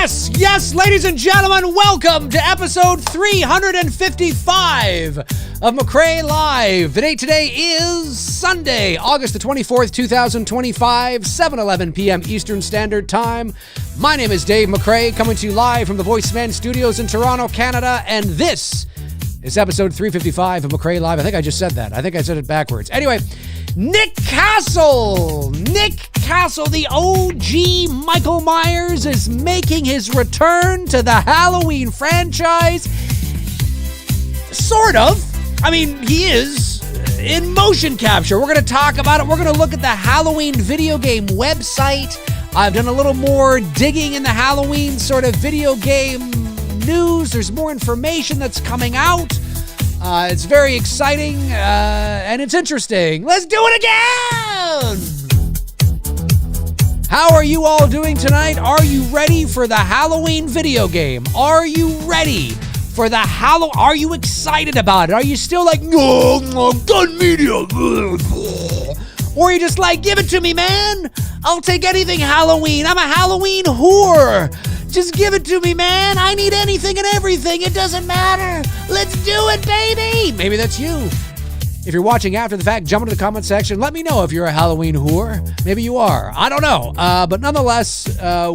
Yes, ladies and gentlemen, welcome to episode 355 of McRae Live. The date today is Sunday, August the 24th, 2025, 7:11 p.m. Eastern Standard Time. My name is Dave McRae, coming to you live from the Voiceman Studios in Toronto, Canada, and this is episode 355 of McRae Live. I think I just said that. I think I said it backwards. Anyway, Nick Castle, the OG Michael Myers, is making his return to the Halloween franchise. Sort of. I mean, he is in motion capture. We're going to talk about it. We're going to look at the Halloween video game website. I've done a little more digging in the Halloween sort of video game news. There's more information that's coming out. It's very exciting, and it's interesting. Let's do it again! How are you all doing tonight? Are you ready for the Halloween video game? Are you ready for the Are you excited about it? Are you still like, no, gun media? Or are you just like, give it to me, man? I'll take anything Halloween. I'm a Halloween whore. Just give it to me, man. I need anything and everything. It doesn't matter. Let's do it, baby. Maybe that's you. If you're watching after the fact, jump into the comment section. Let me know if you're a Halloween whore. Maybe you are. I don't know. But nonetheless,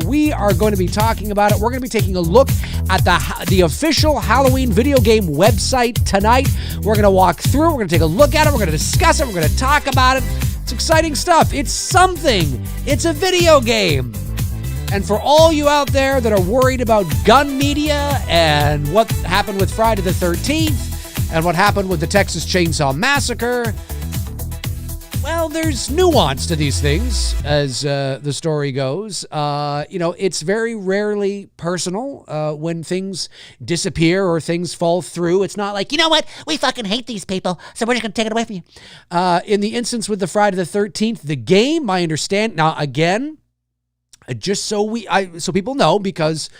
we are going to be talking about it. We're going to be taking a look at the official Halloween video game website tonight. We're going to walk through it. We're going to take a look at it. We're going to discuss it. We're going to talk about it. It's exciting stuff. It's something. It's a video game. And for all you out there that are worried about gun media and what happened with Friday the 13th and what happened with the Texas Chainsaw Massacre, well, there's nuance to these things, as the story goes. It's very rarely personal when things disappear or things fall through. It's not like, you know what, we fucking hate these people, so we're just going to take it away from you. In the instance with the Friday the 13th, the game, I understand. Now, again, just so people know, because,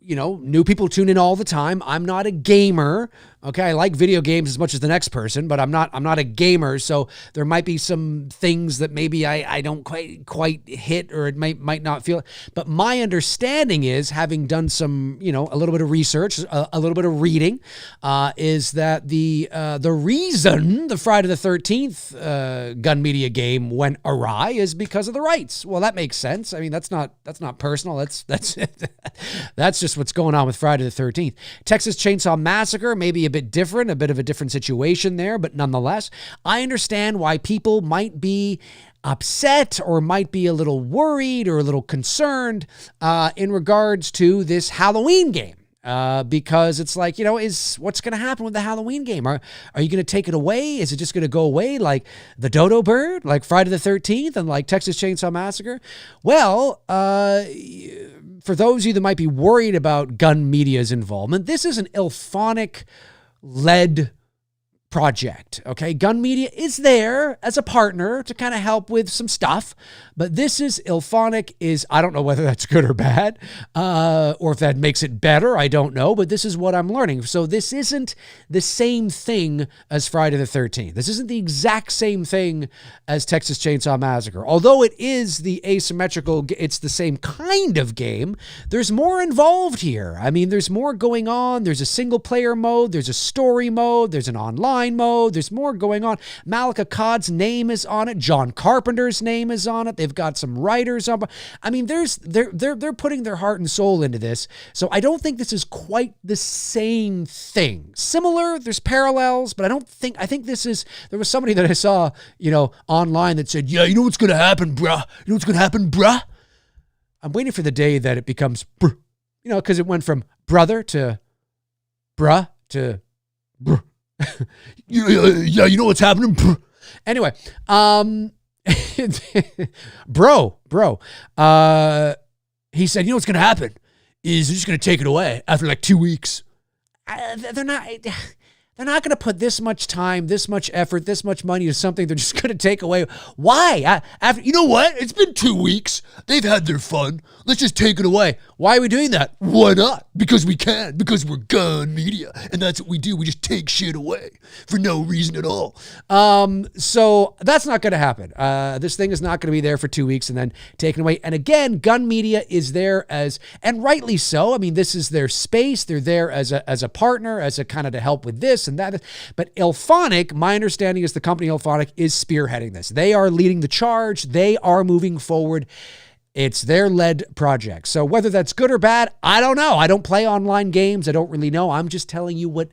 new people tune in all the time. I'm not a gamer. Okay, I like video games as much as the next person, but I'm not a gamer, so there might be some things that maybe I don't quite hit, or it might not feel. But my understanding is, having done some, a little bit of research, a little bit of reading, is that the reason the Friday the 13th gun media game went awry is because of the rights. Well, that makes sense. I mean, that's not personal. That's that's just what's going on with Friday the 13th. Texas Chainsaw Massacre, maybe a bit different, a bit of a different situation there, but nonetheless, I understand why people might be upset or might be a little worried or a little concerned in regards to this Halloween game. Because it's like, what's going to happen with the Halloween game? Are you going to take it away? Is it just going to go away like the Dodo Bird, like Friday the 13th and like Texas Chainsaw Massacre? Well, for those of you that might be worried about gun media's involvement, this is an IllFonic-led project, okay? Gun Media is there as a partner to kind of help with some stuff, but this is IllFonic is, I don't know whether that's good or bad, or if that makes it better, I don't know, but this is what I'm learning. So this isn't the same thing as Friday the 13th. This isn't the exact same thing as Texas Chainsaw Massacre. Although it is the asymmetrical, it's the same kind of game, there's more involved here. I mean, there's more going on. There's a single player mode, there's a story mode, there's an online mode, there's more going on. Malika Cod's name is on it. John Carpenter's name is on it. They've got some writers on. I mean, they're putting their heart and soul into this. So I don't think this is quite the same thing. Similar, there's parallels, but I think this is, there was somebody that I saw, online that said, yeah, you know what's going to happen, bruh? You know what's going to happen, bruh? I'm waiting for the day that it becomes, because it went from brother to bruh to bruh. Yeah, you know what's happening? Anyway, bro, he said, you know what's going to happen is they're just going to take it away after like 2 weeks. They're not going to put this much time, this much effort, this much money to something they're just going to take away. Why? After, you know what? It's been 2 weeks. They've had their fun. Let's just take it away. Why are we doing that? Why not? Because we can. Because we're gun gun media, and that's what we do. We just take shit away for no reason at all. So that's not going to happen. This thing is not going to be there for 2 weeks and then taken away. And again, gun media is there and rightly so. I mean, this is their space. They're there as a partner, as a kind of to help with this and that. But IllFonic, my understanding is the company IllFonic is spearheading this. They are leading the charge. They are moving forward. It's their led project. So whether that's good or bad, I don't know. I don't play online games. I don't really know. I'm just telling you what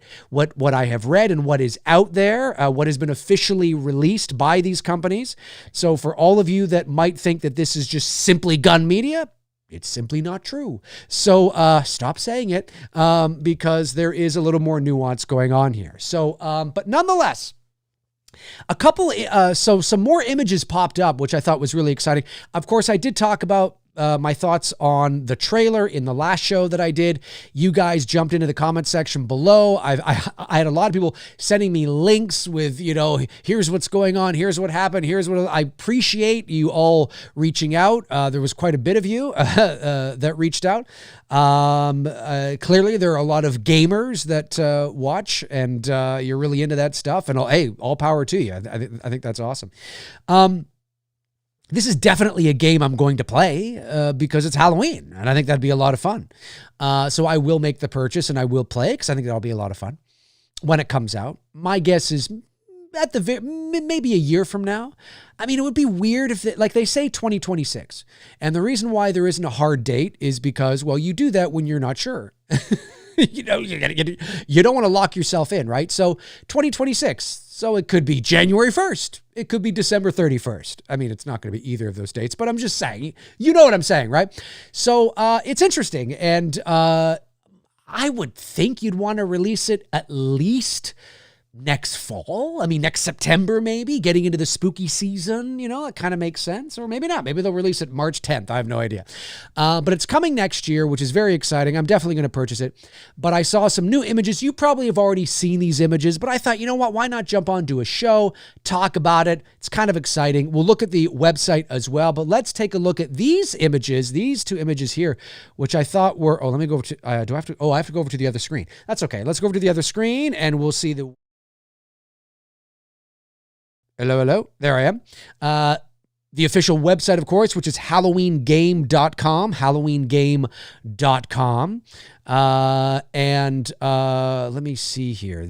I have read and what is out there, what has been officially released by these companies. So for all of you that might think that this is just simply gun media, it's simply not true. So stop saying it because there is a little more nuance going on here. So, but nonetheless, some more images popped up, which I thought was really exciting. Of course, I did talk about my thoughts on the trailer in the last show that I did. You guys jumped into the comment section below. I had a lot of people sending me links with, here's what's going on. Here's what happened. I appreciate you all reaching out. There was quite a bit of you that reached out. Clearly there are a lot of gamers that watch and you're really into that stuff, and all power to you. I think that's awesome. This is definitely a game I'm going to play because it's Halloween, and I think that'd be a lot of fun. So I will make the purchase and I will play because I think that'll be a lot of fun when it comes out. My guess is at maybe a year from now. I mean, it would be weird if they say 2026, and the reason why there isn't a hard date is because, well, you do that when you're not sure. You don't want to lock yourself in, right? So 2026. So it could be January 1st. It could be December 31st. I mean, it's not going to be either of those dates, but I'm just saying, you know what I'm saying, right? So it's interesting. And I would think you'd want to release it at least next fall. I mean, next September, maybe, getting into the spooky season, it kind of makes sense. Or maybe not. Maybe they'll release it March 10th. I have no idea. But it's coming next year, which is very exciting. I'm definitely going to purchase it. But I saw some new images. You probably have already seen these images, but I thought, you know what? Why not jump on, do a show, talk about it? It's kind of exciting. We'll look at the website as well, but let's take a look at these images, these two images here, which I thought were, let me go over to, I have to go over to the other screen. That's okay. Let's go over to the other screen and we'll see the, Hello. There I am. The official website, of course, which is halloweengame.com, halloweengame.com. Let me see here.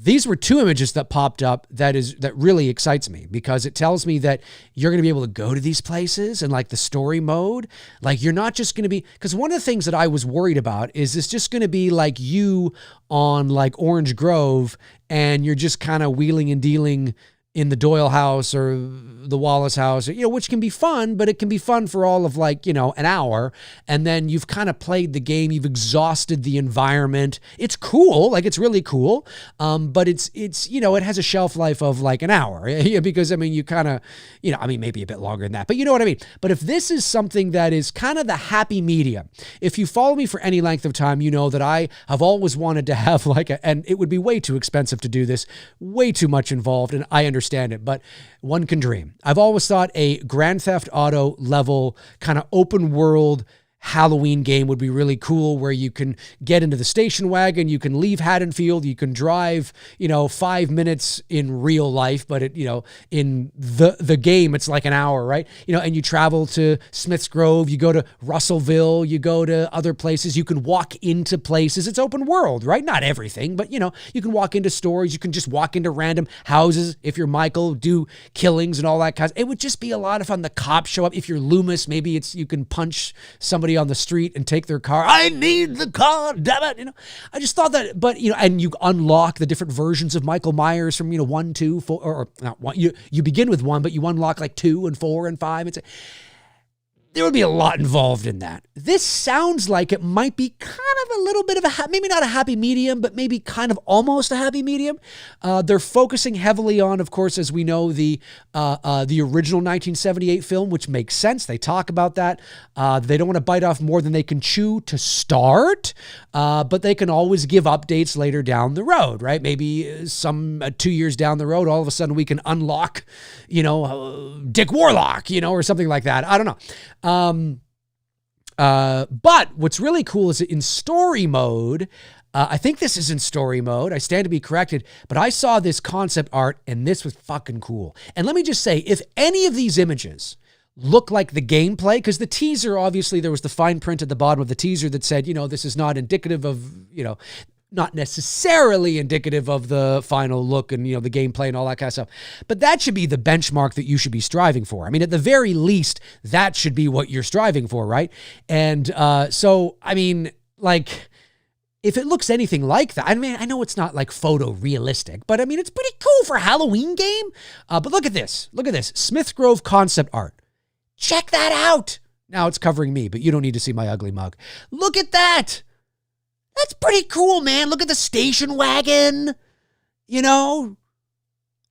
These were two images that popped up that really excites me because it tells me that you're going to be able to go to these places and like the story mode. Like you're not just going to be, because one of the things that I was worried about is it's just going to be like you on like Orange Grove and you're just kind of wheeling and dealing in the Doyle house or the Wallace house, which can be fun, but it can be fun for all of an hour. And then you've kind of played the game. You've exhausted the environment. It's cool. Like it's really cool. But it's, it has a shelf life of like an hour because you kind of, maybe a bit longer than that, but you know what I mean? But if this is something that is kind of the happy medium, if you follow me for any length of time, you know that I have always wanted to have and it would be way too expensive to do this, way too much involved. And I understand it, but one can dream. I've always thought a Grand Theft Auto level kind of open world Halloween game would be really cool, where you can get into the station wagon, you can leave Haddonfield, you can drive, 5 minutes in real life, but in the game, it's like an hour, right? And you travel to Smith's Grove, you go to Russellville, you go to other places, you can walk into places. It's open world, right? Not everything, but you can walk into stores, you can just walk into random houses. If you're Michael, do killings and all that kind of, it would just be a lot of fun. The cops show up. If you're Loomis, maybe you can punch somebody on the street and take their car. I need the car, damn it. I just thought that, but and you unlock the different versions of Michael Myers from 1, 2, 4, or not one. You begin with 1, but you unlock like 2 and 4 and 5. There would be a lot involved in that. This sounds like it might be kind of a little bit of maybe not a happy medium, but maybe kind of almost a happy medium. They're focusing heavily on, of course, as we know, the original 1978 film, which makes sense. They talk about that. They don't want to bite off more than they can chew to start, but they can always give updates later down the road, right? Maybe some 2 years down the road, all of a sudden we can unlock, Dick Warlock, or something like that. I don't know. But what's really cool is in story mode, I think this is in story mode. I stand to be corrected, but I saw this concept art and this was fucking cool. And let me just say, if any of these images look like the gameplay, because the teaser, obviously there was the fine print at the bottom of the teaser that said, this is not indicative of, not necessarily indicative of the final look and, the gameplay and all that kind of stuff. But that should be the benchmark that you should be striving for. I mean, at the very least, that should be what you're striving for, right? And so, I mean, like, if it looks anything like that, I mean, I know it's not like photorealistic, but I mean, it's pretty cool for a Halloween game. But look at this. Look at this. Smith Grove concept art. Check that out. Now it's covering me, but you don't need to see my ugly mug. Look at that. That's pretty cool, man. Look at the station wagon.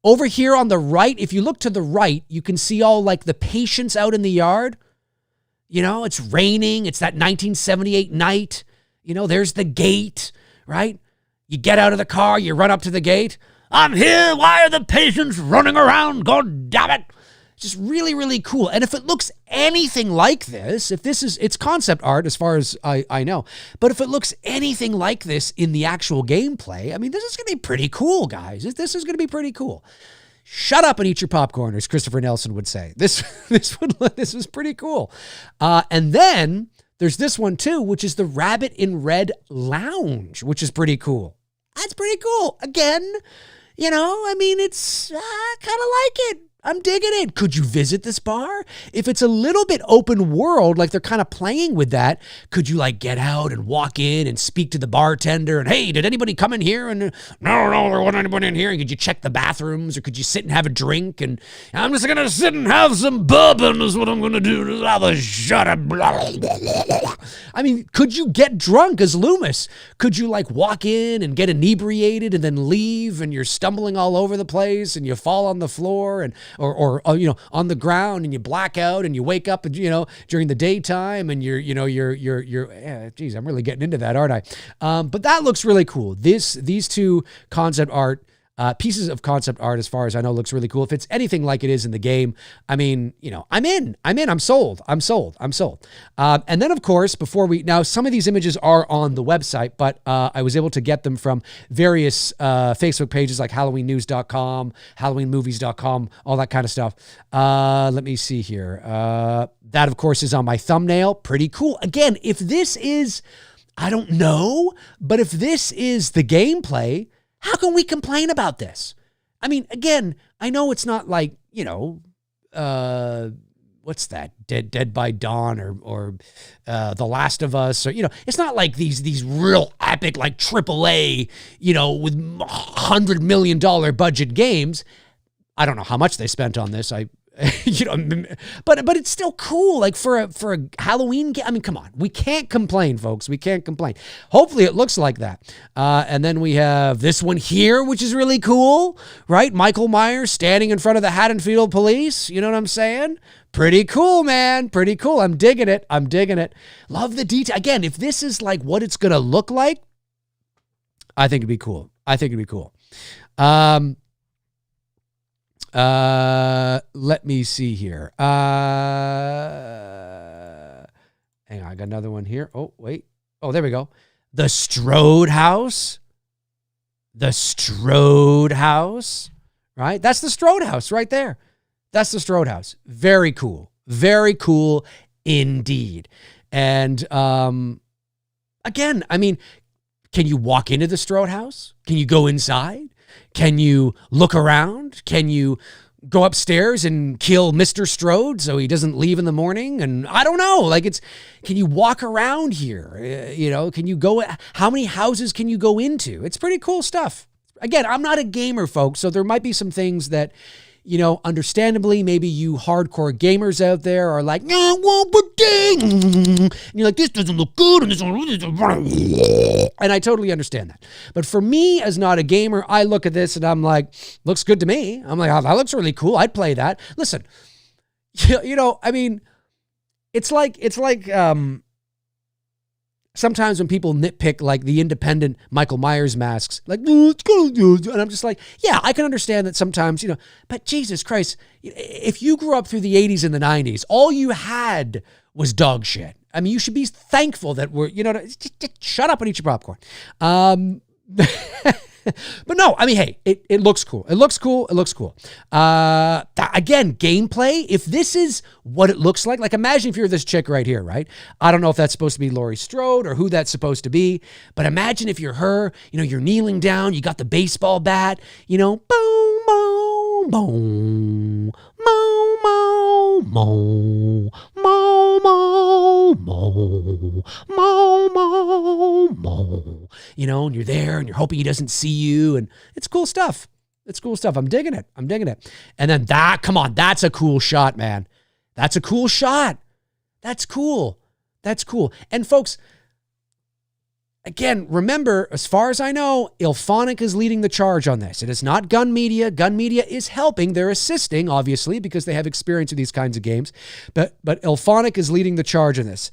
Over here on the right, if you look to the right, you can see all like the patients out in the yard. It's raining. It's that 1978 night. There's the gate, right? You get out of the car, you run up to the gate. I'm here. Why are the patients running around? God damn it. Just really, really cool. And if it looks anything like this, it's concept art as far as I know, but if it looks anything like this in the actual gameplay, I mean, this is going to be pretty cool, guys. This is going to be pretty cool. Shut up and eat your popcorn, as Christopher Nelson would say. This was pretty cool. And then there's this one too, which is the Rabbit in Red Lounge, which is pretty cool. That's pretty cool. Again, I mean, it's kind of like it. I'm digging it. Could you visit this bar? If it's a little bit open world, like they're kind of playing with that, could you like get out and walk in and speak to the bartender and, hey, did anybody come in here? And no, there wasn't anybody in here. And could you check the bathrooms or could you sit and have a drink? And I'm just going to sit and have some bourbon is what I'm going to do. Just have a shot of blah, blah, blah. I mean, could you get drunk as Loomis? Could you like walk in and get inebriated and then leave and you're stumbling all over the place and you fall on the floor and or on the ground and you black out and you wake up during the daytime and you're geez, I'm really getting into that, aren't I? But that looks really cool. These two concept art pieces of concept art, as far as I know, looks really cool. If it's anything like it is in the game, I mean, I'm in, I'm sold. And then of course, now some of these images are on the website, but I was able to get them from various Facebook pages like HalloweenNews.com, HalloweenMovies.com, all that kind of stuff. Let me see here. That of course is on my thumbnail. Pretty cool. Again, if this is, I don't know, but if this is the gameplay, how can we complain about this? I mean, again, I know it's not like, what's that? Dead by Dawn or The Last of Us, or it's not like these real epic like AAA, with $100 million budget games. I don't know how much they spent on this. But it's still cool. Like for a Halloween game. I mean, come on, we can't complain, folks. We can't complain. Hopefully it looks like that. And then we have this one here, which is really cool, right? Michael Myers standing in front of the Haddonfield police. You know what I'm saying? Pretty cool, man. Pretty cool. I'm digging it. Love the detail. Again, if this is like what it's going to look like, I think it'd be cool. Let me see here. Hang on, I got another one here. Oh, wait. Oh, there we go. The Strode House. Right? That's the Strode House right there. That's the Strode House. Very cool. Very cool indeed. And again, I mean, can you walk into the Strode House? Can you go inside? Can you look around? Can you go upstairs and kill Mr. Strode so he doesn't leave in the morning? And I don't know, can you walk around here? Can you go, how many houses can you go into? It's pretty cool stuff. Again, I'm not a gamer, folks, so there might be some things that, understandably, maybe you hardcore gamers out there are like, no, won't but ding. And you're like, this doesn't look good. And I totally understand that. But for me, as not a gamer, I look at this and I'm like, looks good to me. I'm like, oh, that looks really cool. I'd play that. Listen, I mean, it's like, sometimes when people nitpick like the independent Michael Myers masks, like, and I'm just like, yeah, I can understand that sometimes, but Jesus Christ, if you grew up through the 80s and the 90s, all you had was dog shit. I mean, you should be thankful that we're, just shut up and eat your popcorn. But no, I mean, hey, it looks cool. It looks cool. Again, gameplay, if this is what it looks like imagine if you're this chick right here, right? I don't know if that's supposed to be Laurie Strode or who that's supposed to be, but imagine if you're her, you're kneeling down, you got the baseball bat, boom, boom, boom, mo, mo, mo, mo, mo, mo, mo, mo, and you're there and you're hoping he doesn't see you, and it's cool stuff. I'm digging it. And then that's a cool shot, man. That's a cool shot. That's cool. And folks, again, remember, as far as I know, IllFonic is leading the charge on this. It is not Gun Media. Gun Media is helping. They're assisting, obviously, because they have experience with these kinds of games. But IllFonic is leading the charge on this.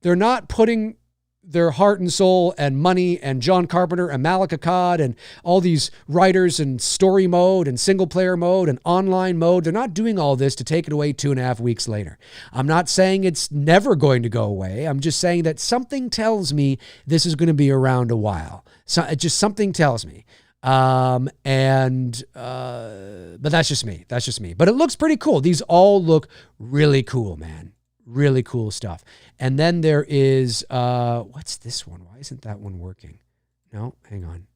They're not putting their heart and soul and money and John Carpenter and Malik Akkad and all these writers and story mode and single player mode and online mode. They're not doing all this to take it away 2.5 weeks later. I'm not saying it's never going to go away. I'm just saying that something tells me this is going to be around a while. So it just something tells me. But that's just me. But it looks pretty cool. These all look really cool, man. Really cool stuff. And then there is, what's this one? Why isn't that one working? No, hang on.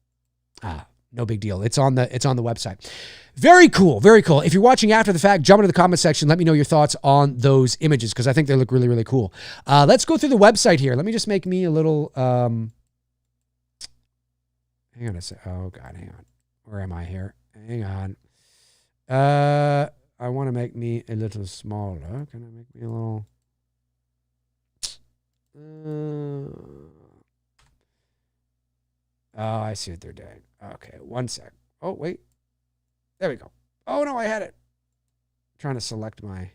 No big deal. It's on the website. Very cool. If you're watching after the fact, jump into the comment section. Let me know your thoughts on those images because I think they look really, really cool. Let's go through the website here. Let me just make me a little, hang on a sec. Oh God, hang on. Where am I here? Hang on. I want to make me a little smaller. Can I make me a little? I see what they're doing. Okay, one sec. Oh, wait. There we go. Oh, no, I had it. I'm trying to select my...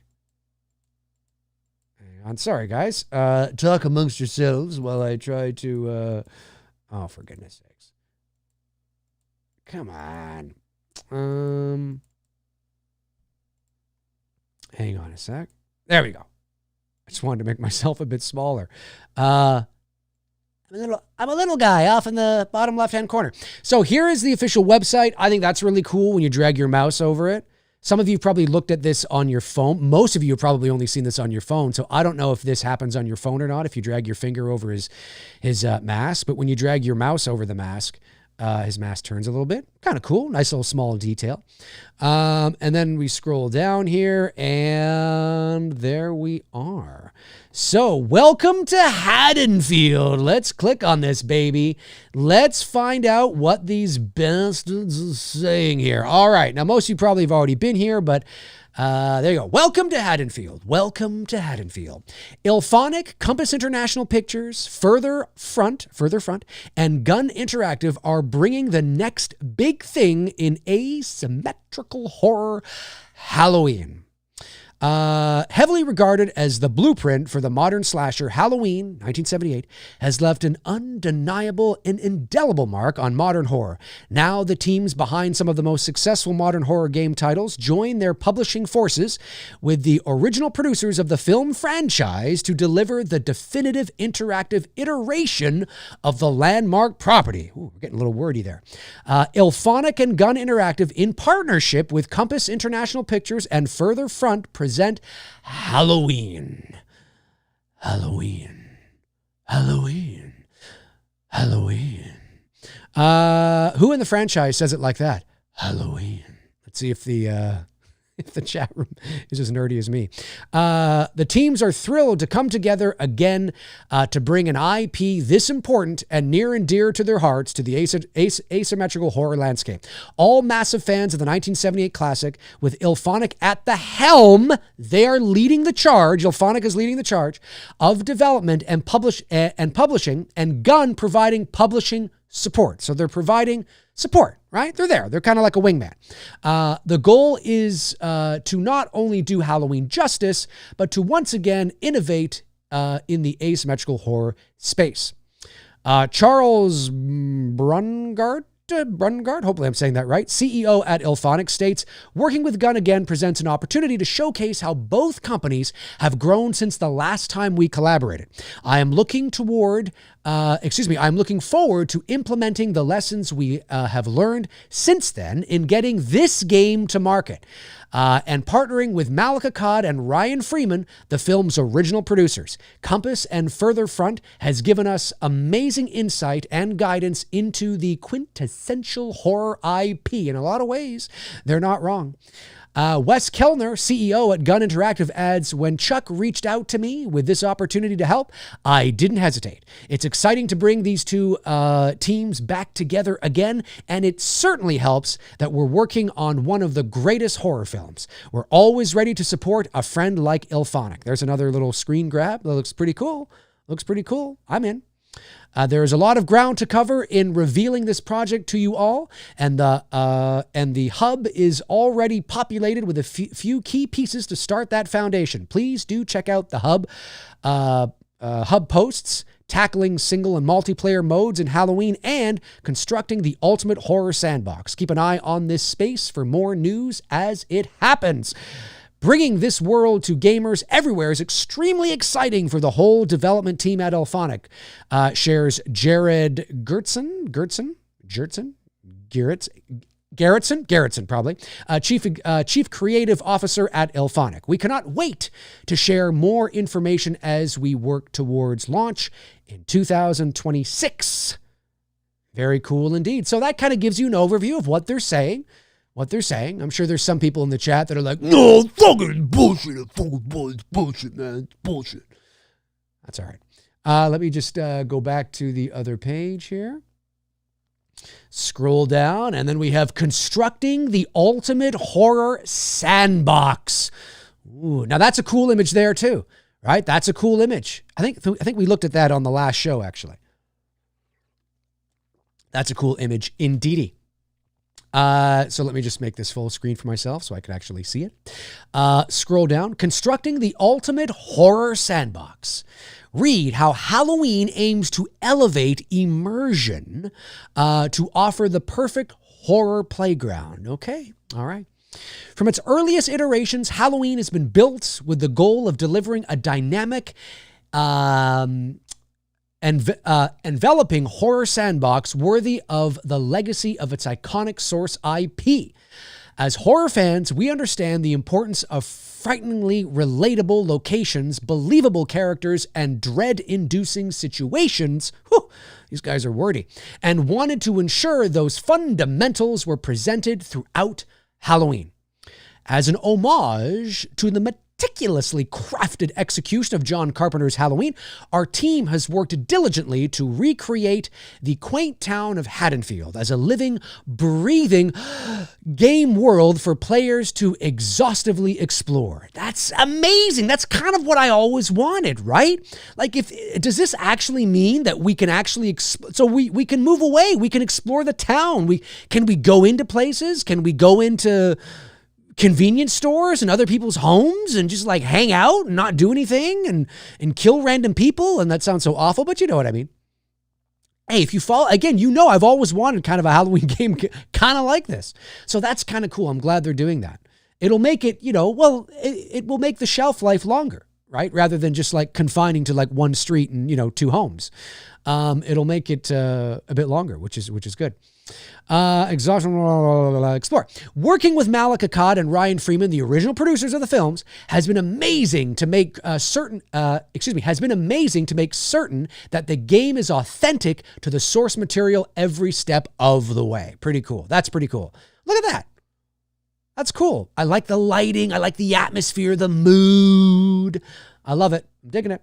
Hang on. Sorry, guys. Talk amongst yourselves while I try to... Oh, for goodness sakes. Come on. Hang on a sec. There we go. I just wanted to make myself a bit smaller. I'm a little guy off in the bottom left-hand corner. So here is the official website. I think that's really cool when you drag your mouse over it. Some of you probably looked at this on your phone. Most of you have probably only seen this on your phone. So I don't know if this happens on your phone or not, if you drag your finger over his mask. But when you drag your mouse over the mask, his mask turns a little bit. Kind of cool. Nice little small detail. And then we scroll down here and there we are. So welcome to Haddonfield. Let's click on this, baby. Let's find out what these bastards are saying here. All right. Now, most of you probably have already been here, but there you go. Welcome to Haddonfield. IllFonic, Compass International Pictures, Further Front, and Gun Interactive are bringing the next big thing in asymmetrical horror, Halloween. Heavily regarded as the blueprint for the modern slasher, Halloween, 1978, has left an undeniable and indelible mark on modern horror. Now the teams behind some of the most successful modern horror game titles join their publishing forces with the original producers of the film franchise to deliver the definitive interactive iteration of the landmark property. Ooh, we're getting a little wordy there. IllFonic and Gun Interactive, in partnership with Compass International Pictures and Further Front, present Halloween. Who in the franchise says it like that? Halloween. Let's see if the chat room is as nerdy as me. The teams are thrilled to come together again to bring an IP this important and near and dear to their hearts to the asymmetrical horror landscape. All massive fans of the 1978 classic, with IllFonic at the helm, they are leading the charge. IllFonic is leading the charge of development and publishing, and Gun providing publishing support. So they're providing support, right? They're there. They're kind of like a wingman. The goal is to not only do Halloween justice, but to once again innovate in the asymmetrical horror space. Charles Brungart Brungard, hopefully I'm saying that right, CEO at IllFonic, states, working with Gunn again presents an opportunity to showcase how both companies have grown since the last time we collaborated. I'm looking forward to implementing the lessons we have learned since then in getting this game to market. And partnering with Malika Cod and Ryan Freeman, the film's original producers. Compass and Further Front has given us amazing insight and guidance into the quintessential horror IP. In a lot of ways, they're not wrong. Wes Kellner, CEO at Gun Interactive, adds, when Chuck reached out to me with this opportunity to help, I didn't hesitate. It's exciting to bring these two teams back together again, and it certainly helps that we're working on one of the greatest horror films. We're always ready to support a friend like IllFonic. There's another little screen grab. That looks pretty cool. I'm in. There is a lot of ground to cover in revealing this project to you all, and the hub is already populated with a few key pieces to start that foundation. Please do check out the hub posts tackling single and multiplayer modes in Halloween and constructing the ultimate horror sandbox. Keep an eye on this space for more news as it happens. Bringing this world to gamers everywhere is extremely exciting for the whole development team at IllFonic, shares Jared Gerritsen, probably, Chief Creative Officer at IllFonic. We cannot wait to share more information as we work towards launch in 2026. Very cool indeed. So that kind of gives you an overview of what they're saying. I'm sure there's some people in the chat that are like, No, fucking bullshit. It's bullshit, man. It's bullshit. That's all right. Let me just go back to the other page here. Scroll down, and then we have constructing the ultimate horror sandbox. Ooh, now that's a cool image there too, right? That's a cool image. I think we looked at that on the last show, actually. That's a cool image indeedy. So let me just make this full screen for myself so I can actually see it. Scroll down. Constructing the ultimate horror sandbox. Read how Halloween aims to elevate immersion to offer the perfect horror playground. Okay, all right. From its earliest iterations, Halloween has been built with the goal of delivering a dynamic enveloping horror sandbox worthy of the legacy of its iconic source IP. As horror fans, we understand the importance of frighteningly relatable locations, believable characters, and dread-inducing situations. Whew, these guys are wordy. And wanted to ensure those fundamentals were presented throughout Halloween. As an homage to the meticulously crafted execution of John Carpenter's Halloween, our team has worked diligently to recreate the quaint town of Haddonfield as a living, breathing game world for players to exhaustively explore. That's amazing. That's kind of what I always wanted, right? Like, does this actually mean that we can actually, so we can move away, we can explore the town, can we go into places, can we go into convenience stores and other people's homes and just like hang out and not do anything and kill random people? And that sounds so awful, but you know what I mean. Hey, if you follow, again, you know I've always wanted kind of a Halloween game kind of like this. So that's kind of cool. I'm glad they're doing that. It'll make it, it will make the shelf life longer, right? Rather than just like confining to like one street and, 2 homes. It'll make it a bit longer, which is good. Explore. Working with Malika Cod and Ryan Freeman, the original producers of the films, has been amazing to make certain that the game is authentic to the source material every step of the way. Pretty cool. That's pretty cool. Look at that. That's cool. I like the lighting. I like the atmosphere, the mood. I love it. I'm digging it.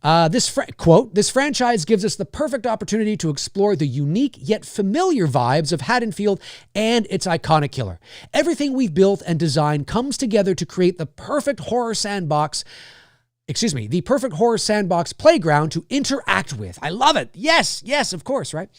This franchise gives us the perfect opportunity to explore the unique yet familiar vibes of Haddonfield and its iconic killer. Everything we've built and designed comes together to create the perfect horror sandbox playground to interact with. I love it. Yes, of course, right?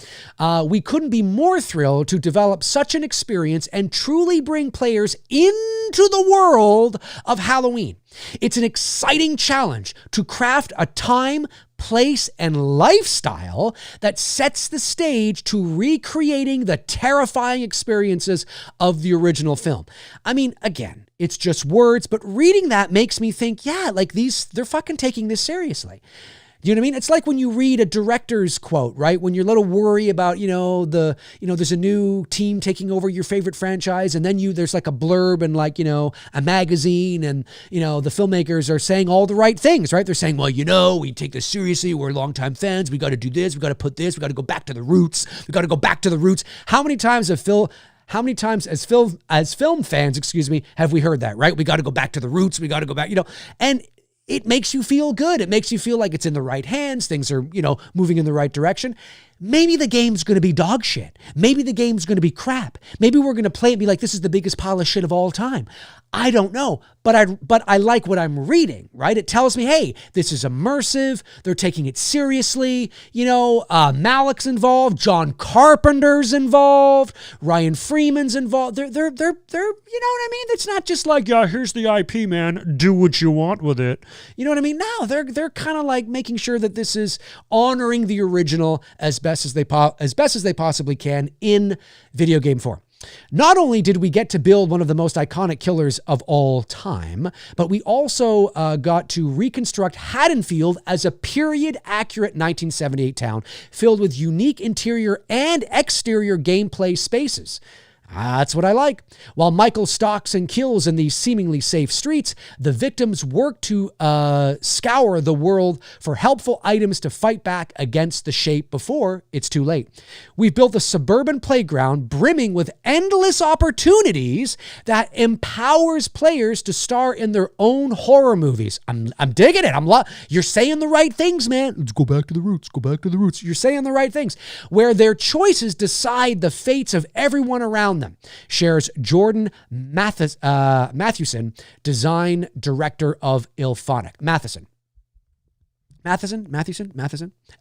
We couldn't be more thrilled to develop such an experience and truly bring players into the world of Halloween. It's an exciting challenge to craft a time, place, and lifestyle that sets the stage to recreating the terrifying experiences of the original film. I mean, again, it's just words, but reading that makes me think, yeah, like they're fucking taking this seriously. You know what I mean? It's like when you read a director's quote, right? When you're a little worried about, there's a new team taking over your favorite franchise, and then there's like a blurb and like, a magazine, and, the filmmakers are saying all the right things, right? They're saying, well, we take this seriously. We're longtime fans. We got to do this. We got to put this. We got to go back to the roots. We got to go back to the roots. How many times as film fans, have we heard that, right? We got to go back to the roots. We got to go back, and it makes you feel good. It makes you feel like it's in the right hands. Things are, moving in the right direction. Maybe the game's going to be dog shit. Maybe the game's going to be crap. Maybe we're going to play it and be like, this is the biggest pile of shit of all time. I don't know, but I like what I'm reading, right? It tells me, hey, this is immersive. They're taking it seriously. Malik's involved. John Carpenter's involved. Ryan Freeman's involved. They're, you know what I mean? It's not just like, yeah, here's the IP, man. Do what you want with it. You know what I mean? No, they're kind of like making sure that this is honoring the original as best as they possibly can in video game form. Not only did we get to build one of the most iconic killers of all time, but we also got to reconstruct Haddonfield as a period-accurate 1978 town filled with unique interior and exterior gameplay spaces. That's what I like. While Michael stalks and kills in these seemingly safe streets, the victims work to scour the world for helpful items to fight back against the shape before it's too late. We've built a suburban playground brimming with endless opportunities that empowers players to star in their own horror movies. I'm digging it. You're saying the right things, man. Let's go back to the roots. Go back to the roots. You're saying the right things. Where their choices decide the fates of everyone around them, shares Jordan Mathewson, design director of Ilphonic. Matheson.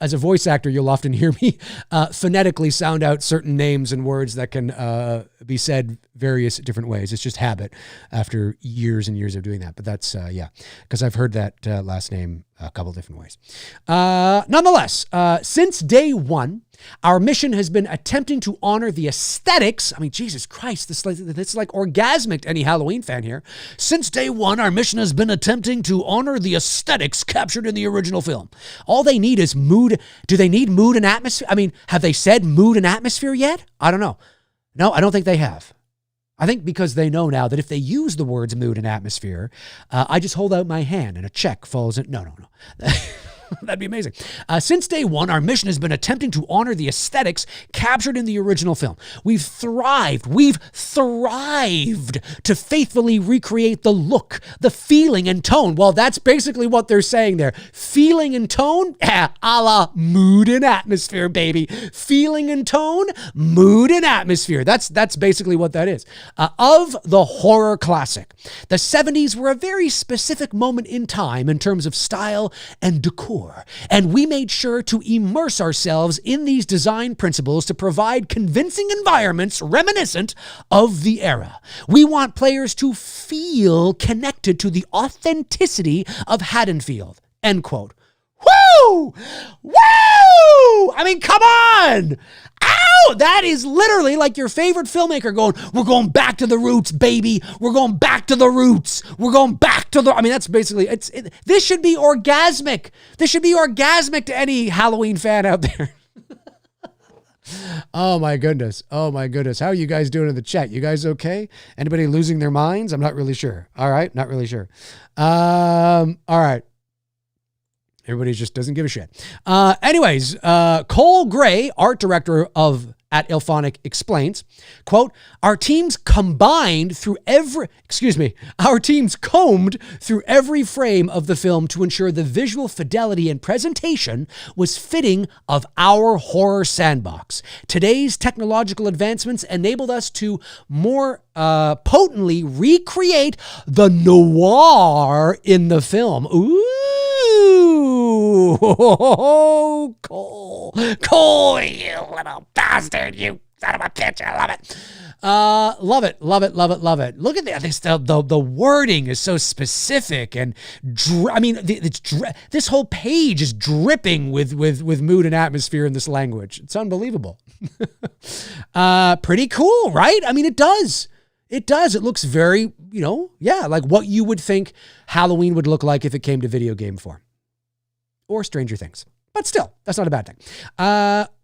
As a voice actor, you'll often hear me phonetically sound out certain names and words that can be said various different ways. It's just habit after years and years of doing that. But that's, because I've heard that last name a couple different ways. Nonetheless, since day one, our mission has been attempting to honor the aesthetics. I mean, Jesus Christ, this is like orgasmic to any Halloween fan here. Since day one, our mission has been attempting to honor the aesthetics captured in the original film. All they need is mood. Do they need mood and atmosphere? I mean, have they said mood and atmosphere yet? I don't know. No, I don't think they have. I think because they know now that if they use the words mood and atmosphere, I just hold out my hand and a check falls in. No. That'd be amazing. Since day one, our mission has been attempting to honor the aesthetics captured in the original film. We've thrived to faithfully recreate the look, the feeling, and tone. Well, that's basically what they're saying there. Feeling and tone, a la mood and atmosphere, baby. Feeling and tone, mood and atmosphere. That's basically what that is. Of the horror classic, the 70s were a very specific moment in time in terms of style and decor. And we made sure to immerse ourselves in these design principles to provide convincing environments reminiscent of the era. We want players to feel connected to the authenticity of Haddonfield. End quote. Woo! I mean, come on! Ow! That is literally like your favorite filmmaker going, we're going back to the roots, baby. We're going back to the roots. We're going back to the... I mean, that's basically... This should be orgasmic. This should be orgasmic to any Halloween fan out there. Oh my goodness. How are you guys doing in the chat? You guys okay? Anybody losing their minds? I'm not really sure. All right. Not really sure. All right. Everybody just doesn't give a shit. Anyways, Cole Gray, art director at Ilphonic, explains, quote, our teams combed through every frame of the film to ensure the visual fidelity and presentation was fitting of our horror sandbox. Today's technological advancements enabled us to more potently recreate the noir in the film. Cole, you little bastard, you son of a bitch, I love it. Love it. Love it. Love it. Love it. Look at that. The wording is so specific. And this whole page is dripping with mood and atmosphere in this language. It's unbelievable. Pretty cool, right? I mean, it does. It does. It looks very, like what you would think Halloween would look like if it came to video game form. Or Stranger Things. But still, that's not a bad thing.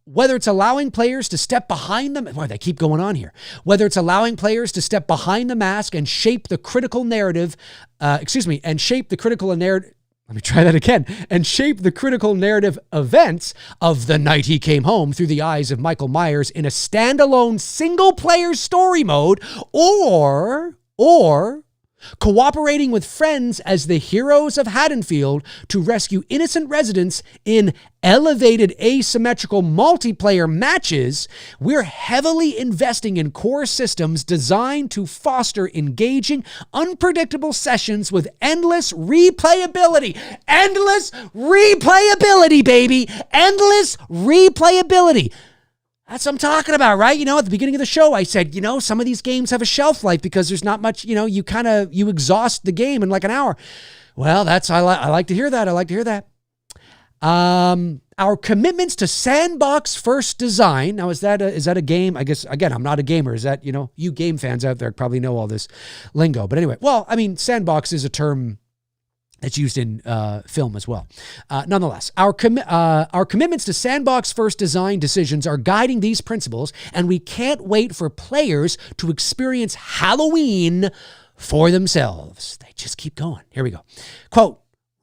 Whether it's allowing players to step behind them, boy, they keep going on here. Whether it's allowing players to step behind the mask and shape the critical narrative, and shape the critical narrative. Let me try that again. And shape the critical narrative events of the night he came home through the eyes of Michael Myers in a standalone single-player story mode, or cooperating with friends as the heroes of Haddonfield to rescue innocent residents in elevated asymmetrical multiplayer matches, we're heavily investing in core systems designed to foster engaging, unpredictable sessions with endless replayability. Endless replayability, baby. Endless replayability. That's what I'm talking about, right? At the beginning of the show, I said, some of these games have a shelf life because there's not much, you exhaust the game in like an hour. Well, I like to hear that. I like to hear that. Our commitments to sandbox first design. Now, is that a game? I guess, again, I'm not a gamer. Is that, you game fans out there probably know all this lingo. But anyway, sandbox is a term that's used in film as well. Nonetheless, our commitments to sandbox first design decisions are guiding these principles, and we can't wait for players to experience Halloween for themselves. They just keep going. Here we go. Quote,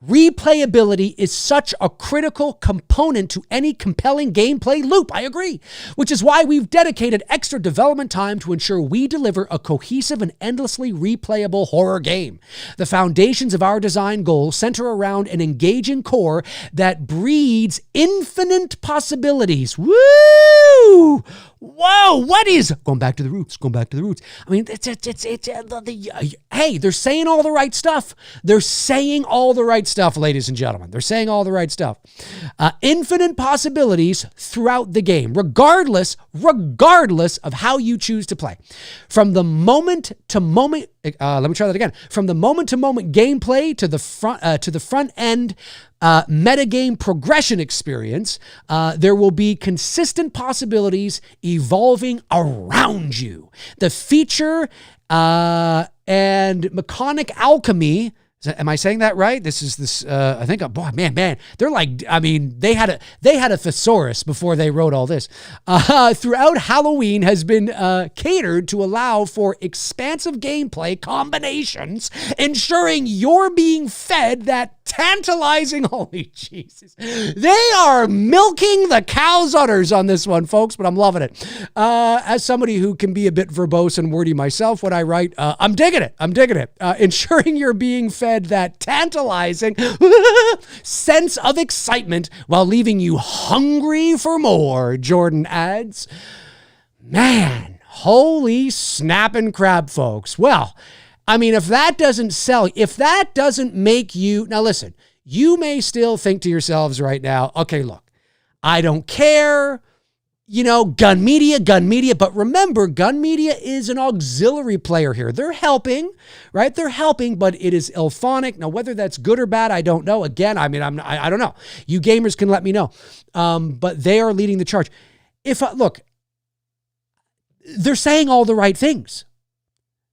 replayability is such a critical component to any compelling gameplay loop. I agree. Which is why we've dedicated extra development time to ensure we deliver a cohesive and endlessly replayable horror game. The foundations of our design goals center around an engaging core that breeds infinite possibilities. Woo! Whoa, what is going back to the roots? I mean, hey, they're saying all the right stuff. They're saying all the right stuff, ladies and gentlemen. They're saying all the right stuff. Infinite possibilities throughout the game, regardless of how you choose to play. From the moment to moment, let me try that again. From the moment to moment gameplay to the front end metagame progression experience, there will be consistent possibilities evolving around you. The feature and mechanic alchemy. Am I saying that right? I think, boy, man, they're like, they had a thesaurus before they wrote all this. Throughout Halloween has been catered to allow for expansive gameplay combinations, ensuring you're being fed that tantalizing, holy Jesus. They are milking the cow's udders on this one, folks, but I'm loving it. As somebody who can be a bit verbose and wordy myself when I write, I'm digging it. Ensuring you're being fed that tantalizing sense of excitement while leaving you hungry for more, Jordan adds. Man, holy snapping crab, folks. Well, if that doesn't sell, if that doesn't make you, now listen, you may still think to yourselves right now, okay, look, I don't care, gun media, but remember, gun media is an auxiliary player here. They're helping, right? They're helping, but it is ilphonic. Now, whether that's good or bad, I don't know. Again, I don't know. You gamers can let me know. But they are leading the charge. Look, they're saying all the right things.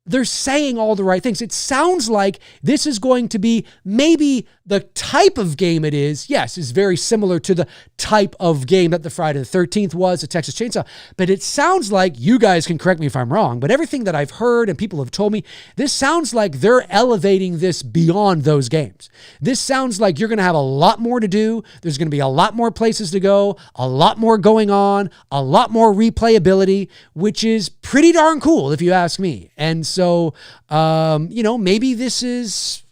They're saying all the right things. It sounds like this is going to be maybe the type of game it is. Yes, is very similar to the type of game that the Friday the 13th was, the Texas Chainsaw. But it sounds like, you guys can correct me if I'm wrong, but everything that I've heard and people have told me, this sounds like they're elevating this beyond those games. This sounds like you're going to have a lot more to do. There's going to be a lot more places to go, a lot more going on, a lot more replayability, which is pretty darn cool if you ask me. And so, maybe this is,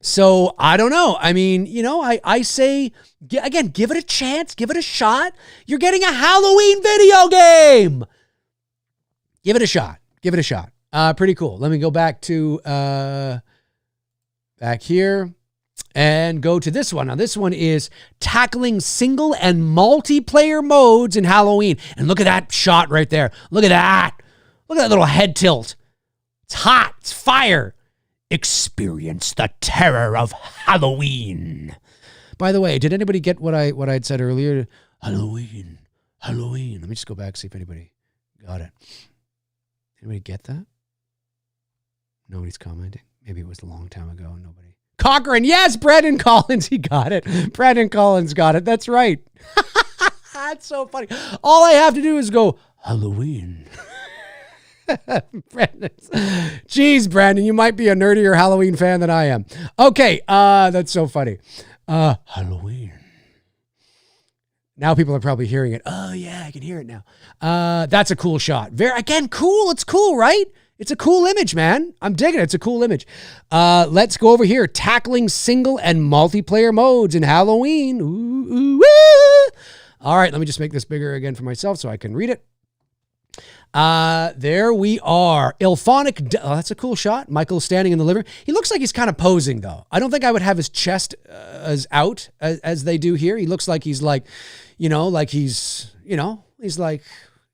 so I don't know. I say, again, give it a chance, give it a shot. You're getting a Halloween video game. Give it a shot. Pretty cool. Let me go back to, back here. and go to this one. Now, this one is tackling single and multiplayer modes in Halloween. And look at that shot right there. Look at that. Look at that little head tilt. It's hot. It's fire. Experience the terror of Halloween. By the way, did anybody get what I'd said earlier? Halloween. Halloween. Let me just go back and see if anybody got it. Anybody get that? Nobody's commenting. Maybe it was a long time ago. Nobody. Cochran. Yes, Brandon Collins. He got it. Brandon Collins got it. That's right. That's so funny. All I have to do is go, Halloween. Brandon. Jeez, Brandon, you might be a nerdier Halloween fan than I am. Okay, that's so funny. Halloween. Now people are probably hearing it. Oh yeah, I can hear it now. That's a cool shot. Again, cool. It's cool, right? It's a cool image, man. I'm digging it. It's a cool image. Let's go over here. Tackling single and multiplayer modes in Halloween. Ooh, ooh, ooh. All right, let me just make this bigger again for myself so I can read it. There we are. Ilphonic. Oh, that's a cool shot. Michael standing in the living room. He looks like he's kind of posing, though. I don't think I would have his chest as out as they do here. He looks like he's like, like he's like,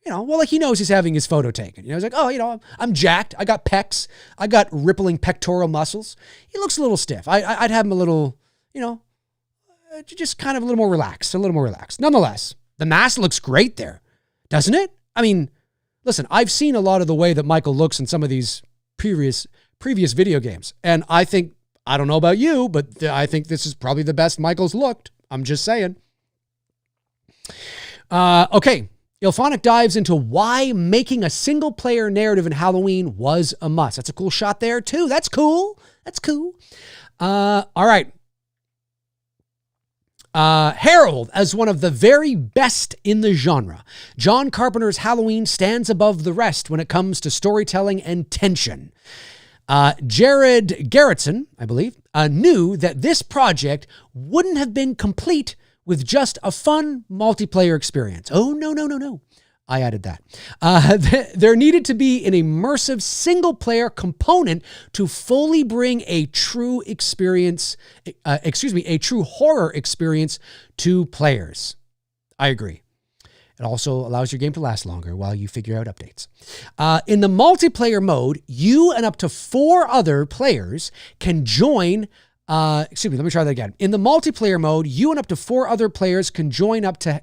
well, like he knows he's having his photo taken. He's like, oh, I'm jacked. I got pecs. I got rippling pectoral muscles. He looks a little stiff. I'd have him a little, just kind of a little more relaxed. Nonetheless, the mask looks great there, doesn't it? I mean, listen, I've seen a lot of the way that Michael looks in some of these previous video games. And I don't know about you, but I think this is probably the best Michael's looked. I'm just saying. Okay. Ilphonic dives into why making a single player narrative in Halloween was a must. That's a cool shot there too. That's cool. All right. Herald as one of the very best in the genre. John Carpenter's Halloween stands above the rest when it comes to storytelling and tension. Jared Garrettson, I believe, knew that this project wouldn't have been complete with just a fun multiplayer experience. Oh, no. I added that. There needed to be an immersive single-player component to fully bring a true horror experience to players. I agree. It also allows your game to last longer while you figure out updates. In the multiplayer mode, you and up to 4 other players can join. Let me try that again. In the multiplayer mode, you and up to 4 other players can join up to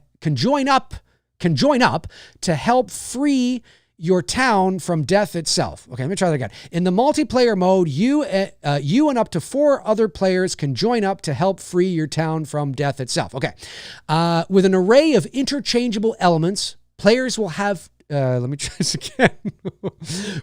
help free your town from death itself. Okay, let me try that again. In the multiplayer mode, you and up to 4 other players can join up to help free your town from death itself. Okay. With an array of interchangeable elements, players will have let me try this again.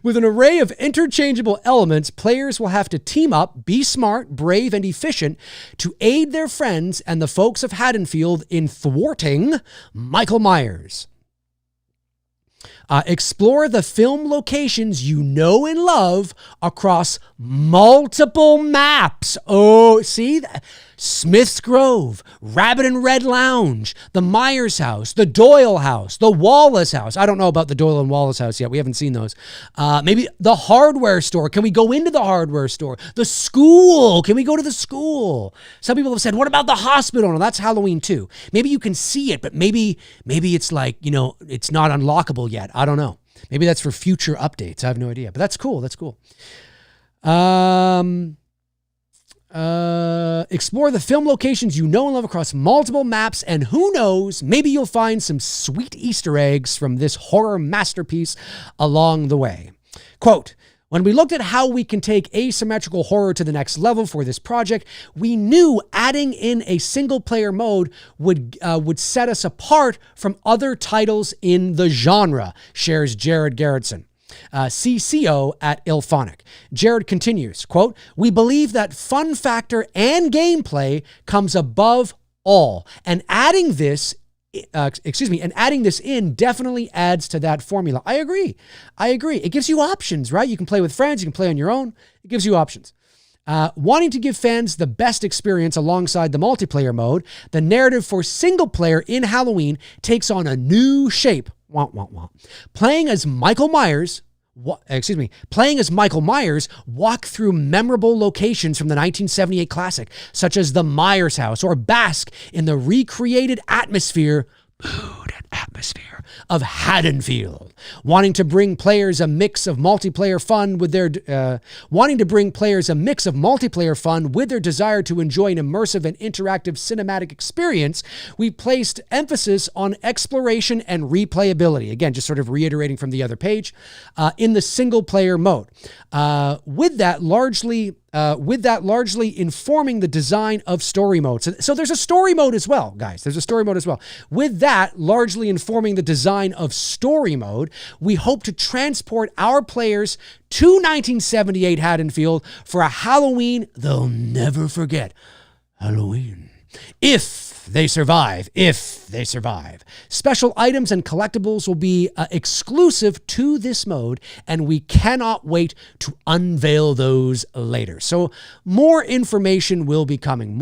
With an array of interchangeable elements, players will have to team up, be smart, brave, and efficient to aid their friends and the folks of Haddonfield in thwarting Michael Myers. Explore the film locations you know and love across multiple maps. Oh, see? Smith's Grove, Rabbit and Red Lounge, the Myers house, the Doyle house, the Wallace house. I don't know about the Doyle and Wallace house yet. We haven't seen those. Maybe the hardware store. Can we go into the hardware store? The school. Can we go to the school? Some people have said, what about the hospital? No, that's Halloween too. Maybe you can see it, but maybe it's like, it's not unlockable yet. I don't know. Maybe that's for future updates. I have no idea, but that's cool. Explore the film locations you know and love across multiple maps, and who knows, maybe you'll find some sweet Easter eggs from this horror masterpiece along the way. Quote, when we looked at how we can take asymmetrical horror to the next level for this project, we knew adding in a single-player mode would set us apart from other titles in the genre, shares Jared Garrettson, CCO at Ilphonic. Jared continues, quote, we believe that fun factor and gameplay comes above all, and adding this in definitely adds to that formula. I agree. It gives you options, right? You can play with friends, you can play on your own. It gives you options. Wanting to give fans the best experience alongside the multiplayer mode, the narrative for single player in Halloween takes on a new shape. Playing as Michael Myers playing as Michael Myers, walk through memorable locations from the 1978 classic, such as the Myers house, or bask in the recreated atmosphere of Haddonfield. Wanting to bring players a mix of multiplayer fun with their desire to enjoy an immersive and interactive cinematic experience, we placed emphasis on exploration and replayability. Again, just sort of reiterating from the other page, in the single player mode. With that largely informing the design of story modes. So there's a story mode as well, guys. There's a story mode as well. With that largely informing the design of story mode, we hope to transport our players to 1978 Haddonfield for a Halloween they'll never forget. Halloween. If they survive. Special items and collectibles will be exclusive to this mode, and we cannot wait to unveil those later. So more information will be coming.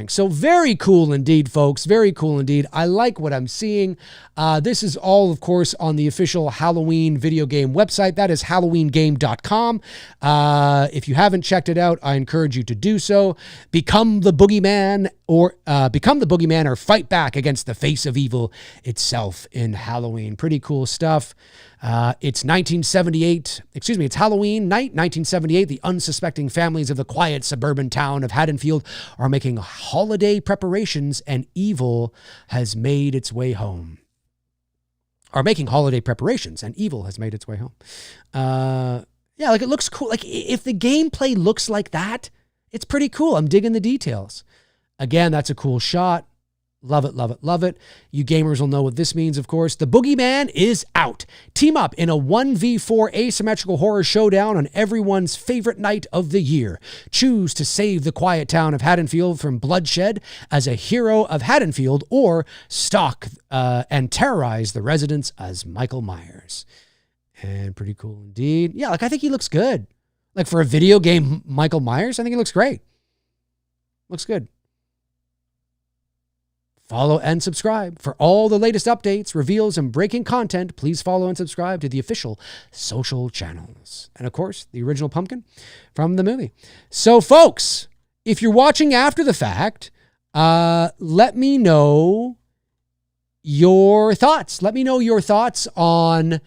So very cool indeed, folks. Very cool indeed. I like what I'm seeing. This is all, of course, on the official Halloween video game website. That is halloweengame.com. If you haven't checked it out, I encourage you to do so. Become the boogeyman or fight back against the face of evil itself in Halloween. Pretty cool stuff. It's Halloween night, 1978. The unsuspecting families of the quiet suburban town of Haddonfield are making holiday preparations, and evil has made its way home. Yeah, like it looks cool. Like if the gameplay looks like that, it's pretty cool. I'm digging the details. Again, that's a cool shot. Love it, love it, love it. You gamers will know what this means, of course. The Boogeyman is out. Team up in a 1v4 asymmetrical horror showdown on everyone's favorite night of the year. Choose to save the quiet town of Haddonfield from bloodshed as a hero of Haddonfield, or stalk and terrorize the residents as Michael Myers. And pretty cool indeed. Yeah, like I think he looks good. Like for a video game Michael Myers, I think he looks great. Looks good. Follow and subscribe. For all the latest updates, reveals, and breaking content, please follow and subscribe to the official social channels. And of course, the original pumpkin from the movie. So folks, if you're watching after the fact, let me know your thoughts. Let me know your thoughts on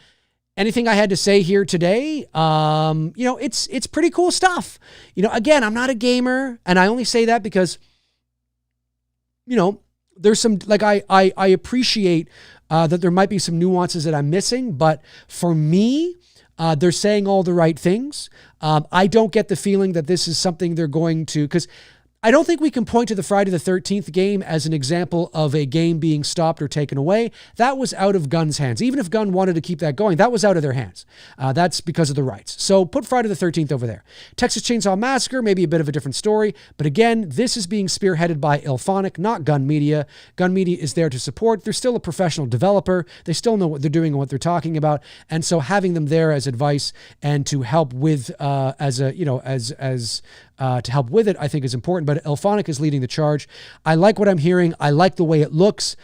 anything I had to say here today. It's pretty cool stuff. Again, I'm not a gamer, and I only say that because, there's some, like, I appreciate that there might be some nuances that I'm missing, but for me, they're saying all the right things. I don't get the feeling that this is something they're going to, because I don't think we can point to the Friday the 13th game as an example of a game being stopped or taken away. That was out of Gunn's hands. Even if Gunn wanted to keep that going, that was out of their hands. That's because of the rights. So put Friday the 13th over there. Texas Chainsaw Massacre, maybe a bit of a different story. But again, this is being spearheaded by Ilphonic, not Gun Media. Gun Media is there to support. They're still a professional developer. They still know what they're doing and what they're talking about. And so having them there as advice and to help with, to help with it, I think is important. But Ilphonic is leading the charge. I like what I'm hearing. I like the way it looks.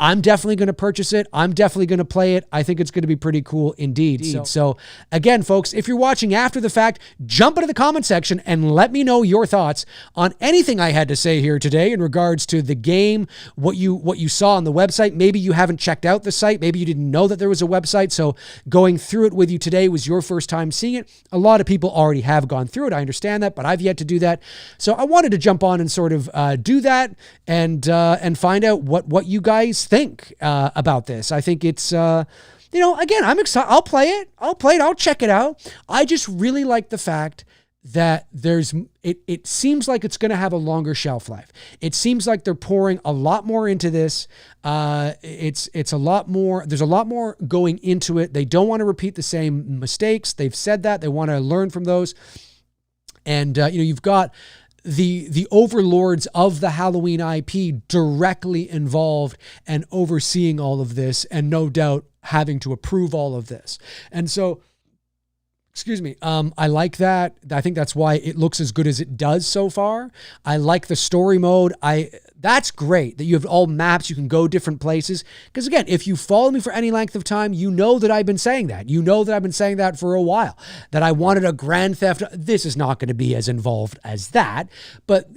I'm definitely going to purchase it. I'm definitely going to play it. I think it's going to be pretty cool indeed. So again, folks, if you're watching after the fact, jump into the comment section and let me know your thoughts on anything I had to say here today in regards to the game, what you saw on the website. Maybe you haven't checked out the site. Maybe you didn't know that there was a website. So going through it with you today was your first time seeing it. A lot of people already have gone through it. I understand that, but I've yet to do that. So I wanted to jump on and sort of do that and find out what you guys think about this. I think it's, again, I'm excited. I'll play it. I'll check it out. I just really like the fact that it seems like it's going to have a longer shelf life. It seems like they're pouring a lot more into this. It's a lot more, there's a lot more going into it. They don't want to repeat the same mistakes. They've said that they want to learn from those. And, you've got the overlords of the Halloween IP directly involved and overseeing all of this, and no doubt having to approve all of this. And so, I like that. I think that's why it looks as good as it does so far. I like the story mode. That's great that you have all maps. You can go different places. Because again, if you follow me for any length of time, you know that I've been saying that. You know that I've been saying that for a while, that I wanted a Grand Theft. This is not going to be as involved as that. But,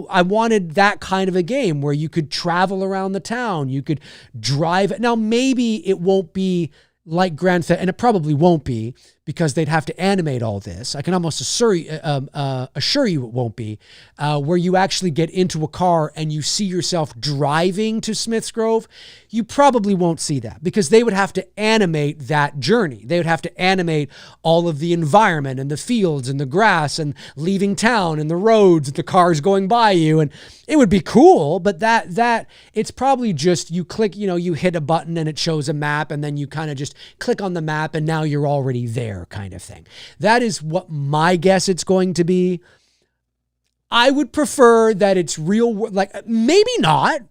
I wanted that kind of a game where you could travel around the town. You could drive. Now, maybe it won't be like Grand Theft, and it probably won't be because they'd have to animate all this. I can almost assure you it won't be, where you actually get into a car and you see yourself driving to Smith's Grove. You probably won't see that because they would have to animate that journey. They would have to animate all of the environment and the fields and the grass and leaving town and the roads and the cars going by you. And it would be cool, but that it's probably just you click, you hit a button and it shows a map and then you kind of just click on the map and now you're already there kind of thing. That is what my guess it's going to be. I would prefer that it's real, like maybe not.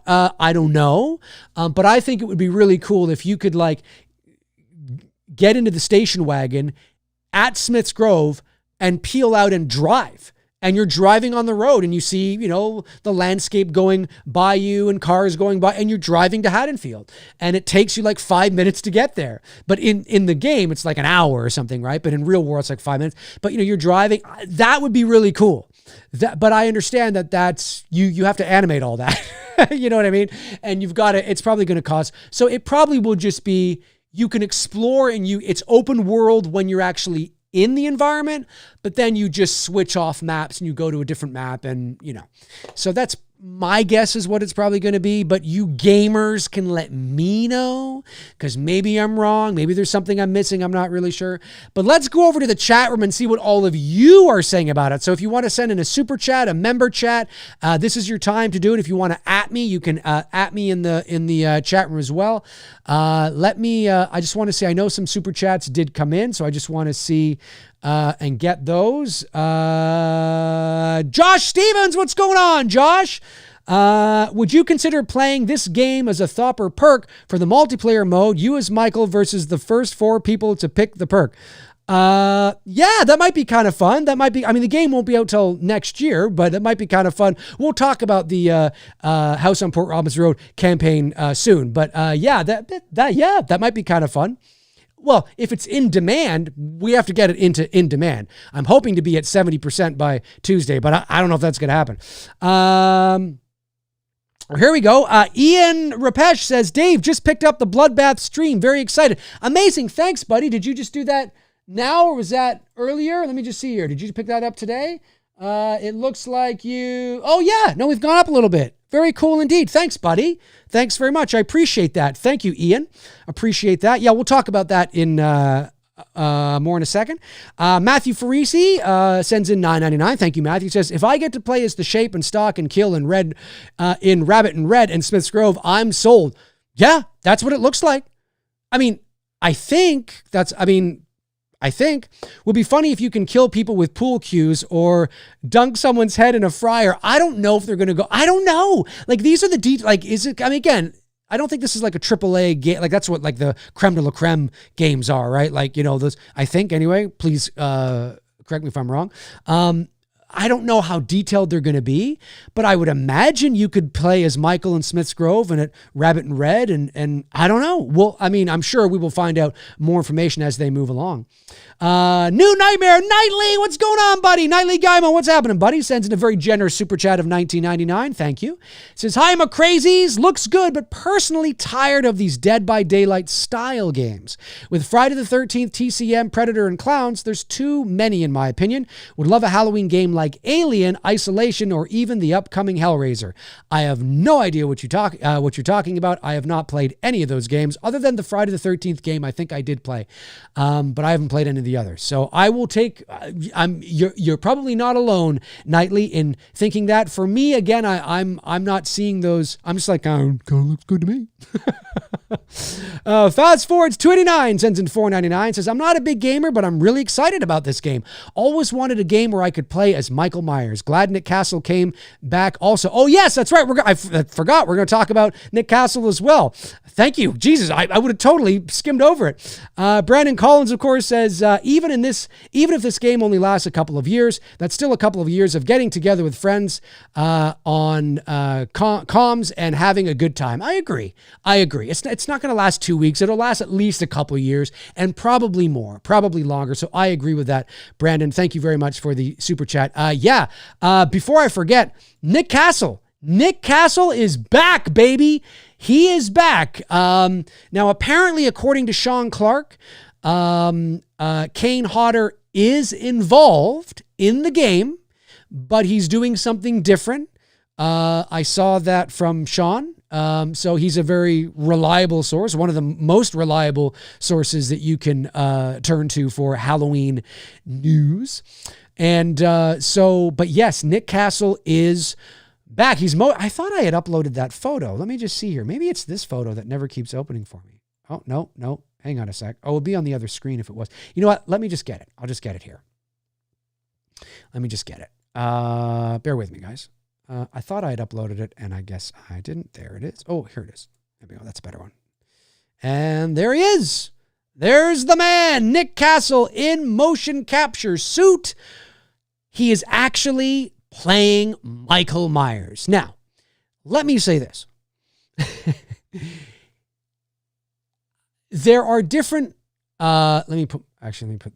I don't know. But I think it would be really cool if you could like get into the station wagon at Smith's Grove and peel out and drive. And you're driving on the road and you see, the landscape going by you and cars going by and you're driving to Haddonfield and it takes you like 5 minutes to get there. But in the game, it's like an hour or something, right? But in real world, it's like 5 minutes. But, you're driving. That would be really cool. But I understand that's, you have to animate all that. You know what I mean? And it's probably going to cost. So it probably will just be, you can explore and it's open world when you're actually in the environment, but then you just switch off maps and you go to a different map and, so that's my guess is what it's probably going to be, but you gamers can let me know because maybe I'm wrong. Maybe there's something I'm missing. I'm not really sure, but let's go over to the chat room and see what all of you are saying about it. So if you want to send in a super chat, a member chat, this is your time to do it. If you want to at me, you can at me in the chat room as well. I just want to say, I know some super chats did come in, so I just want to see and get those. Josh Stevens, what's going on, Josh? Would you consider playing this game as a thopper perk for the multiplayer mode? You as Michael versus the first 4 people to pick the perk. Yeah, that might be kind of fun. The game won't be out till next year, but it might be kind of fun. We'll talk about the House on Port Robinson Road campaign soon. But that might be kind of fun. Well, if it's in demand, we have to get it in demand. I'm hoping to be at 70% by Tuesday, but I don't know if that's going to happen. Here we go. Ian Rapesh says, Dave just picked up the Bloodbath stream. Very excited. Amazing. Thanks, buddy. Did you just do that now or was that earlier? Let me just see here. Did you pick that up today? It looks like you... Oh, yeah. No, we've gone up a little bit. Very cool indeed. Thanks, buddy. Thanks very much. I appreciate that. Thank you, Ian. Appreciate that. Yeah, we'll talk about that in more in a second. Matthew Farisi sends in $9.99. Thank you, Matthew. Says, if I get to play as the Shape and Stalk and Kill in Red, in Rabbit and Red and Smith's Grove, I'm sold. Yeah, that's what it looks like. I think would be funny if you can kill people with pool cues or dunk someone's head in a fryer. I don't know if they're going to go. I don't know. Like, these are the details. Like, is it, again, I don't think this is like a AAA game. Like, that's what like the creme de la creme games are, right? Like, those, I think anyway, please correct me if I'm wrong. I don't know how detailed they're going to be, but I would imagine you could play as Michael in Smith's Grove and at Rabbit and Red. And I don't know. Well, I'm sure we will find out more information as they move along. New Nightmare Nightly, what's going on, buddy? Nightly Guymo, what's happening, buddy? Sends in a very generous super chat of $19.99. Thank you. Says, hi, McRazies. Looks good, but personally tired of these Dead by Daylight style games. With Friday the 13th, TCM, Predator, and Clowns, there's too many in my opinion. Would love a Halloween game like Alien, Isolation, or even the upcoming Hellraiser. I have no idea what you're talking about. I have not played any of those games other than the Friday the 13th game. I think I did play, but I haven't played any of the others. So I will take. You're probably not alone, Nightly, in thinking that. For me, again, I'm not seeing those. I'm just like, kind of looks good to me. Fast Forwards 289 sends in $4.99. Says, I'm not a big gamer, but I'm really excited about this game. Always wanted a game where I could play as Michael Myers. Glad Nick Castle came back also. Oh, yes, that's right. I forgot. We're going to talk about Nick Castle as well. Thank you. Jesus, I would have totally skimmed over it. Brandon Collins, of course, says, even if this game only lasts a couple of years, that's still a couple of years of getting together with friends on comms and having a good time. I agree. It's not going to last 2 weeks. It'll last at least a couple of years and probably more, probably longer. So I agree with that. Brandon, thank you very much for the super chat. Before I forget, Nick Castle is back, baby. He is back. Now, apparently, according to Sean Clark, Kane Hodder is involved in the game, but he's doing something different. I saw that from Sean. So he's a very reliable source, one of the most reliable sources that you can turn to for Halloween news. And but yes, Nick Castle is back. I thought I had uploaded that photo. Let me just see here. Maybe it's this photo that never keeps opening for me. Oh, no. Hang on a sec. Oh, it'll be on the other screen if it was. You know what? Let me just get it. I'll just get it here. Let me just get it. Bear with me, guys. I thought I had uploaded it, and I guess I didn't. There it is. Oh, here it is. There we go. That's a better one. And there he is. There's the man, Nick Castle, in motion capture suit. He is actually playing Michael Myers. Now, let me say this. There are different, let me put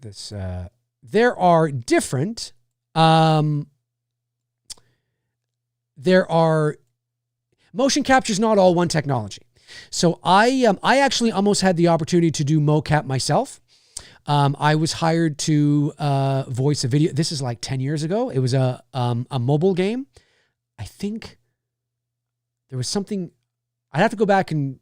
this, there are different, motion capture is not all one technology. So I actually almost had the opportunity to do mocap myself. I was hired to voice a video. This is like 10 years ago. It was a mobile game. I think there was something, I'd have to go back and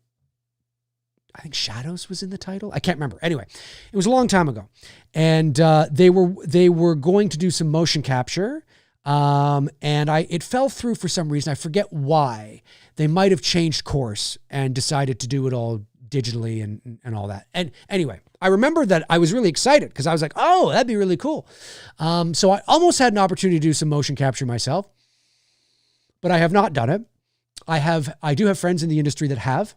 I think Shadows was in the title. I can't remember. Anyway, it was a long time ago. And they were going to do some motion capture. And it fell through for some reason. I forget why. They might have changed course and decided to do it all digitally and all that. And anyway, I remember that I was really excited because I was like, oh, that'd be really cool. So I almost had an opportunity to do some motion capture myself, but I have not done it. I do have friends in the industry that have.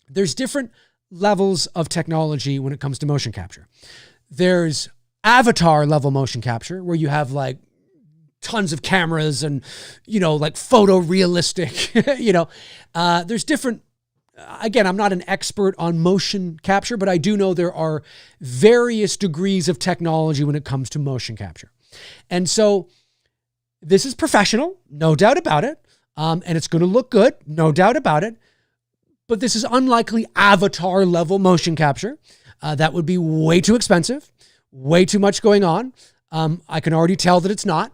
There's different levels of technology when it comes to motion capture. There's avatar level motion capture where you have like tons of cameras and, like photorealistic, there's different. Again, I'm not an expert on motion capture, but I do know there are various degrees of technology when it comes to motion capture. And so this is professional, no doubt about it. And it's going to look good, no doubt about it. But this is unlikely avatar level motion capture. That would be way too expensive, way too much going on. I can already tell that it's not.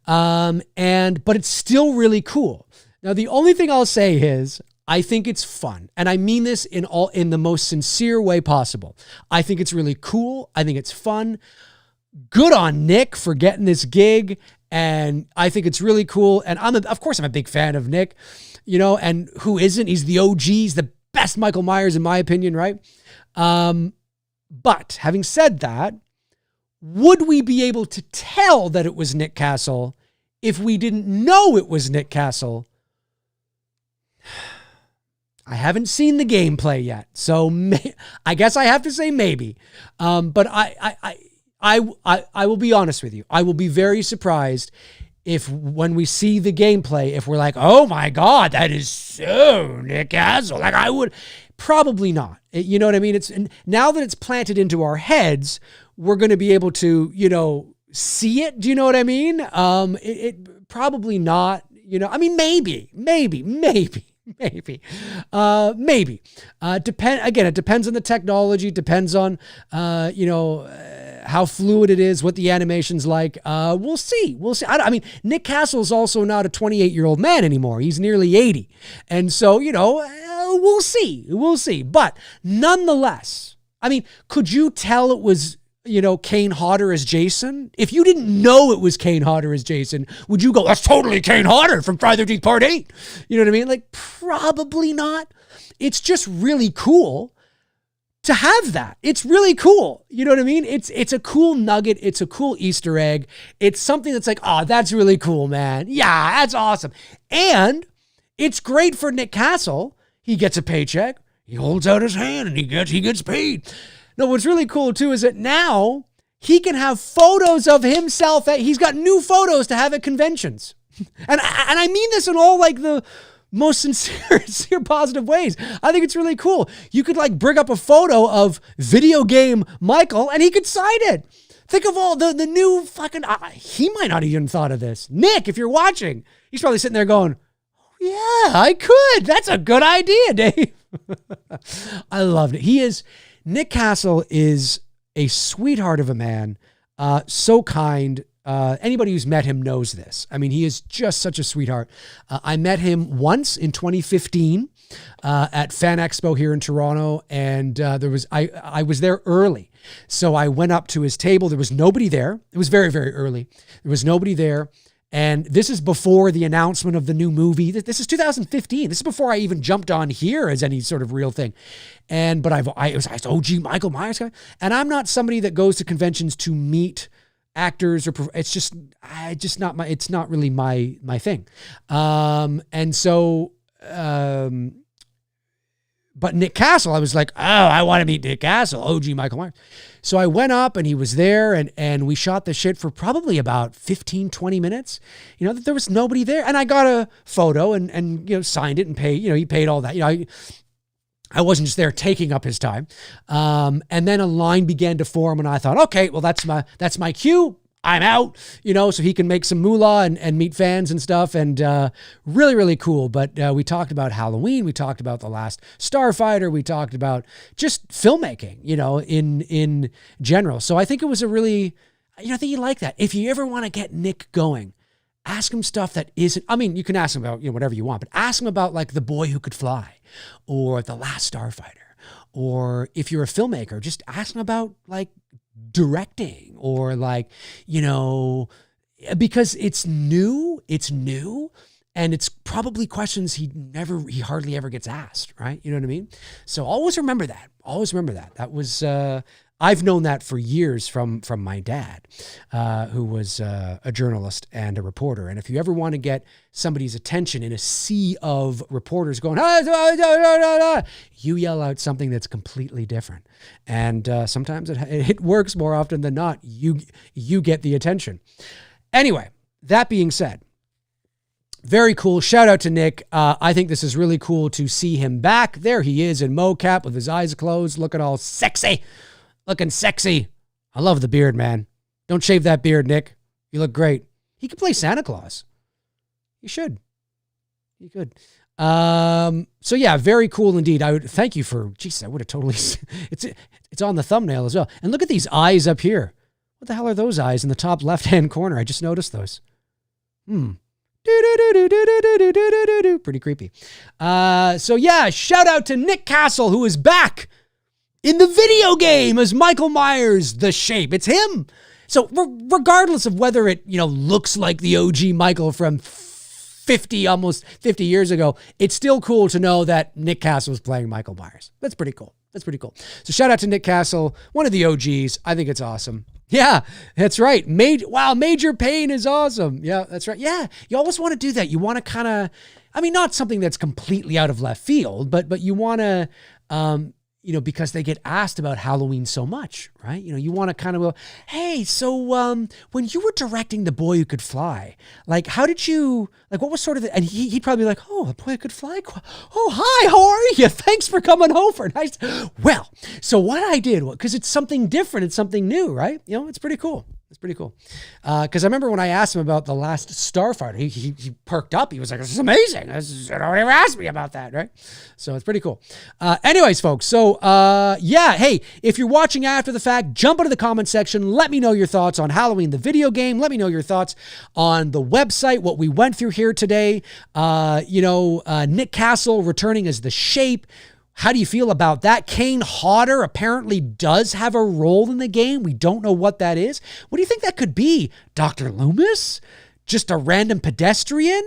But it's still really cool. Now, the only thing I'll say is I think it's fun. And I mean this in the most sincere way possible. I think it's really cool. I think it's fun. Good on Nick for getting this gig. And I think it's really cool. And of course I'm a big fan of Nick, and who isn't? He's the OG. He's the best Michael Myers in my opinion, right? But having said that, would we be able to tell that it was Nick Castle if we didn't know it was Nick Castle? I haven't seen the gameplay yet, so I guess I have to say maybe. But I will be honest with you. I will be very surprised if when we see the gameplay, if we're like, oh my God, that is so Nick Castle. Like I would probably not. You know what I mean? Now that it's planted into our heads, we're going to be able to, see it. Do you know what I mean? It probably not, maybe. Maybe. It depends on the technology, depends on, how fluid it is, what the animation's like. We'll see. Nick Castle is also not a 28-year-old man anymore. He's nearly 80. And so, we'll see. But nonetheless, could you tell it was, Kane Hodder as Jason? If you didn't know it was Kane Hodder as Jason, would you go, that's totally Kane Hodder from Friday the 13th Part 8? You know what I mean? Like, probably not. It's just really cool to have that. It's really cool. You know what I mean? It's a cool nugget. It's a cool Easter egg. It's something that's like, oh, that's really cool, man. Yeah, that's awesome. And it's great for Nick Castle. He gets a paycheck. He holds out his hand and he gets paid. No, what's really cool too is that now he can have photos of himself. He's got new photos to have at conventions. And I mean this in all like the most sincere positive ways. I think it's really cool. You could like bring up a photo of video game Michael and he could sign it. Think of all the new fucking, he might not even thought of this. Nick, if you're watching, he's probably sitting there going, yeah, I could. That's a good idea, Dave. I loved it. Nick Castle is a sweetheart of a man. So kind. Anybody who's met him knows this. I mean, he is just such a sweetheart. I met him once in 2015 at Fan Expo here in Toronto, and I was there early. So I went up to his table. There was nobody there. It was very, very early. There was nobody there. And this is before the announcement of the new movie. This is 2015. This is before I even jumped on here as any sort of real thing. But I was OG Michael Myers guy. And I'm not somebody that goes to conventions to meet actors or it's not really my thing. But Nick Castle, I was like, oh, I want to meet Nick Castle, OG Michael Myers. So I went up and he was there and we shot the shit for probably about 15, 20 minutes. You know, there was nobody there. And I got a photo and signed it and paid, he paid all that. I wasn't just there taking up his time. And then a line began to form and I thought, okay, well, that's my cue. I'm out, so he can make some moolah and meet fans and stuff. And really, really cool. But we talked about Halloween. We talked about The Last Starfighter. We talked about just filmmaking, in general. So I think it was a really, I think you like that. If you ever want to get Nick going, ask him stuff that isn't, you can ask him about, whatever you want, but ask him about like The Boy Who Could Fly or The Last Starfighter. Or if you're a filmmaker, just ask him about like directing or like, because it's new and it's probably questions he hardly ever gets asked, right? You know what I mean? So always remember that. That was, I've known that for years from my dad, who was a journalist and a reporter. And if you ever want to get somebody's attention in a sea of reporters going, you yell out something that's completely different. And sometimes it works more often than not. You get the attention. Anyway, that being said, very cool. Shout out to Nick. I think this is really cool to see him back. There he is in mocap with his eyes closed, looking all sexy. Looking sexy. I love the beard, man. Don't shave that beard, Nick. You look great. He could play Santa Claus. He should. He could. So yeah, very cool indeed. I would thank you for, I would have totally, it's on the thumbnail as well. And look at these eyes up here. What the hell are those eyes in the top left-hand corner? I just noticed those. Pretty creepy. So yeah, shout out to Nick Castle, who is back in the video game as Michael Myers, The Shape. It's him. So regardless of whether it, looks like the OG Michael from almost 50 years ago, it's still cool to know that Nick Castle is playing Michael Myers. That's pretty cool. So shout out to Nick Castle, one of the OGs. I think it's awesome. Yeah, that's right. Major Pain is awesome. Yeah, that's right. Yeah, you always want to do that. You want to kind of, not something that's completely out of left field, but you want to, because they get asked about Halloween so much, right? You want to kind of go, hey, so when you were directing The Boy Who Could Fly, like, how did you, like, what was sort of, and he'd probably be like, oh, The Boy Who Could Fly? Oh, hi, how are you? Thanks for coming over. Nice. Well, so what I did, because it's something different, it's something new, right? It's pretty cool. It's pretty cool. Because I remember when I asked him about The Last Starfighter, he perked up. He was like, this is amazing. Nobody ever asked me about that, right? So it's pretty cool. Anyways, folks. So, hey, if you're watching after the fact, jump into the comment section. Let me know your thoughts on Halloween, the video game. Let me know your thoughts on the website, what we went through here today. Nick Castle returning as The Shape. How do you feel about that? Kane Hodder apparently does have a role in the game. We don't know what that is. What do you think that could be? Dr. Loomis? Just a random pedestrian?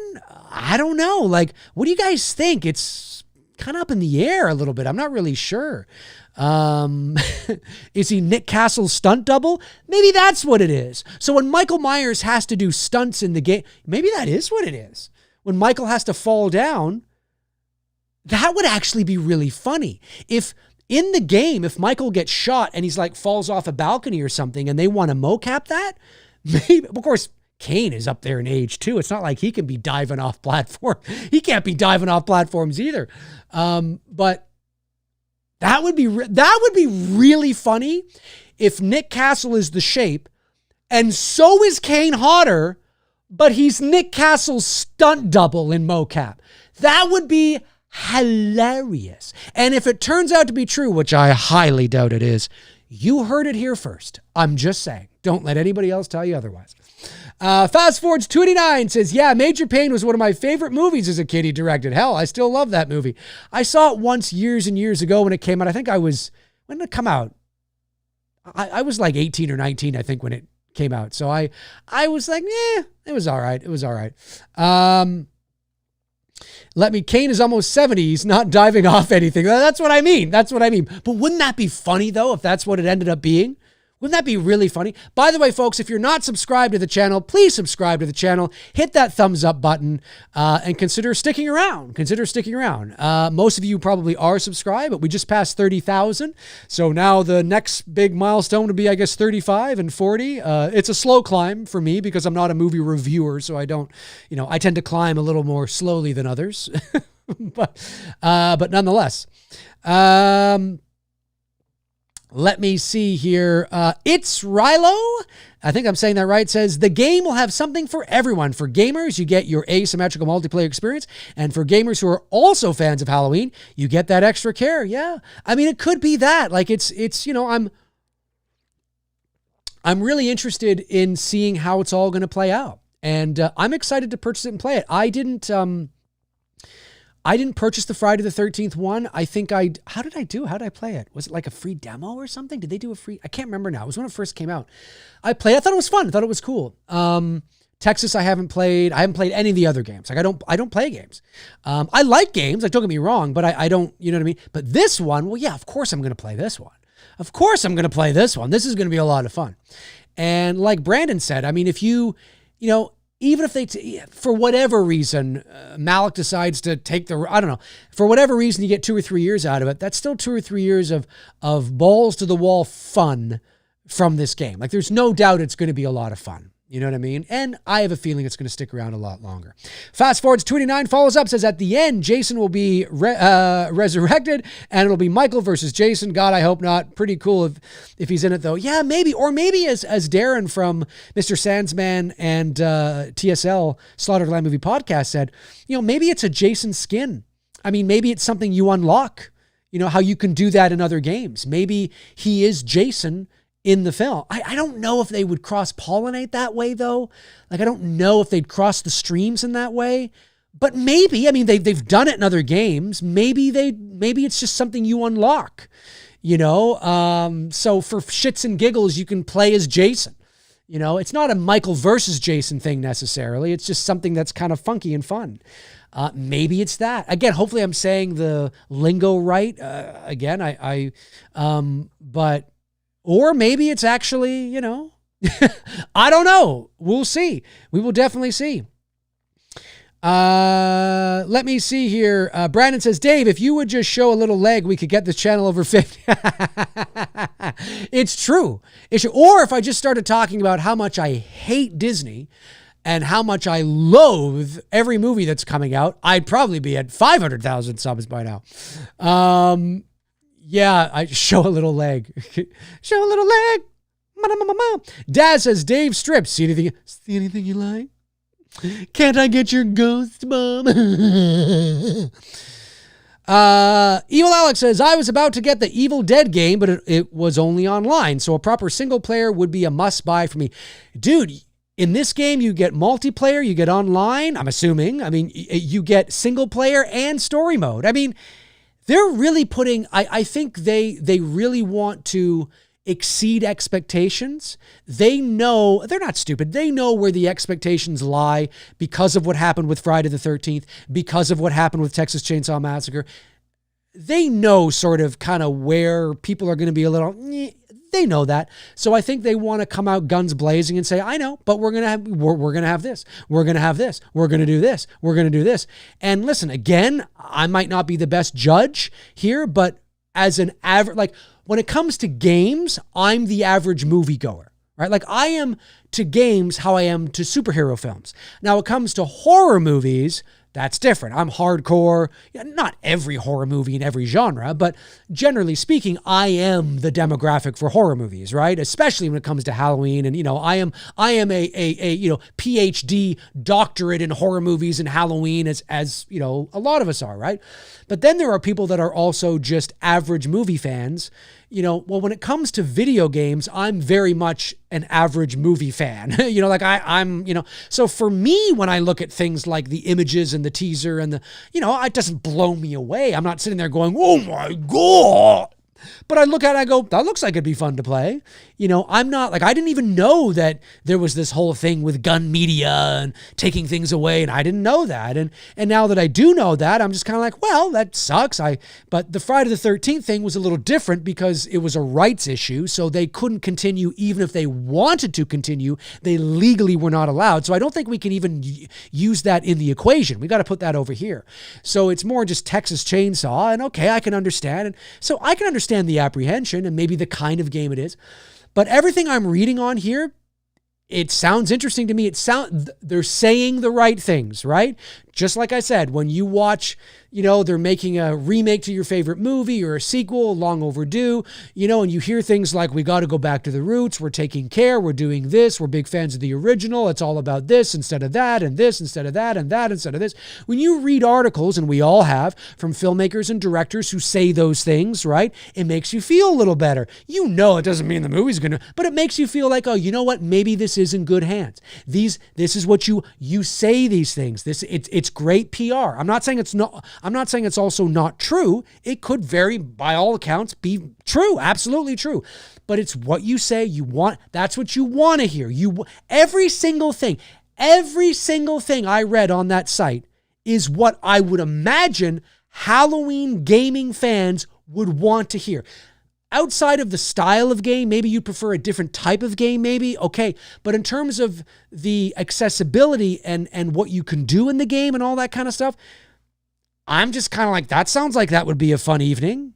I don't know. Like, what do you guys think? It's kind of up in the air a little bit. I'm not really sure. Is he Nick Castle's stunt double? Maybe that's what it is. So when Michael Myers has to do stunts in the game, maybe that is what it is. When Michael has to fall down, that would actually be really funny. If in the game, if Michael gets shot and he's like falls off a balcony or something and they want to mocap that, maybe, of course, Kane is up there in age too. It's not like he can be diving off platform. He can't be diving off platforms either. But that would be really funny if Nick Castle is the Shape and so is Kane Hodder, but he's Nick Castle's stunt double in mocap. That would be hilarious. And if it turns out to be true, which I highly doubt it is, you heard it here first. I'm just saying. Don't let anybody else tell you otherwise. Fast Forwards 289 says, yeah, Major Payne was one of my favorite movies as a kid he directed. Hell, I still love that movie. I saw it once years and years ago when it came out. I think when did it come out? I was like 18 or 19, I think, when it came out. So I was like, it was all right. It was all right. Kane is almost 70. He's not diving off anything. That's what I mean. That's what I mean. But wouldn't that be funny, though, if that's what it ended up being? Wouldn't that be really funny? By the way, folks, if you're not subscribed to the channel, please subscribe to the channel. Hit that thumbs up button and consider sticking around. Most of you probably are subscribed, but we just passed 30,000. So now the next big milestone would be, I guess, 35 and 40. It's a slow climb for me because I'm not a movie reviewer, so I don't, I tend to climb a little more slowly than others. but nonetheless. Let me see here. It's Rilo, I think I'm saying that right, says, the game will have something for everyone. For gamers, you get your asymmetrical multiplayer experience. And for gamers who are also fans of Halloween, you get that extra care. Yeah. I mean, it could be that. Like, it's I'm really interested in seeing how it's all going to play out. And I'm excited to purchase it and play it. I didn't purchase the Friday the 13th one. How did I do? How did I play it? Was it like a free demo or something? Did they do I can't remember now. It was when it first came out. I thought it was fun. I thought it was cool. Texas, I haven't played. I haven't played any of the other games. Like I don't play games. I like games. Like, don't get me wrong, but I don't, you know what I mean? But this one, well, yeah, of course I'm going to play this one. Of course I'm going to play this one. This is going to be a lot of fun. And like Brandon said, I mean, if even if for whatever reason, Malik decides to take for whatever reason you get 2 or 3 years out of it, that's still 2 or 3 years of balls to the wall fun from this game. Like, there's no doubt it's going to be a lot of fun. You know what I mean? And I have a feeling it's going to stick around a lot longer. Fast Forwards 29 follows up, says, at the end, Jason will be resurrected and it'll be Michael versus Jason. God, I hope not. Pretty cool if he's in it, though. Yeah, maybe. Or maybe as Darren from Mr. Sandsman and TSL, Slaughtered Lamb Movie Podcast, said, maybe it's a Jason skin. I mean, maybe it's something you unlock. How you can do that in other games. Maybe he is Jason in the film. I don't know if they would cross-pollinate that way, though. Like, I don't know if they'd cross the streams in that way. But maybe, I mean, they've done it in other games. Maybe it's just something you unlock, So for shits and giggles, you can play as Jason. It's not a Michael versus Jason thing necessarily. It's just something that's kind of funky and fun. Maybe it's that. Again, hopefully I'm saying the lingo right. Or maybe it's actually, I don't know. We'll see. We will definitely see. Let me see here. Brandon says, Dave, if you would just show a little leg, we could get this channel over 50. It's true. Or if I just started talking about how much I hate Disney and how much I loathe every movie that's coming out, I'd probably be at 500,000 subs by now. Yeah, I show a little leg. Show a little leg. Dad says, Dave strips. See anything you like? Can't I get your ghost, Mom? Evil Alex says, I was about to get the Evil Dead game, but it was only online, so a proper single player would be a must buy for me. Dude, in this game, you get multiplayer, you get online, I'm assuming. I mean, you get single player and story mode. I mean, they're really putting, I think they really want to exceed expectations. They know, they're not stupid. They know where the expectations lie because of what happened with Friday the 13th, because of what happened with Texas Chainsaw Massacre. they know sort of kind of where people are going to be a little, they know that. So I think they want to come out guns blazing and say, I know, but we're going to have this. We're going to have this. We're going to do this. We're going to do this. And listen, again, I might not be the best judge here, but as an average, like when it comes to games, I'm the average moviegoer, right? Like I am to games how I am to superhero films. Now it comes to horror movies, that's different. I'm hardcore, not every horror movie in every genre, but generally speaking, I am the demographic for horror movies, right? Especially when it comes to Halloween. And, I am a PhD doctorate in horror movies and Halloween as a lot of us are, right? But then there are people that are also just average movie fans. Well, when it comes to video games, I'm very much an average movie fan. So for me, when I look at things like the images and the teaser and it doesn't blow me away. I'm not sitting there going, oh my God. But I look at it, I go, that looks like it'd be fun to play. I'm not like, I didn't even know that there was this whole thing with gun media and taking things away. And I didn't know that. And now that I do know that, I'm just kind of like, well, that sucks. But the Friday the 13th thing was a little different because it was a rights issue. So they couldn't continue, even if they wanted to continue, they legally were not allowed. So I don't think we can even use that in the equation. We got to put that over here. So it's more just Texas Chainsaw. And okay, I can understand. And so I can understand the apprehension and maybe the kind of game it is. But everything I'm reading on here, it sounds interesting to me. They're saying the right things, right? Just like I said, when you watch, they're making a remake to your favorite movie or a sequel, long overdue, and you hear things like, we got to go back to the roots. We're taking care. We're doing this. We're big fans of the original. It's all about this instead of that and this instead of that and that instead of this. When you read articles, and we all have, from filmmakers and directors who say those things, right? It makes you feel a little better. It doesn't mean the movie's going to, but it makes you feel like, oh, you know what? Maybe this is in good hands. This is what you say these things. It's great PR. I'm not saying it's also not true. It could by all accounts be true, absolutely true. But it's what you say you want. That's what you want to hear. Every single thing I read on that site is what I would imagine Halloween gaming fans would want to hear. Outside of the style of game, maybe you prefer a different type of game, maybe, okay. But in terms of the accessibility and what you can do in the game and all that kind of stuff, I'm just kind of like, that sounds like that would be a fun evening.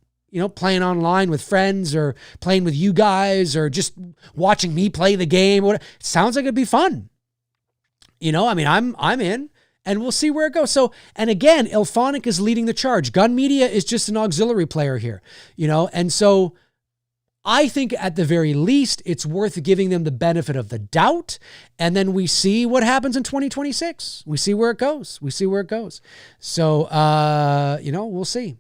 Playing online with friends or playing with you guys or just watching me play the game. It sounds like it'd be fun. I'm in. And we'll see where it goes. So, and again, Ilphonic is leading the charge. Gun Media is just an auxiliary player here, and so I think at the very least, it's worth giving them the benefit of the doubt. And then we see what happens in 2026. We see where it goes. So, we'll see.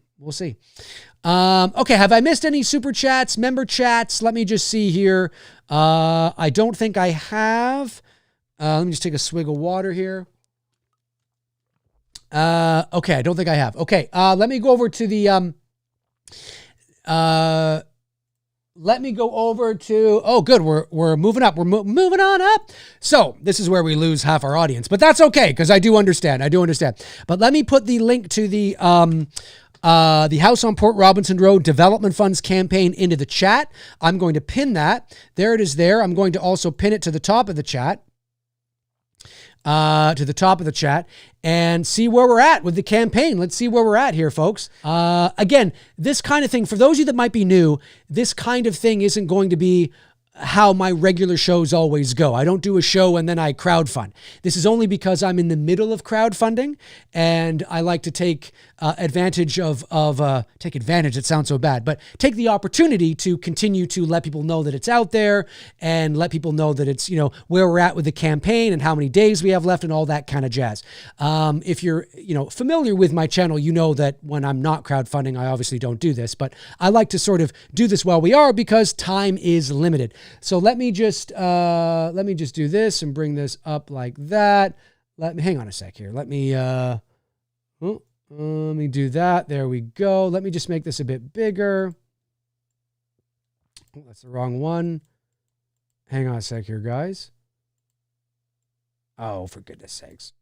Okay. Have I missed any super chats, member chats? Let me just see here. I don't think I have. Let me just take a swig of water here. Okay, I don't think I have. Okay, let me go over to the, oh, good, we're moving up. We're moving on up. So this is where we lose half our audience, but that's okay, because I do understand. But let me put the link to the House on Port Robinson Road Development Funds campaign into the chat. I'm going to pin that. There it is there. I'm going to also pin it to the top of the chat. And see where we're at with the campaign. Let's see where we're at here, folks. Again, this kind of thing, for those of you that might be new, this kind of thing isn't going to be how my regular shows always go. I don't do a show and then I crowdfund. This is only because I'm in the middle of crowdfunding and I like to take advantage take advantage, it sounds so bad, but take the opportunity to continue to let people know that it's out there and let people know that it's, where we're at with the campaign and how many days we have left and all that kind of jazz. If you're, familiar with my channel, you know that when I'm not crowdfunding, I obviously don't do this, but I like to sort of do this while we are because time is limited. So let me just do this and bring this up like that. Hang on a sec here. Let me do that. There we go. Let me just make this a bit bigger. Oh, that's the wrong one. Hang on a sec here, guys. Oh, for goodness sakes.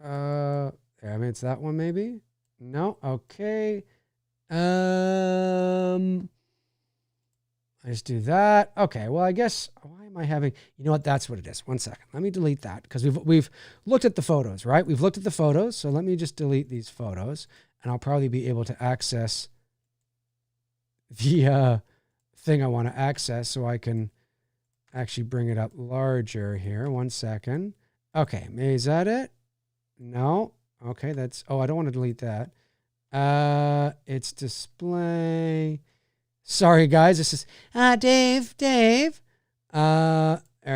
It's that one maybe. No. Okay. I just do that. Okay, well, I guess, why am I having, you know what, that's what it is. One second. Let me delete that because we've looked at the photos, right? We've looked at the photos. So let me just delete these photos and I'll probably be able to access the thing I want to access so I can actually bring it up larger here. One second. Okay, is that it? No. Okay, that's, oh, I don't want to delete that. It's display. Sorry, guys. This is Dave. There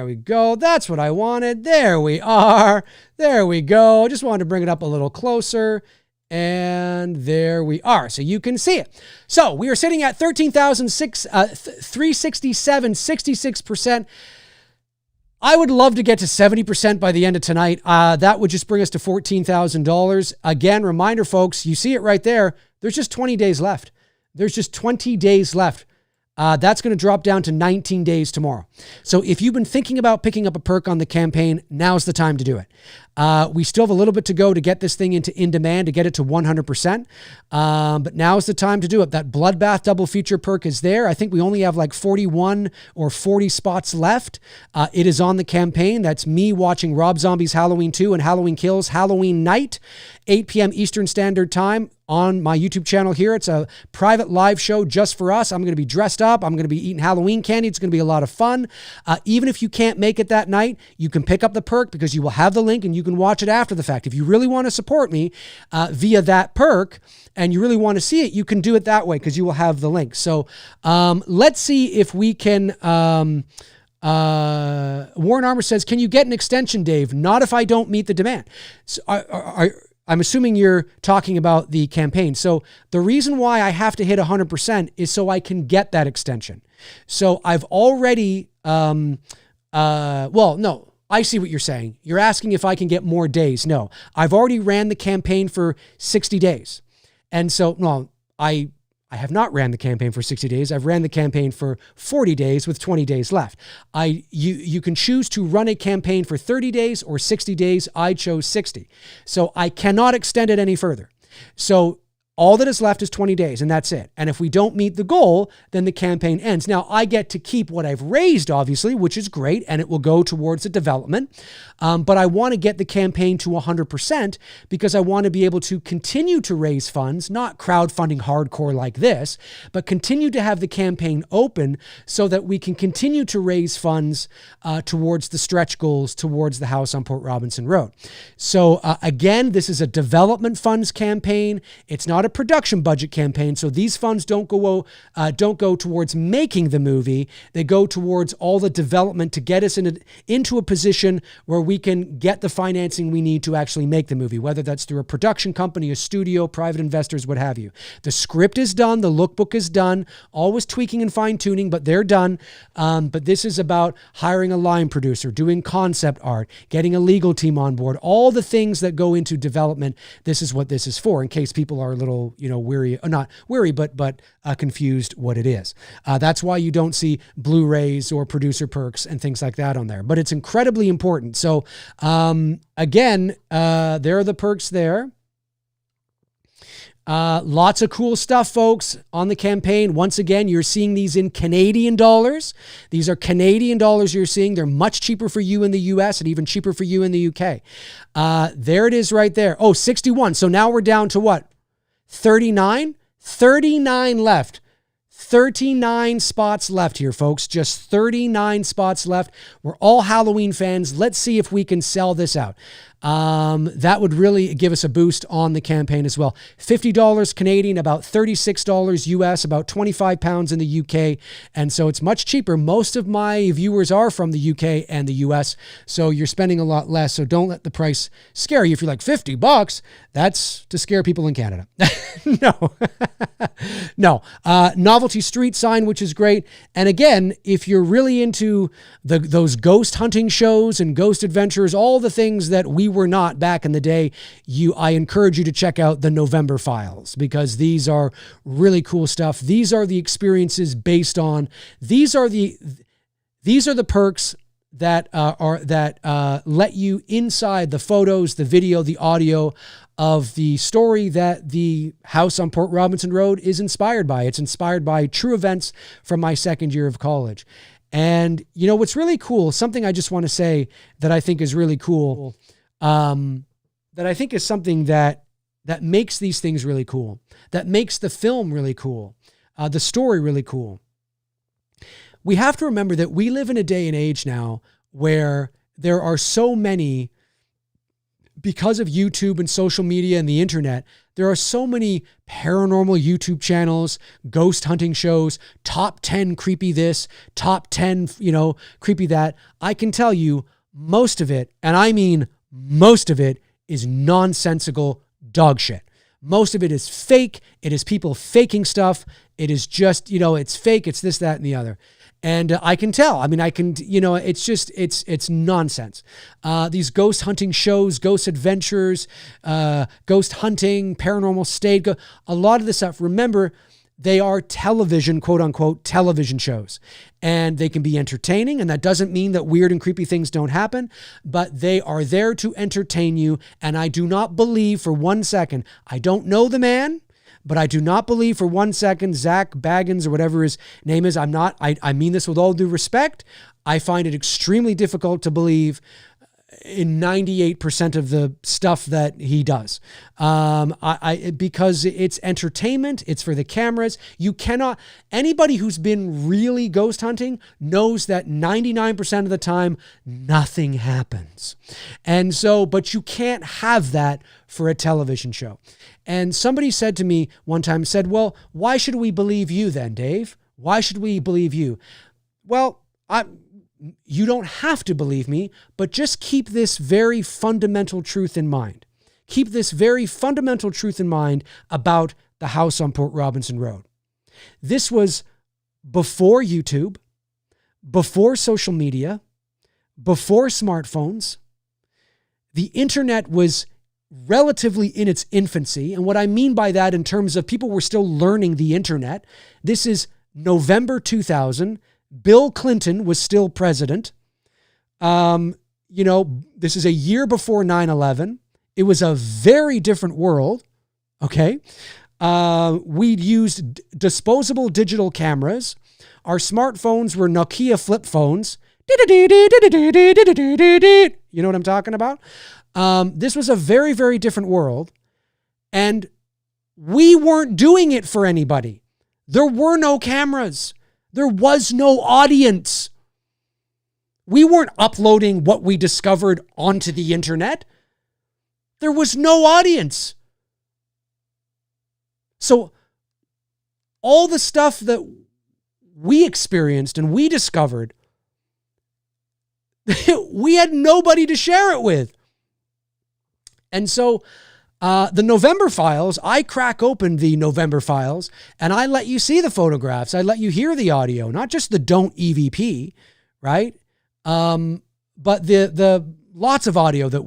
we go. That's what I wanted. There we are. There we go. Just wanted to bring it up a little closer. And there we are. So you can see it. So we are sitting at 13,367, 66%. I would love to get to 70% by the end of tonight. That would just bring us to $14,000. Again, reminder, folks, you see it right there. There's just 20 days left. There's just 20 days left. That's going to drop down to 19 days tomorrow. So if you've been thinking about picking up a perk on the campaign, now's the time to do it. We still have a little bit to go to get this thing into in demand, to get it to 100%. But now's the time to do it. That Bloodbath double feature perk is there. I think we only have like 41 or 40 spots left. It is on the campaign. That's me watching Rob Zombie's Halloween 2 and Halloween Kills Halloween night, 8 p.m. Eastern Standard Time on my YouTube channel here. It's a private live show just for us. I'm going to be dressed up. I'm going to be eating Halloween candy. It's going to be a lot of fun. Even if you can't make it that night, you can pick up the perk because you will have the link and you can watch it after the fact. If you really want to support me via that perk and you really want to see it, you can do it that way because you will have the link. So let's see if we can... Warren Armour says, can you get an extension, Dave? Not if I don't meet the demand. So, I'm assuming you're talking about the campaign. So the reason why I have to hit 100% is so I can get that extension. So I've already, no, I see what you're saying. You're asking if I can get more days. No, I've already ran the campaign for 60 days. And so, no, I have not ran the campaign for 60 days. I've ran the campaign for 40 days with 20 days left. You can choose to run a campaign for 30 days or 60 days. I chose 60. So I cannot extend it any further. So all that is left is 20 days and that's it. And if we don't meet the goal, then the campaign ends. Now I get to keep what I've raised, obviously, which is great. And it will go towards the development. But I want to get the campaign to 100% because I want to be able to continue to raise funds, not crowdfunding hardcore like this, but continue to have the campaign open so that we can continue to raise funds towards the stretch goals, towards the house on Port Robinson Road. So again, this is a development funds campaign. It's not a production budget campaign. So these funds don't go towards making the movie. They go towards all the development to get us into a position where we can get the financing we need to actually make the movie, whether that's through a production company, a studio, private investors, what have you. The script is done. The lookbook is done. Always tweaking and fine tuning, but they're done. But this is about hiring a line producer, doing concept art, getting a legal team on board, all the things that go into development. This is what this is for, in case people are a little, weary, not weary, but confused what it is. That's why you don't see Blu-rays or producer perks and things like that on there, but it's incredibly important. So again, there are the perks there. Lots of cool stuff, folks, on the campaign. Once again, you're seeing these in Canadian dollars. These are Canadian dollars you're seeing. They're much cheaper for you in the US and even cheaper for you in the UK. There it is right there. Oh, 61. So now we're down to what? 39? 39 left. 39 spots left here, folks. Just 39 spots left. We're all Halloween fans. Let's see if we can sell this out. That would really give us a boost on the campaign as well. $50 Canadian, about $36 US, about 25 pounds in the UK. And so it's much cheaper. Most of my viewers are from the UK and the US, so you're spending a lot less. So don't let the price scare you. If you're like $50, that's to scare people in Canada. No. Novelty street sign, which is great. And again, if you're really into those ghost hunting shows and ghost adventures, all the things that we were not back in the day, I encourage you to check out the November Files, because these are really cool stuff. These are the experiences based on, these are the perks that let you inside the photos, the video, the audio of the story that the house on Port Robinson Road is inspired by. It's inspired by true events from my second year of college. And you know what's really cool, something I just want to say that I think is really cool, that I think is something that makes these things really cool, that makes the film really cool, the story really cool. We have to remember that we live in a day and age now where there are so many, because of YouTube and social media and the internet, there are so many paranormal YouTube channels, ghost hunting shows, top 10 creepy this, top 10, creepy that. I can tell you most of it, and I mean most of it, is nonsensical dog shit. Most of it is fake. It is people faking stuff. It is just, it's fake. It's this, that, and the other. And I can tell. I mean, it's just, it's nonsense. These ghost hunting shows, ghost adventures, ghost hunting, paranormal state, a lot of this stuff, remember, they are television, quote unquote, television shows. And they can be entertaining. And that doesn't mean that weird and creepy things don't happen, but they are there to entertain you. And I do not believe for 1 second, I don't know the man, but I do not believe for 1 second, Zach Baggins or whatever his name is. I mean this with all due respect. I find it extremely difficult to believe in 98% of the stuff that he does. Because it's entertainment, it's for the cameras. Anybody who's been really ghost hunting knows that 99% of the time, nothing happens. And so, but you can't have that for a television show. And somebody said to me one time, well, why should we believe you then, Dave? Why should we believe you? Well, you don't have to believe me, but just keep this very fundamental truth in mind. Keep this very fundamental truth in mind about the house on Port Robinson Road. This was before YouTube, before social media, before smartphones. The internet was relatively in its infancy. And what I mean by that in terms of people were still learning the internet, this is November 2000. Bill Clinton was still president. This is a year before 9/11. It was a very different world. Okay. We'd used disposable digital cameras. Our smartphones were Nokia flip phones. You know what I'm talking about? This was a very, very different world. And we weren't doing it for anybody. There were no cameras. There was no audience. We weren't uploading what we discovered onto the internet. There was no audience. So all the stuff that we experienced and we discovered, we had nobody to share it with. And so the November files, I crack open the November files and I let you see the photographs. I let you hear the audio, not just the don't EVP, right? But the lots of audio that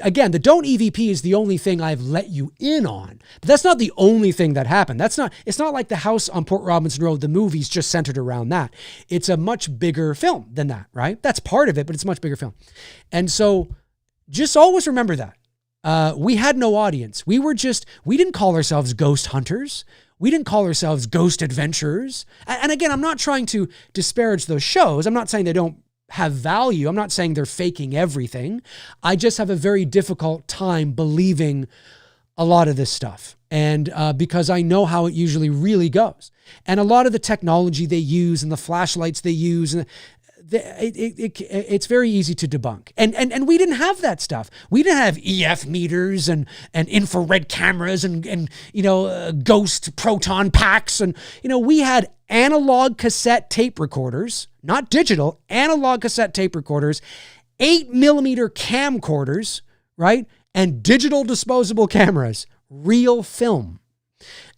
again, the don't EVP is the only thing I've let you in on. But that's not the only thing that happened. It's not like the house on Port Robinson Road, the movie's just centered around that. It's a much bigger film than that, right? That's part of it, but it's a much bigger film. And so just always remember that. We had no audience. We didn't call ourselves ghost hunters. We didn't call ourselves ghost adventurers. And again, I'm not trying to disparage those shows. I'm not saying they don't have value. I'm not saying they're faking everything. I just have a very difficult time believing a lot of this stuff. And because I know how it usually really goes. And a lot of the technology they use and the flashlights they use, and it's very easy to debunk. And we didn't have that stuff. We didn't have EF meters and infrared cameras and ghost proton packs. And, we had analog cassette tape recorders, not digital, analog cassette tape recorders, 8mm camcorders, right? And digital disposable cameras, real film.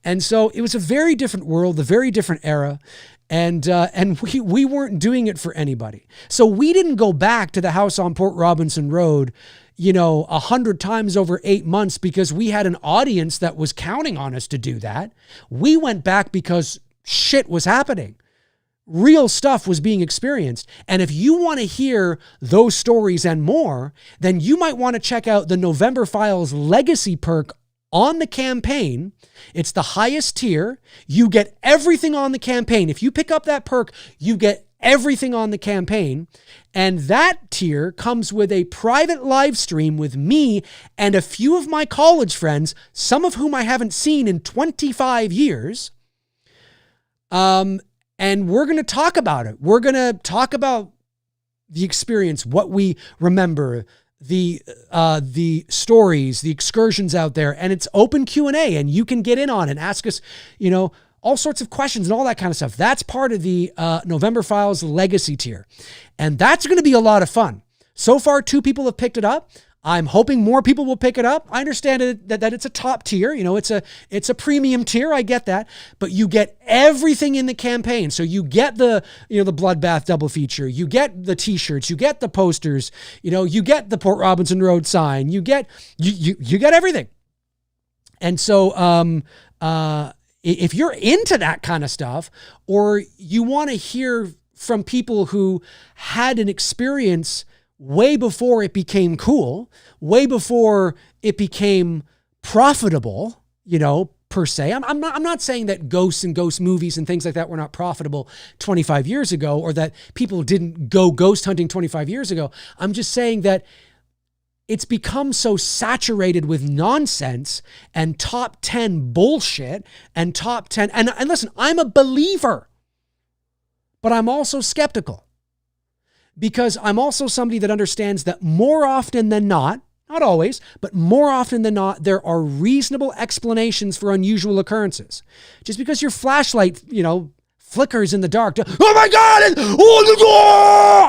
And so it was a very different world, a very different era. And we weren't doing it for anybody. So we didn't go back to the house on Port Robinson Road, 100 times over 8 months because we had an audience that was counting on us to do that. We went back because shit was happening. real stuff was being experienced. And if you want to hear those stories and more, then you might want to check out the November Files Legacy perk on the campaign. It's the highest tier. You get everything on the campaign. If you pick up that perk, you get everything on the campaign. And that tier comes with a private live stream with me and a few of my college friends, some of whom I haven't seen in 25 years. And we're going to talk about it. We're going to talk about the experience, what we remember, the stories, the excursions out there, and it's open Q&A, and you can get in on it and ask us, all sorts of questions and all that kind of stuff. That's part of the November Files Legacy tier, and that's going to be a lot of fun. So far, 2 people have picked it up. I'm hoping more people will pick it up. I understand that it's a top tier. It's a premium tier. I get that. But you get everything in the campaign. So you get the Bloodbath double feature. You get the t-shirts. You get the posters. You get the Port Robinson Road sign. You get everything. And so if you're into that kind of stuff, or you want to hear from people who had an experience way before it became cool, way before it became profitable, per se. I'm not saying that ghosts and ghost movies and things like that were not profitable 25 years ago, or that people didn't go ghost hunting 25 years ago. I'm just saying that it's become so saturated with nonsense and top 10 bullshit and top 10. And listen, I'm a believer, but I'm also skeptical. Because I'm also somebody that understands that more often than not always, but more often than not, there are reasonable explanations for unusual occurrences. Just because your flashlight, flickers in the dark, oh my God,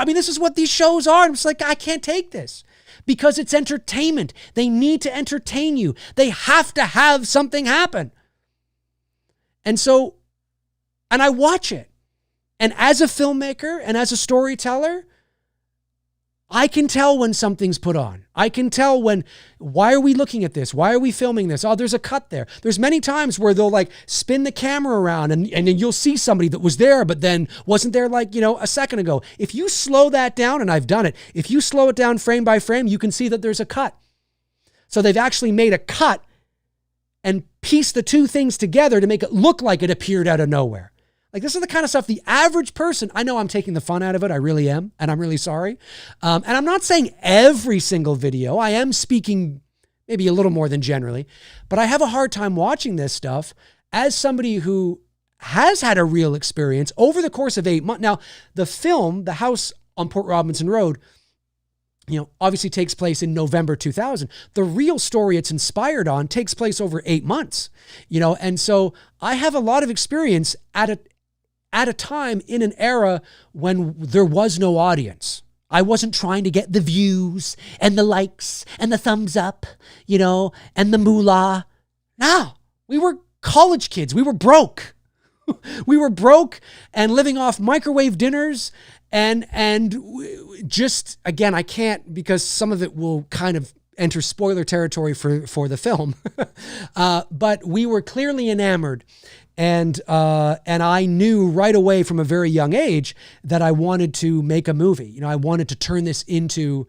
I mean, this is what these shows are. I'm just like, I can't take this. Because it's entertainment. They need to entertain you. They have to have something happen. And I watch it. And as a filmmaker and as a storyteller, I can tell when something's put on. I can tell why are we looking at this? Why are we filming this? Oh, there's a cut there. There's many times where they'll spin the camera around and then you'll see somebody that was there, but then wasn't there a second ago. If you slow that down, and I've done it, if you slow it down frame by frame, you can see that there's a cut. So they've actually made a cut and pieced the two things together to make it look like it appeared out of nowhere. This is the kind of stuff the average person, I know I'm taking the fun out of it. I really am. And I'm really sorry. And I'm not saying every single video. I am speaking maybe a little more than generally. But I have a hard time watching this stuff as somebody who has had a real experience over the course of 8 months. Now, the film, The House on Port Robinson Road, obviously takes place in November 2000. The real story it's inspired on takes place over 8 months, and so I have a lot of experience at a time in an era when there was no audience. I wasn't trying to get the views and the likes and the thumbs up, and the moolah. No, we were college kids. We were broke. We were broke and living off microwave dinners and just, again, I can't, because some of it will kind of enter spoiler territory for the film. But we were clearly enamored. And I knew right away from a very young age that I wanted to make a movie. I wanted to turn this into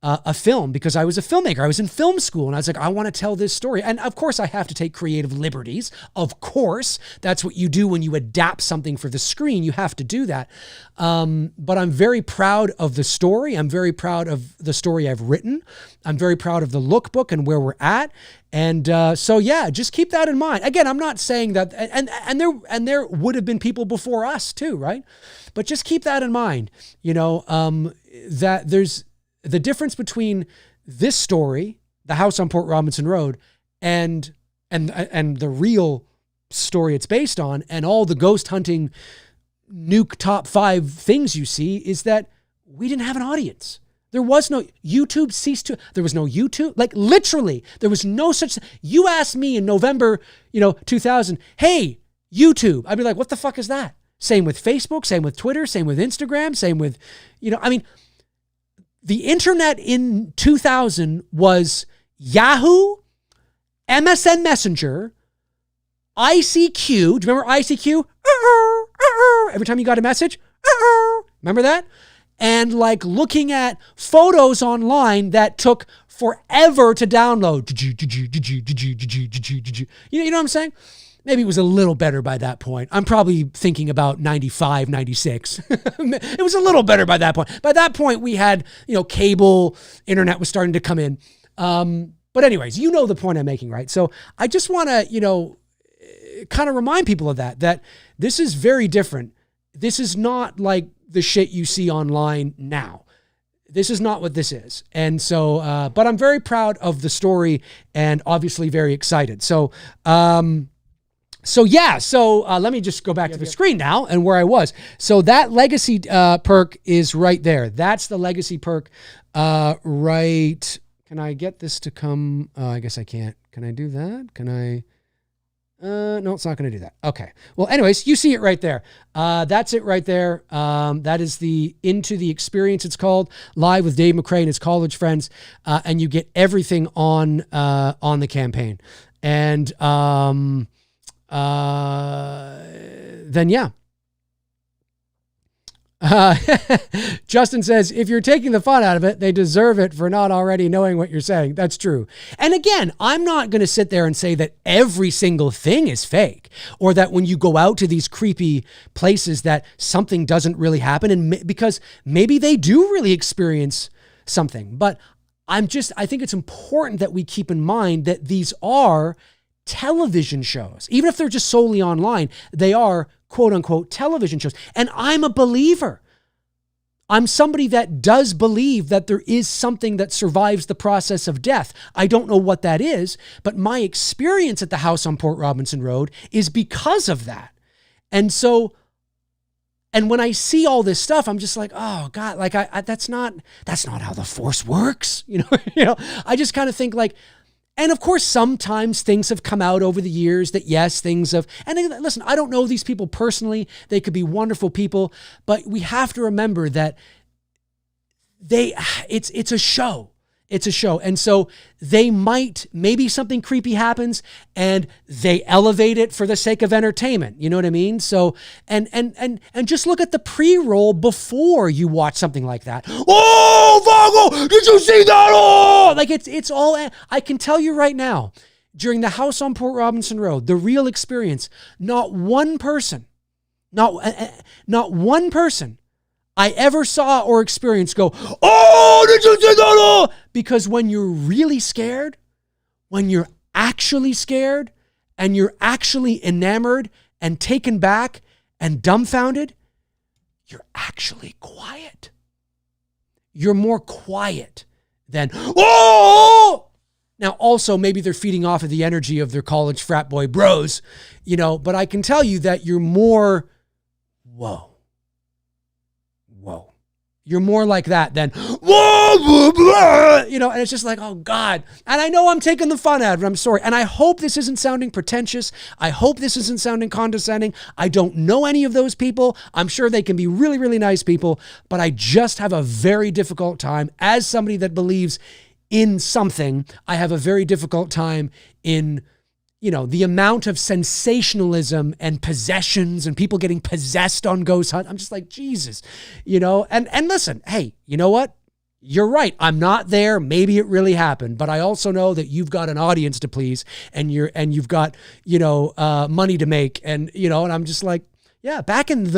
a film because I was a filmmaker. I was in film school and I was like, I want to tell this story. And of course I have to take creative liberties. Of course, that's what you do when you adapt something for the screen. You have to do that. But I'm very proud of the story. I'm very proud of the story I've written. I'm very proud of the lookbook and where we're at. And so, yeah, just keep that in mind. Again, I'm not saying that, and there would have been people before us too, right? But just keep that in mind, that there's the difference between this story, The House on Port Robinson Road, and the real story it's based on, and all the ghost hunting nuke top 5 things you see, is that we didn't have an audience. There was no YouTube there was no YouTube. Literally, there was no such. You asked me in November, 2000, hey, YouTube. I'd be like, what the fuck is that? Same with Facebook, same with Twitter, same with Instagram, same with, the internet in 2000 was Yahoo, MSN Messenger, ICQ. Do you remember ICQ? every time you got a message. Remember that? And like looking at photos online that took forever to download. You know what I'm saying? Maybe it was a little better by that point. I'm probably thinking about 95, 96. It was a little better by that point. By that point, we had, cable, internet was starting to come in. But anyways, you know the point I'm making, right? So I just want to, kind of remind people of that this is very different. This is not like the shit you see online now. This is not what this is. And so, but I'm very proud of the story and obviously very excited. So let me just go back to the screen now and where I was. So that legacy perk is right there. That's the legacy perk right. Can I get this to come? I guess I can't. Can I do that? Can I? No, it's not going to do that. Okay. Well, anyways, you see it right there. That's it right there. That is the Into the Experience, it's called, live with Dave McRae and his college friends. And you get everything on the campaign. And then, yeah. Justin says, if you're taking the fun out of it, they deserve it for not already knowing what you're saying. That's true. And again, I'm not going to sit there and say that every single thing is fake or that when you go out to these creepy places that something doesn't really happen, and because maybe they do really experience something. But I think it's important that we keep in mind that these are television shows. Even if they're just solely online, they are quote unquote television shows. And I'm a believer. I'm somebody that does believe that there is something that survives the process of death. I don't know what that is, but my experience at the house on Port Robinson Road is because of that. And so, and when I see all this stuff, I'm just like, oh God, like that's not how the Force works. I just kind of think like, and of course, sometimes things have come out over the years that yes, things have, and listen, I don't know these people personally. They could be wonderful people, but we have to remember that it's a show. It's a show. And so maybe something creepy happens and they elevate it for the sake of entertainment. You know what I mean? So, and just look at the pre-roll before you watch something like that. Oh, Vago, did you see that? Oh, like it's all, I can tell you right now, during the house on Port Robinson Road, the real experience, not one person I ever saw or experienced go, oh, did you see that? Oh! Because when you're really scared, when you're actually scared and you're actually enamored and taken back and dumbfounded, you're actually quiet. You're more quiet than, oh! Now, also, maybe they're feeding off of the energy of their college frat boy bros, but I can tell you that you're more, whoa. You're more like that than, whoa, blah, blah, and it's just like, oh God. And I know I'm taking the fun out of it. I'm sorry. And I hope this isn't sounding pretentious. I hope this isn't sounding condescending. I don't know any of those people. I'm sure they can be really, really nice people, but I just have a very difficult time as somebody that believes in something. I have a very difficult time in the amount of sensationalism and possessions and people getting possessed on Ghost Hunt. I'm just like, Jesus, and listen, hey, you know what? You're right. I'm not there. Maybe it really happened, but I also know that you've got an audience to please and you've got, money to make. And, and I'm just like, yeah, back in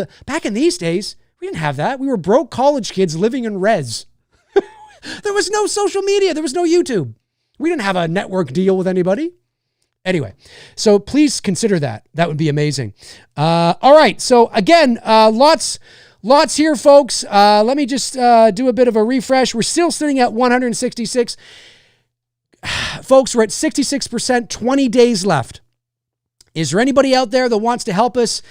these days, we didn't have that. We were broke college kids living in res. There was no social media. There was no YouTube. We didn't have a network deal with anybody. Anyway, so please consider that. That would be amazing. All right. So again, lots here, folks. Let me just do a bit of a refresh. We're still sitting at 166. Folks, we're at 66%, 20 days left. Is there anybody out there that wants to help us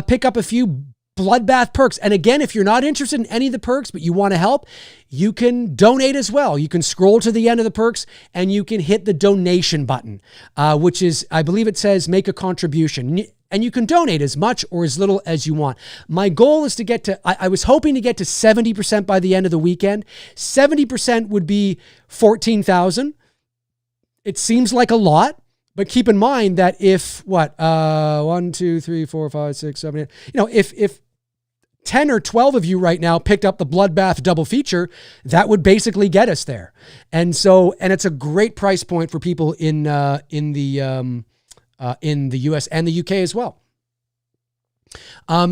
pick up a few bloodbath perks? And again, if you're not interested in any of the perks, but you want to help, you can donate as well. You can scroll to the end of the perks and you can hit the donation button, which is, I believe it says make a contribution. And you can donate as much or as little as you want. My goal is to get to, I was hoping to get to 70% by the end of the weekend. 70% would be 14,000. It seems like a lot. But keep in mind that if 1, 2, 3, 4, 5, 6, 7, 8, if 10 or 12 of you right now picked up the Bloodbath double feature, that would basically get us there. And it's a great price point for people in the US and the UK as well.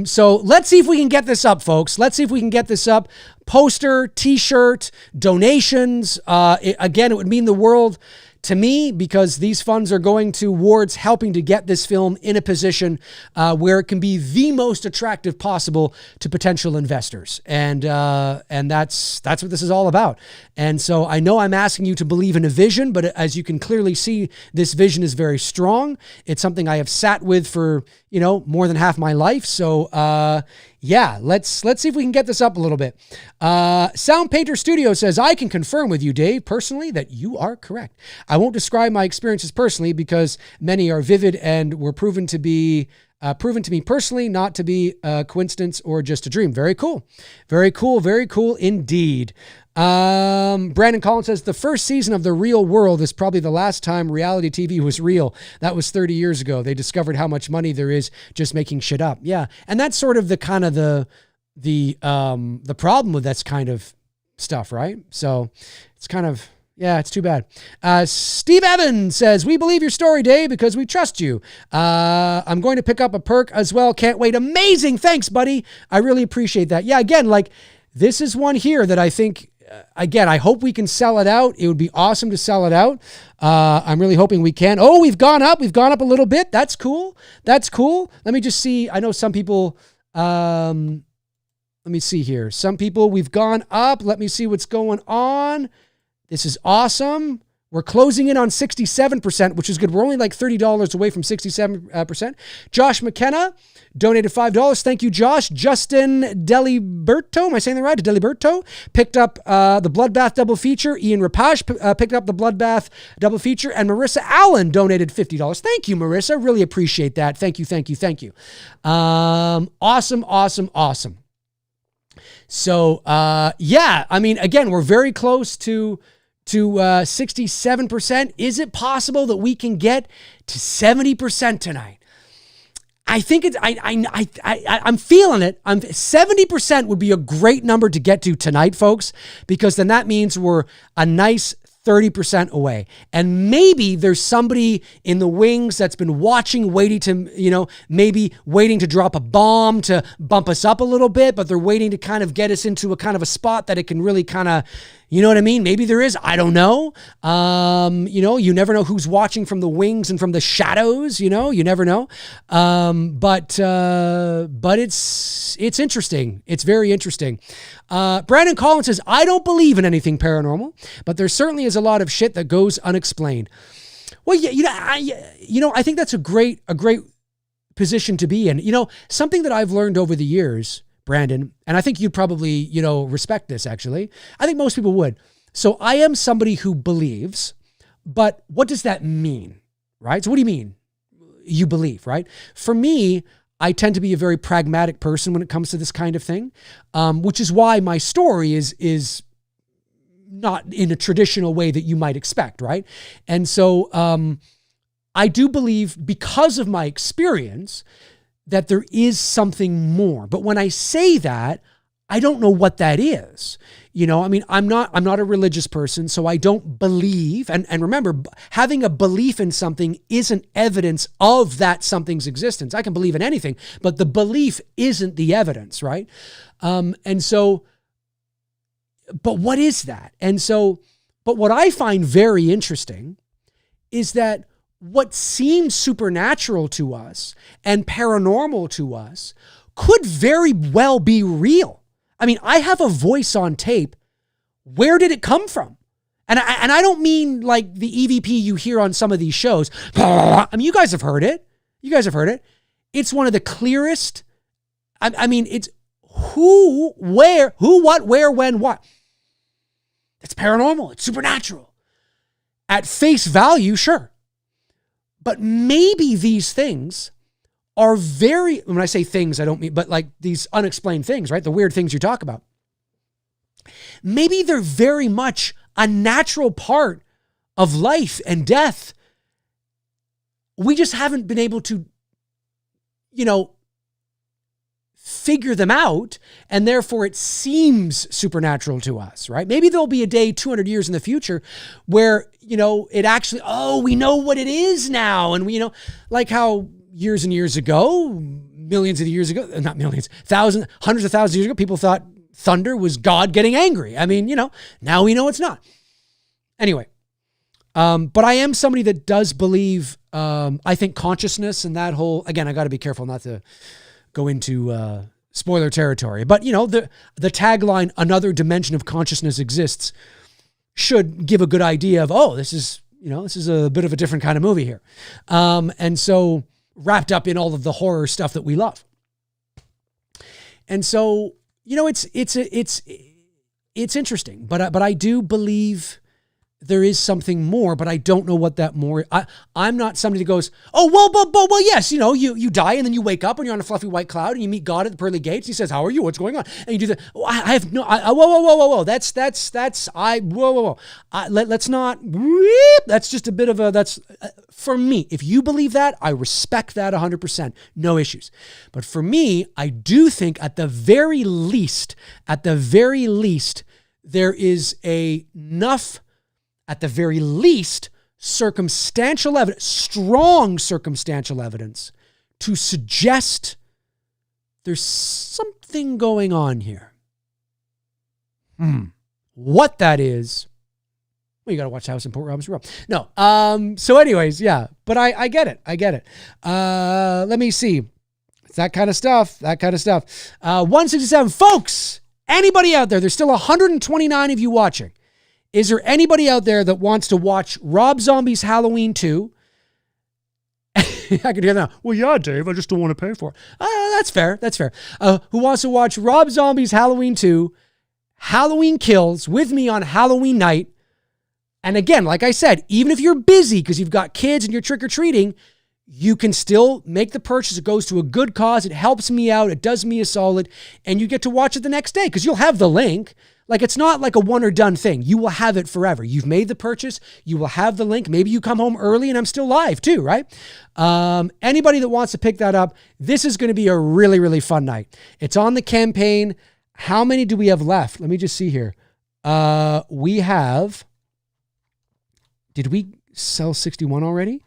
So let's see if we can get this up, folks. Let's see if we can get this up. Poster, t-shirt, donations. Again, it would mean the world to me, because these funds are going towards helping to get this film in a position where it can be the most attractive possible to potential investors. And that's what this is all about. And so I know I'm asking you to believe in a vision, but as you can clearly see, this vision is very strong. It's something I have sat with for, more than half my life. So, yeah, let's see if we can get this up a little bit. Sound Painter Studio says, I can confirm with you, Dave, personally, that you are correct. I won't describe my experiences personally because many are vivid and were proven to me personally not to be a coincidence or just a dream. Very cool. Very cool. Very cool indeed. Brandon Collins says, the first season of The Real World is probably the last time reality TV was real. That was 30 years ago. They discovered how much money there is just making shit up. Yeah. And that's sort of the problem with this kind of stuff, right? So it's kind of, yeah, it's too bad. Steve Evans says, we believe your story, Dave, because we trust you. I'm going to pick up a perk as well. Can't wait. Amazing. Thanks, buddy. I really appreciate that. Yeah, again, this is one here that I think, again, I hope we can sell it out. It would be awesome to sell it out. I'm really hoping we can. Oh, we've gone up. We've gone up a little bit. That's cool. That's cool. Let me just see. I know some people, let me see here. Some people, we've gone up. Let me see what's going on. This is awesome. We're closing in on 67%, which is good. We're only like $30 away from 67%. Josh McKenna donated $5. Thank you, Josh. Justin Deliberto, am I saying that right? Deliberto picked up the Bloodbath double feature. Ian Rapash picked up the Bloodbath double feature. And Marissa Allen donated $50. Thank you, Marissa. Really appreciate that. Thank you, thank you, thank you. Awesome, awesome, awesome. So, yeah, I mean, again, we're very close to 67%. Is it possible that we can get to 70% tonight? I think I'm feeling it. 70% would be a great number to get to tonight, folks, because then that means we're a nice 30% away. And maybe there's somebody in the wings that's been watching, waiting to, maybe waiting to drop a bomb to bump us up a little bit, but they're waiting to kind of get us into a kind of a spot that it can really kind of, you know what I mean? Maybe there is, I don't know. You never know who's watching from the wings and from the shadows, you never know. But it's interesting. It's very interesting. Brandon Collins says, I don't believe in anything paranormal, but there certainly is a lot of shit that goes unexplained. Well, yeah, I think that's a great position to be in. Something that I've learned over the years, Brandon, and I think you'd probably, respect this actually. I think most people would. So I am somebody who believes, but what does that mean? Right? So what do you mean? You believe, right? For me, I tend to be a very pragmatic person when it comes to this kind of thing, which is why my story is not in a traditional way that you might expect, right? And so I do believe, because of my experience, that there is something more. But when I say that, I don't know what that is. I'm not a religious person, so I don't believe. And remember, having a belief in something isn't evidence of that something's existence. I can believe in anything, but the belief isn't the evidence, right? But what is that? But what I find very interesting is that what seems supernatural to us and paranormal to us could very well be real. I mean, I have a voice on tape. Where did it come from? And I don't mean like the EVP you hear on some of these shows. I mean, you guys have heard it. It's one of the clearest. I mean, it's who, what, where, when, what. It's paranormal. It's supernatural. At face value, sure. But maybe these things are when I say things, I don't mean, but like these unexplained things, right? The weird things you talk about. Maybe they're very much a natural part of life and death. We just haven't been able to, figure them out, and therefore it seems supernatural to us, right? Maybe there'll be a day 200 years in the future where, it actually, we know what it is now. And we, like how years and years ago, millions of years ago, not millions, thousands, hundreds of thousands of years ago, people thought thunder was God getting angry. I mean, now we know it's not. Anyway, but I am somebody that does believe, I think consciousness and that whole, again, I got to be careful not to go into spoiler territory, but the tagline, another dimension of consciousness exists, should give a good idea of, this is a bit of a different kind of movie here. And so wrapped up in all of the horror stuff that we love. And so, it's interesting, but I do believe there is something more, but I don't know what that more. I'm not somebody that goes, well, yes, you die and then you wake up and you're on a fluffy white cloud and you meet God at the pearly gates. He says, "How are you? What's going on?" And you do that. I have no. Whoa. That's whoa. Let's not. That's just a bit of a. That's for me. If you believe that, I respect that 100%. No issues. But for me, I do think at the very least, there is enough. At the very least, circumstantial evidence, strong circumstantial evidence to suggest there's something going on here. What that is, well, you got to watch House in Port Robinson Road. No. So anyways, yeah, but I get it. Let me see. It's that kind of stuff. 167, folks, anybody out there, there's still 129 of you watching. Is there anybody out there that wants to watch Rob Zombie's Halloween 2? I can hear that. Well, yeah, Dave, I just don't want to pay for it. That's fair. Who wants to watch Rob Zombie's Halloween 2, Halloween Kills with me on Halloween night? And again, like I said, even if you're busy because you've got kids and you're trick-or-treating, you can still make the purchase. It goes to a good cause. It helps me out. It does me a solid. And you get to watch it the next day because you'll have the link. Like, it's not like a one or done thing. You will have it forever. You've made the purchase. You will have the link. Maybe you come home early and I'm still live too, right? Anybody that wants to pick that up, this is going to be a really, really fun night. It's on the campaign. How many do we have left? Let me just see here. We have, did we sell 61 already?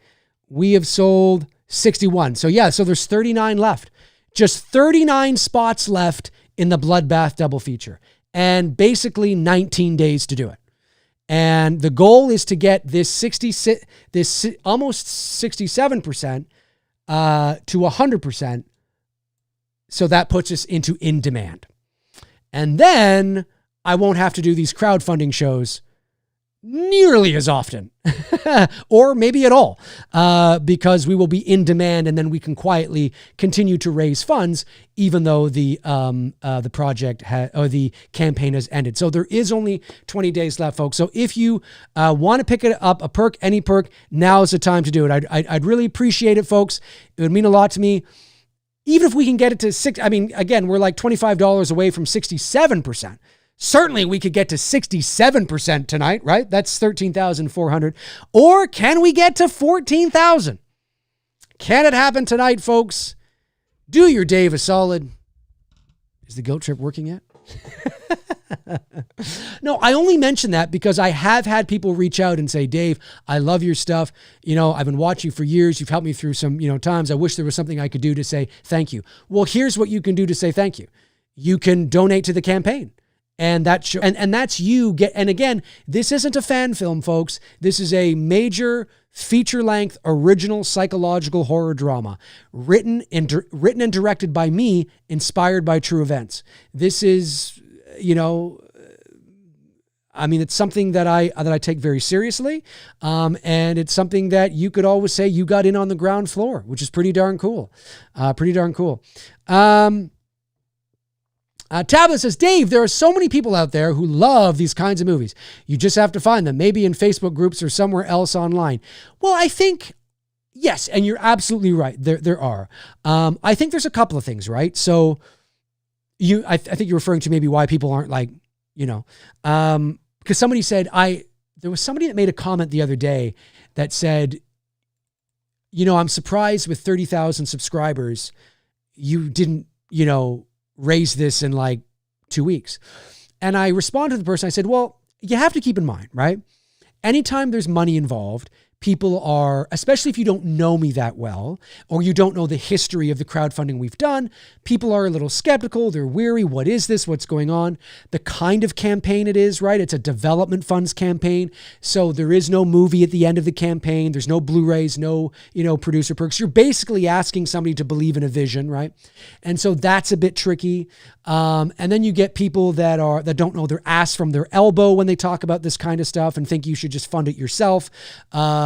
We have sold 61. So yeah, so there's 39 left. Just 39 spots left in the Bloodbath double feature. And basically 19 days to do it. And the goal is to get this almost 67% to 100%. So that puts us into in demand. And then I won't have to do these crowdfunding shows nearly as often or maybe at all because we will be in demand and then we can quietly continue to raise funds even though the project or the campaign has ended. So there is only 20 days left, folks. So if you want to pick it up, a perk, any perk, now is the time to do it. I'd really appreciate it, folks. It would mean a lot to me. Even if we can get it to again, we're like $25 away from 67%. Certainly we could get to 67% tonight, right? That's 13,400. Or can we get to 14,000? Can it happen tonight, folks? Do your Dave a solid. Is the guilt trip working yet? No, I only mention that because I have had people reach out and say, Dave, I love your stuff. I've been watching for years. You've helped me through some, times. I wish there was something I could do to say thank you. Well, here's what you can do to say thank you. You can donate to the campaign. And that's you and again, this isn't a fan film, folks. This is a major feature-length original psychological horror drama written and directed by me, inspired by true events. This is, it's something that I take very seriously. And it's something that you could always say you got in on the ground floor, which is pretty darn cool. Tablet says, Dave, there are so many people out there who love these kinds of movies. You just have to find them, maybe in Facebook groups or somewhere else online. Well, I think, yes, and you're absolutely right. There are. I think there's a couple of things, right? So I think you're referring to maybe why people aren't because somebody said, there was somebody that made a comment the other day that said, I'm surprised with 30,000 subscribers, you didn't raise this in like 2 weeks. And I responded to the person. I said, well, you have to keep in mind, right? Anytime there's money involved, people are, especially if you don't know me that well, or you don't know the history of the crowdfunding we've done, people are a little skeptical. They're weary. What is this? What's going on? The kind of campaign it is, right? It's a development funds campaign. So there is no movie at the end of the campaign. There's no Blu-rays, no, producer perks. You're basically asking somebody to believe in a vision, right? And so that's a bit tricky. And then you get people that don't know their ass from their elbow when they talk about this kind of stuff and think you should just fund it yourself.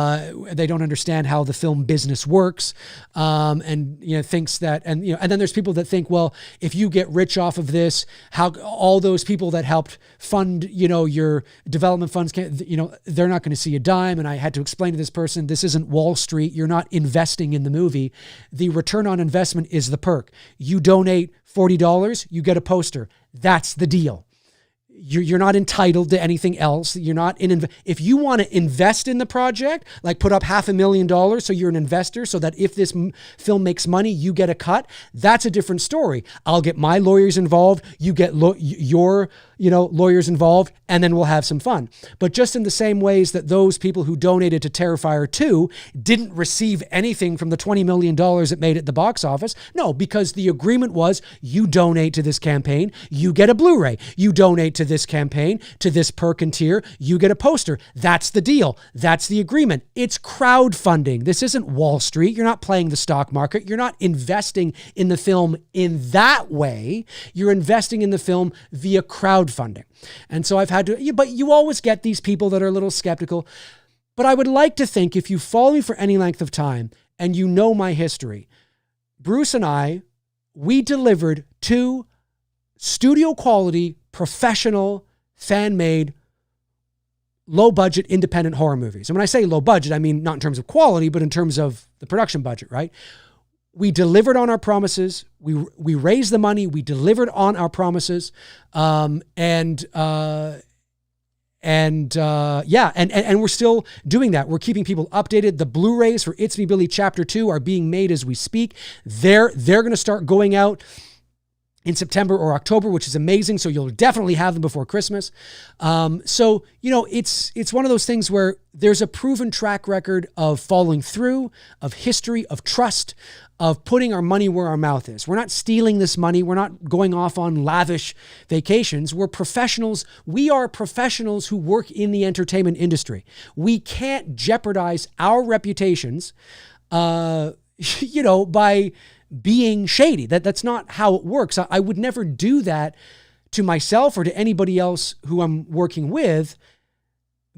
They don't understand how the film business works, and thinks that, and then there's people that think, well, if you get rich off of this, how all those people that helped fund your development funds they're not going to see a dime. And I had to explain to this person, this isn't Wall Street. You're not investing in the movie. The return on investment is the perk. You donate $40, you get a poster. That's the deal. You're not entitled to anything else. You're not if you want to invest in the project, like put up $500,000 so you're an investor, so that if this film makes money, you get a cut. That's a different story. I'll get my lawyers involved. You get your lawyers involved, and then we'll have some fun. But just in the same ways that those people who donated to Terrifier 2 didn't receive anything from the $20 million it made at the box office. No, because the agreement was you donate to this campaign, you get a Blu-ray. You donate to this campaign, to this perk and tier, you get a poster. That's the deal. That's the agreement. It's crowdfunding. This isn't Wall Street. You're not playing the stock market. You're not investing in the film in that way. You're investing in the film via crowdfunding. And so I've had to, but you always get these people that are a little skeptical. But I would like to think, if you follow me for any length of time and you know my history, Bruce and I, we delivered 2 studio quality, professional, fan-made, low-budget, independent horror movies. And when I say low budget, I mean not in terms of quality, but in terms of the production budget, right? We delivered on our promises. We raised the money. We delivered on our promises. And we're still doing that. We're keeping people updated. The Blu-rays for It's Me Billy Chapter 2 are being made as we speak. They're going to start going out in September or October, which is amazing. So you'll definitely have them before Christmas. It's one of those things where there's a proven track record of following through, of history, of trust, of putting our money where our mouth is. We're not stealing this money. We're not going off on lavish vacations. We're professionals. We are professionals who work in the entertainment industry. We can't jeopardize our reputations, by being shady. That's not how it works. I would never do that to myself or to anybody else who I'm working with,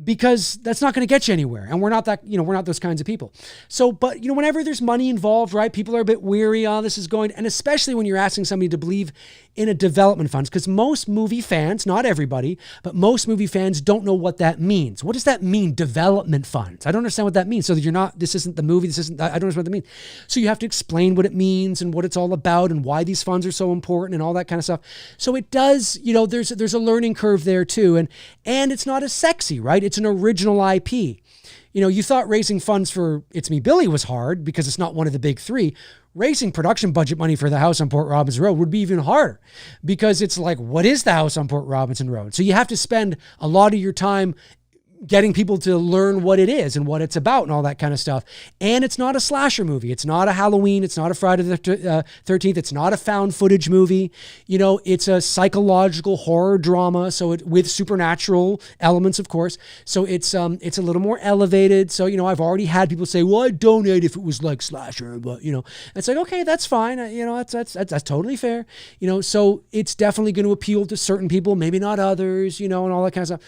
because that's not going to get you anywhere. And we're not that, we're not those kinds of people. So, but whenever there's money involved, right, people are a bit weary. Oh, this is going, and especially when you're asking somebody to believe in a development funds, because most movie fans, not everybody, but most movie fans don't know what that means. What does that mean? Development funds. I don't understand what that means. So that this isn't the movie. I don't understand what that means. So you have to explain what it means and what it's all about and why these funds are so important and all that kind of stuff. So it does, there's a learning curve there too. And it's not as sexy, right? It's an original IP. You thought raising funds for It's Me Billy was hard because it's not one of the big 3. Raising production budget money for The House on Port Robinson Road would be even harder, because it's like, what is The House on Port Robinson Road? So you have to spend a lot of your time getting people to learn what it is and what it's about and all that kind of stuff. And it's not a slasher movie. It's not a Halloween. It's not a Friday the 13th. It's not a found footage movie. It's a psychological horror drama. So with supernatural elements, of course. So it's a little more elevated. So, I've already had people say, well, I'd donate if it was like slasher, but, it's like, okay, that's fine. That's totally fair. So it's definitely going to appeal to certain people, maybe not others, and all that kind of stuff.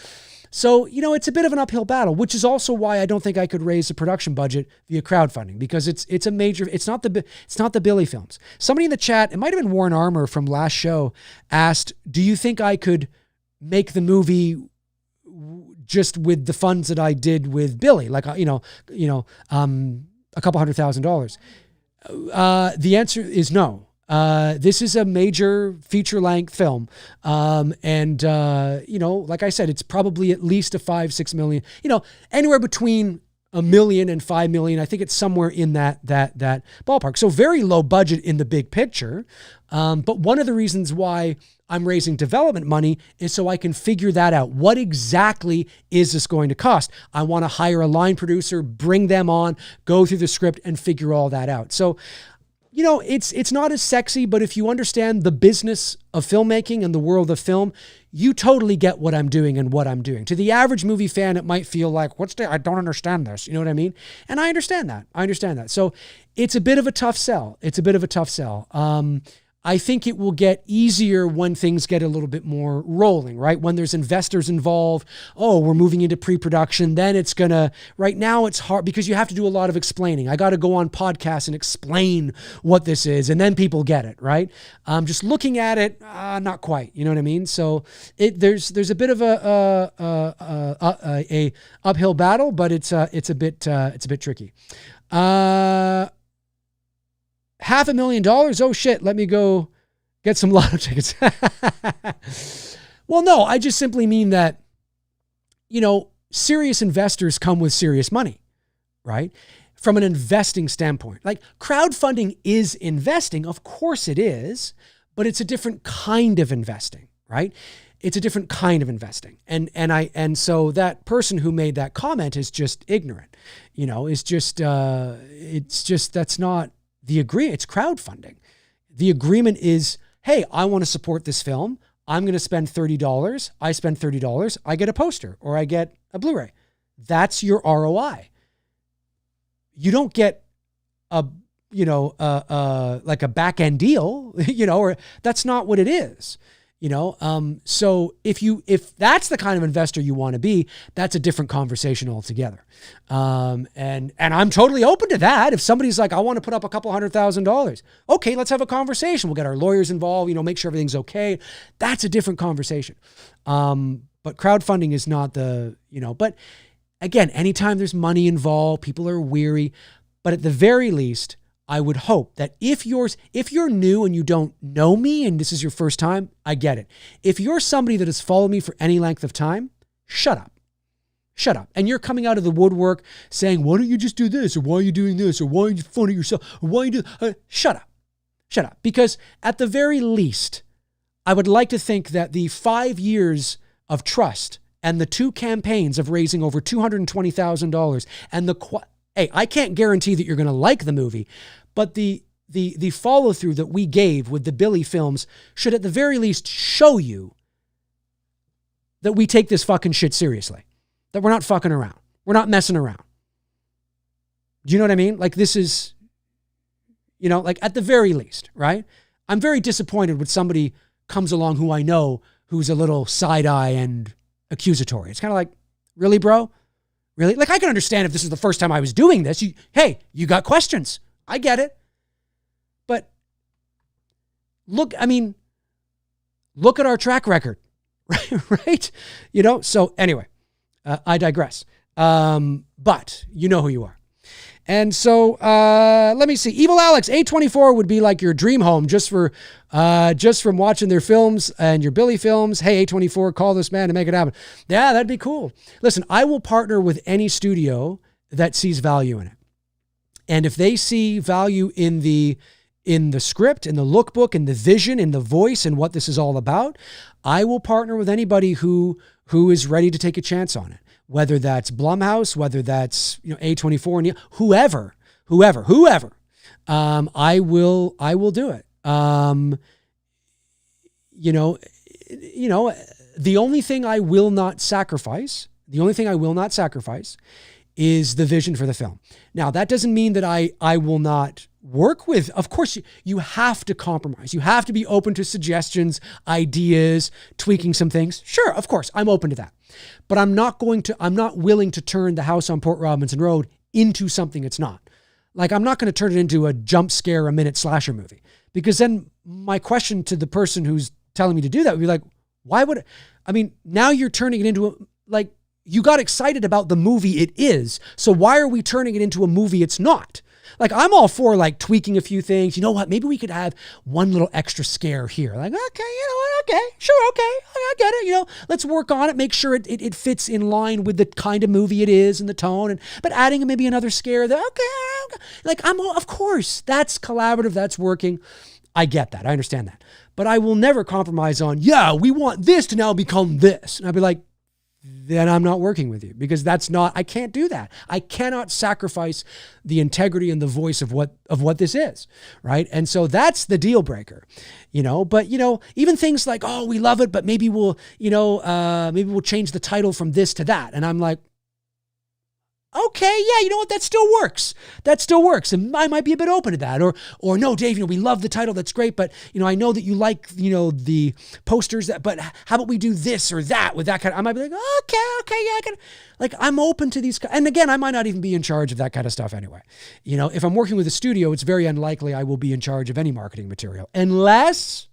So, it's a bit of an uphill battle, which is also why I don't think I could raise the production budget via crowdfunding, because it's a major, it's not the Billy films. Somebody in the chat, it might've been Warren Armour from last show, asked, do you think I could make the movie just with the funds that I did with Billy? Like, a couple $100,000. The answer is no. This is a major feature-length film. Like I said, it's probably at least a $5-6 million, anywhere between $1 million and $5 million. I think it's somewhere in that ballpark. So very low budget in the big picture. But one of the reasons why I'm raising development money is so I can figure that out. What exactly is this going to cost? I want to hire a line producer, bring them on, go through the script and figure all that out. So, you know, it's not as sexy, but if you understand the business of filmmaking and the world of film, you totally get what I'm doing and what I'm doing. To the average movie fan, it might feel like, I don't understand this. You know what I mean? And I understand that. So it's a bit of a tough sell. I think it will get easier when things get a little bit more rolling, right? When there's investors involved, we're moving into pre-production, then it's right now it's hard because you have to do a lot of explaining. I got to go on podcasts and explain what this is, and then people get it, right? Just looking at it, not quite, you know what I mean? So there's a bit of a uphill battle, but it's a bit tricky. $500,000. Oh shit. Let me go get some lotto tickets. Well, no, I just simply mean that, you know, serious investors come with serious money, right? From an investing standpoint, like crowdfunding is investing. Of course it is, but it's a different kind of investing, right? It's a different kind of investing. And so that person who made that comment is just ignorant, you know, that's not the agreement. It's crowdfunding. The agreement is, hey, I want to support this film. I'm going to spend $30. I spend $30. I get a poster or I get a Blu-ray. That's your ROI. You don't get like a back end deal, you know, or that's not what it is. You know, so if that's the kind of investor you want to be, that's a different conversation altogether. And I'm totally open to that. If somebody's like, I want to put up a couple $100,000. Okay, let's have a conversation. We'll get our lawyers involved, you know, make sure everything's okay. That's a different conversation. But crowdfunding is not but again, anytime there's money involved, people are weary. But at the very least, I would hope that if you're new and you don't know me and this is your first time, I get it. If you're somebody that has followed me for any length of time, shut up. And you're coming out of the woodwork saying, why don't you just do this? Or why are you doing this? Or why are you funny yourself? Or why are you do? Shut up. Because at the very least, I would like to think that the 5 years of trust and the 2 campaigns of raising over $220,000 and hey, I can't guarantee that you're going to like the movie, but the follow through that we gave with the Billy films should at the very least show you that we take this fucking shit seriously, that we're not fucking around. We're not messing around. Do you know what I mean? Like this is, you know, like at the very least, right? I'm very disappointed when somebody comes along who I know who's a little side eye and accusatory. It's kind of like, really, bro? Really? Like I can understand if this is the first time I was doing this. You got questions. I get it. But look at our track record, right? You know? So anyway, I digress. But you know who you are. And so let me see. Evil Alex, A24 would be like your dream home just from watching their films and your Billy films. Hey, A24, call this man to make it happen. Yeah, that'd be cool. Listen, I will partner with any studio that sees value in it. And if they see value in the script, in the lookbook, in the vision, in the voice, and what this is all about, I will partner with anybody who is ready to take a chance on it. Whether that's Blumhouse, whether that's A24, and whoever, I will do it. The only thing I will not sacrifice is the vision for the film. Now, that doesn't mean that I will not work with. Of course, you have to compromise. You have to be open to suggestions, ideas, tweaking some things. Sure, of course, I'm open to that. But I'm not willing to turn The House on Port Robinson Road into something it's not. Like, I'm not going to turn it into a jump scare, a minute slasher movie. Because then my question to the person who's telling me to do that would be like, why would, now you're turning it into you got excited about the movie it is. So why are we turning it into a movie it's not? Like, I'm all for like tweaking a few things. You know what? Maybe we could have one little extra scare here. Like, okay, you know what? Okay, sure. Okay. I get it. You know, let's work on it. Make sure it fits in line with the kind of movie it is and the tone. But adding maybe another scare that, okay. Like, of course, that's collaborative. That's working. I get that. I understand that. But I will never compromise on, we want this to now become this. And I'd be like, then I'm not working with you, because I can't do that. I cannot sacrifice the integrity and the voice of what this is, right? And so that's the deal breaker, but even things like, oh, we love it, but maybe we'll change the title from this to that. And I'm like, okay, yeah, you know what? That still works. And I might be a bit open to that. Or no, Dave, we love the title. That's great. But, I know that you like, the posters, but how about we do this or that with that kind of, I might be like, okay, yeah, I can, like, I'm open to these. And again, I might not even be in charge of that kind of stuff anyway. If I'm working with a studio, it's very unlikely I will be in charge of any marketing material unless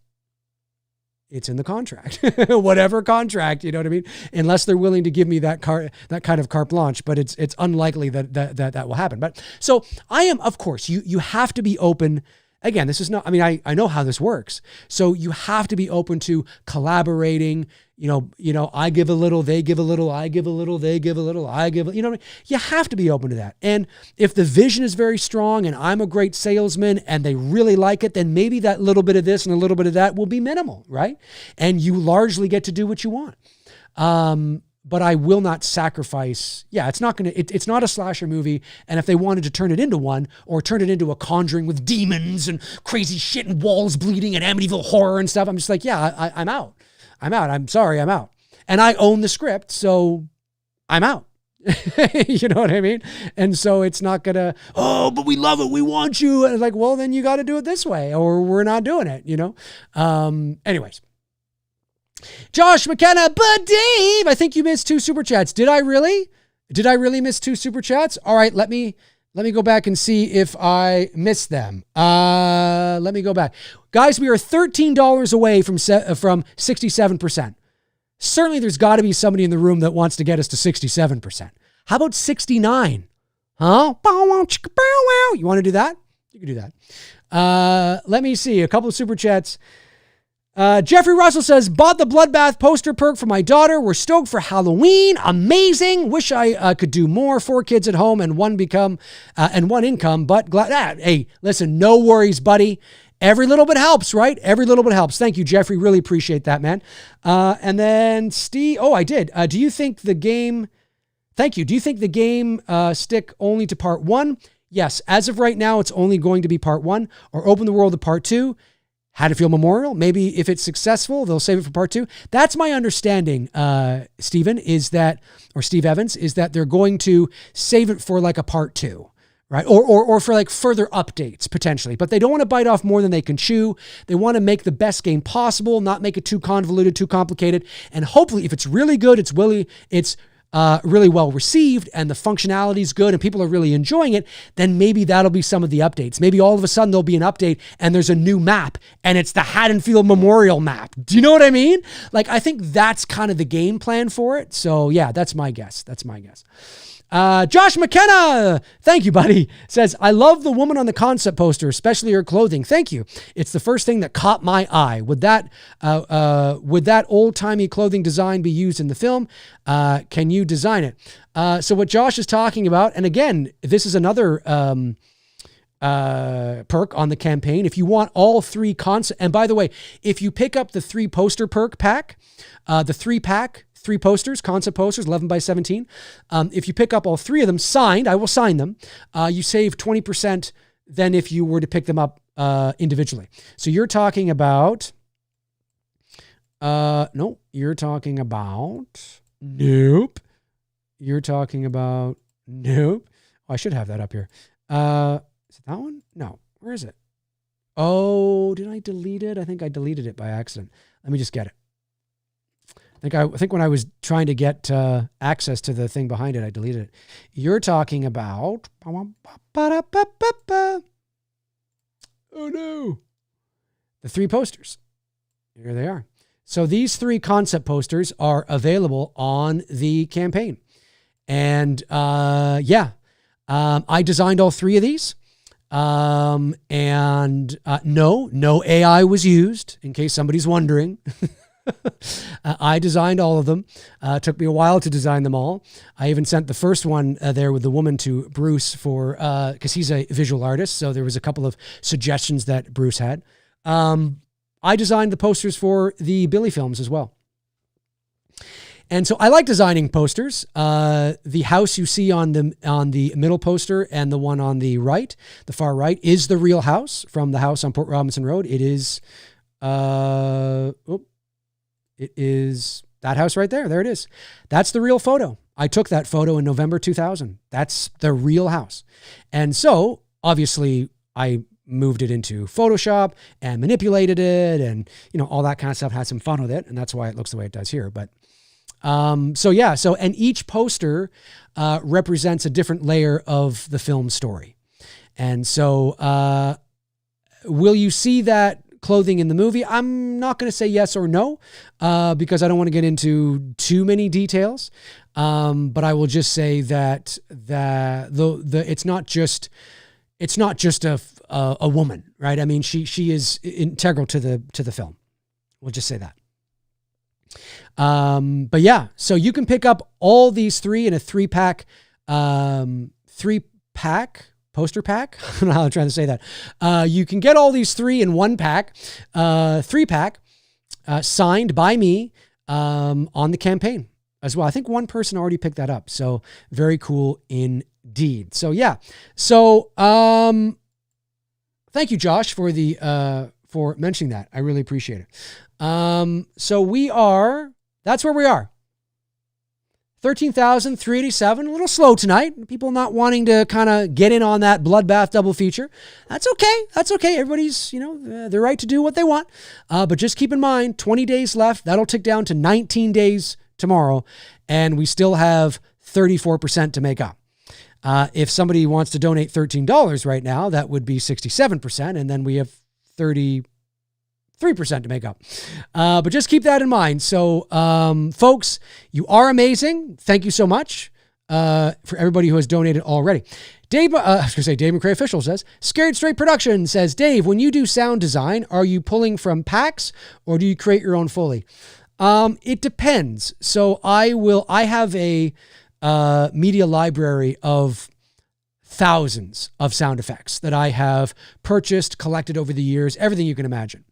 it's in the contract, whatever contract, you know what I mean? Unless they're willing to give me that kind of carte blanche, but it's unlikely that will happen. But so I am, of course, you have to be open. Again, this is not, I know how this works. So you have to be open to collaborating, I give a little, they give a little, I give a little, they give a little, I give, you have to be open to that. And if the vision is very strong and I'm a great salesman and they really like it, then maybe that little bit of this and a little bit of that will be minimal, right? And you largely get to do what you want. But I will not sacrifice. Yeah, it's not a slasher movie. And if they wanted to turn it into one, or turn it into a Conjuring with demons and crazy shit and walls bleeding and Amityville horror and stuff, I'm just like, yeah, I'm out. I'm sorry, I'm out. And I own the script, so I'm out. You know what I mean? And so it's not gonna, oh, but we love it, we want you. And it's like, well, then you got to do it this way, or we're not doing it, Anyways. Josh McKenna, but Dave, I think you missed 2 super chats. Did I really miss 2 super chats? All right, let me go back and see if I missed them. Let me go back. Guys, we are $13 away from 67%. Certainly there's got to be somebody in the room that wants to get us to 67%. How about 69? Huh? You want to do that? You can do that. Let me see. A couple of super chats. Jeffrey Russell says, bought the Bloodbath poster perk for my daughter. We're stoked for Halloween. Amazing. Wish I could do more. 4 kids at home and one income, but glad. Hey, listen, no worries, buddy. Every little bit helps, right? Every little bit helps. Thank you, Jeffrey. Really appreciate that, man. And then Steve, I did. Do you think the game stick only to part 1? Yes. As of right now, it's only going to be part 1, or open the world to part 2. Haddonfield Memorial. Maybe if it's successful, they'll save it for part 2. That's my understanding, Steve Evans, is that they're going to save it for like a part 2, right? Or for like further updates potentially, but they don't want to bite off more than they can chew. They want to make the best game possible, not make it too convoluted, too complicated. And hopefully if it's really good, it's really well received and the functionality is good and people are really enjoying it, then maybe that'll be some of the updates. Maybe all of a sudden there'll be an update and there's a new map and it's the Haddonfield Memorial map. Do you know what I mean? Like, I think that's kind of the game plan for it. So yeah, that's my guess. Josh McKenna, thank you, buddy, says, I love the woman on the concept poster, especially her clothing. Thank you. It's the first thing that caught my eye. Would that old-timey clothing design be used in the film? Can you design it? So what Josh is talking about, and again, this is another perk on the campaign. If you want all 3 concept, and by the way, if you pick up the 3 poster perk pack, the 3-pack, 3 posters, concept posters, 11 by 17. If you pick up all 3 of them signed, I will sign them. You save 20% than if you were to pick them up individually. So you're talking about, nope. You're talking about, nope. Oh, I should have that up here. Is it that one? No. Where is it? Oh, did I delete it? I think I deleted it by accident. Let me just get it. I think when I was trying to get access to the thing behind it, I deleted it. You're talking about, oh no, the 3 posters. Here they are. So these 3 concept posters are available on the campaign. And I designed all 3 of these. No AI was used, in case somebody's wondering. I designed all of them. It took me a while to design them all. I even sent the first one there with the woman to Bruce for, because he's a visual artist. So there was a couple of suggestions that Bruce had. I designed the posters for the Billy films as well. And so I like designing posters. The house you see on the middle poster and the one on the right, the far right, is the real house from the house on Port Robinson Road. It is, it is that house right there. There it is. That's the real photo. I took that photo in November 2000. That's the real house. And so obviously I moved it into Photoshop and manipulated it and, all that kind of stuff, had some fun with it. And that's why it looks the way it does here. But, and each poster, represents a different layer of the film story. And so, will you see that clothing in the movie? I'm not going to say yes or no, because I don't want to get into too many details. But I will just say that it's not just a woman, right? I mean, she is integral to the film. We'll just say that. But yeah, so you can pick up all these three in a three-pack poster pack. I don't know how I'm trying to say that. You can get all these three in one pack, three-pack, signed by me, on the campaign as well. I think one person already picked that up. So very cool indeed. So yeah. So, thank you, Josh, for mentioning that. I really appreciate it. So that's where we are. 13,387, a little slow tonight. People not wanting to kind of get in on that bloodbath double feature. That's okay. That's okay. Everybody's, their right to do what they want. But just keep in mind, 20 days left. That'll tick down to 19 days tomorrow. And we still have 34% to make up. If somebody wants to donate $13 right now, that would be 67%. And then we have 33% to make up. But just keep that in mind. So, folks, you are amazing. Thank you so much for everybody who has donated already. Dave, I was going to say Dave McRae Official says, Scared Straight Production says, Dave, when you do sound design, are you pulling from packs or do you create your own Foley? It depends. So I have a media library of thousands of sound effects that I have purchased, collected over the years, everything you can imagine.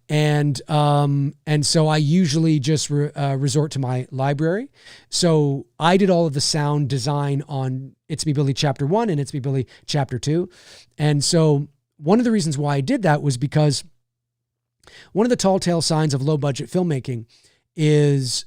And so I usually just resort to my library. So I did all of the sound design on It's Me Billy Chapter 1 and It's Me Billy Chapter 2. And so one of the reasons why I did that was because one of the tall tale signs of low budget filmmaking is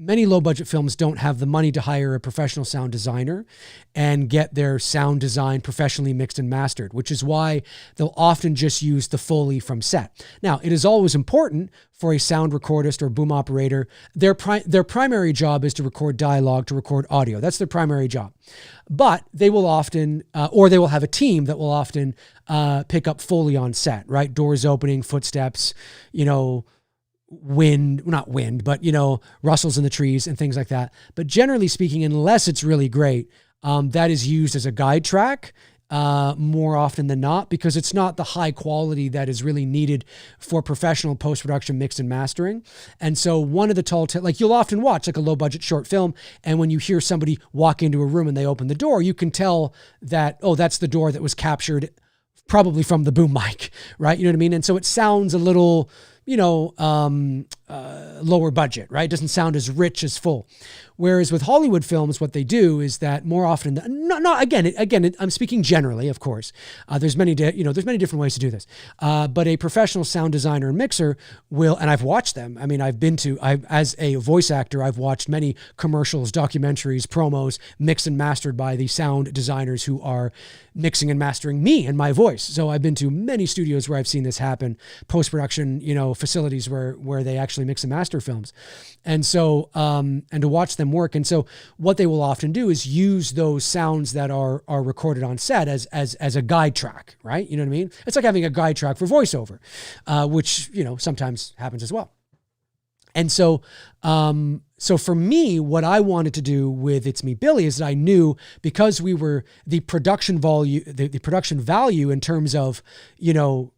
many low budget films don't have the money to hire a professional sound designer and get their sound design professionally mixed and mastered, which is why they'll often just use the Foley from set. Now, it is always important for a sound recordist or boom operator. Their primary job is to record dialogue, to record audio. That's their primary job. But they will often, or they will have a team that will often pick up Foley on set, right? Doors opening, footsteps, rustles in the trees and things like that. But generally speaking, unless it's really great, that is used as a guide track more often than not, because it's not the high quality that is really needed for professional post-production mixed and mastering. And so one of the like you'll often watch like a low budget short film, and when you hear somebody walk into a room and they open the door, you can tell that, oh, that's the door that was captured probably from the boom mic, right? You know what I mean? And so it sounds a little, lower budget, right? It doesn't sound as rich as full. Whereas with Hollywood films, what they do is that more often, I'm speaking generally, of course. There's many different ways to do this. But a professional sound designer and mixer will, and I've watched them. I mean, as a voice actor, I've watched many commercials, documentaries, promos, mixed and mastered by the sound designers who are mixing and mastering me and my voice. So I've been to many studios where I've seen this happen, post-production, facilities where they actually mix and master films. And so, and to watch them work. And so what they will often do is use those sounds that are recorded on set as a guide track, right? You know what I mean? It's like having a guide track for voiceover, which, sometimes happens as well. And so, so for me, what I wanted to do with It's Me Billy is that I knew, because we were the production value, the production value in terms of,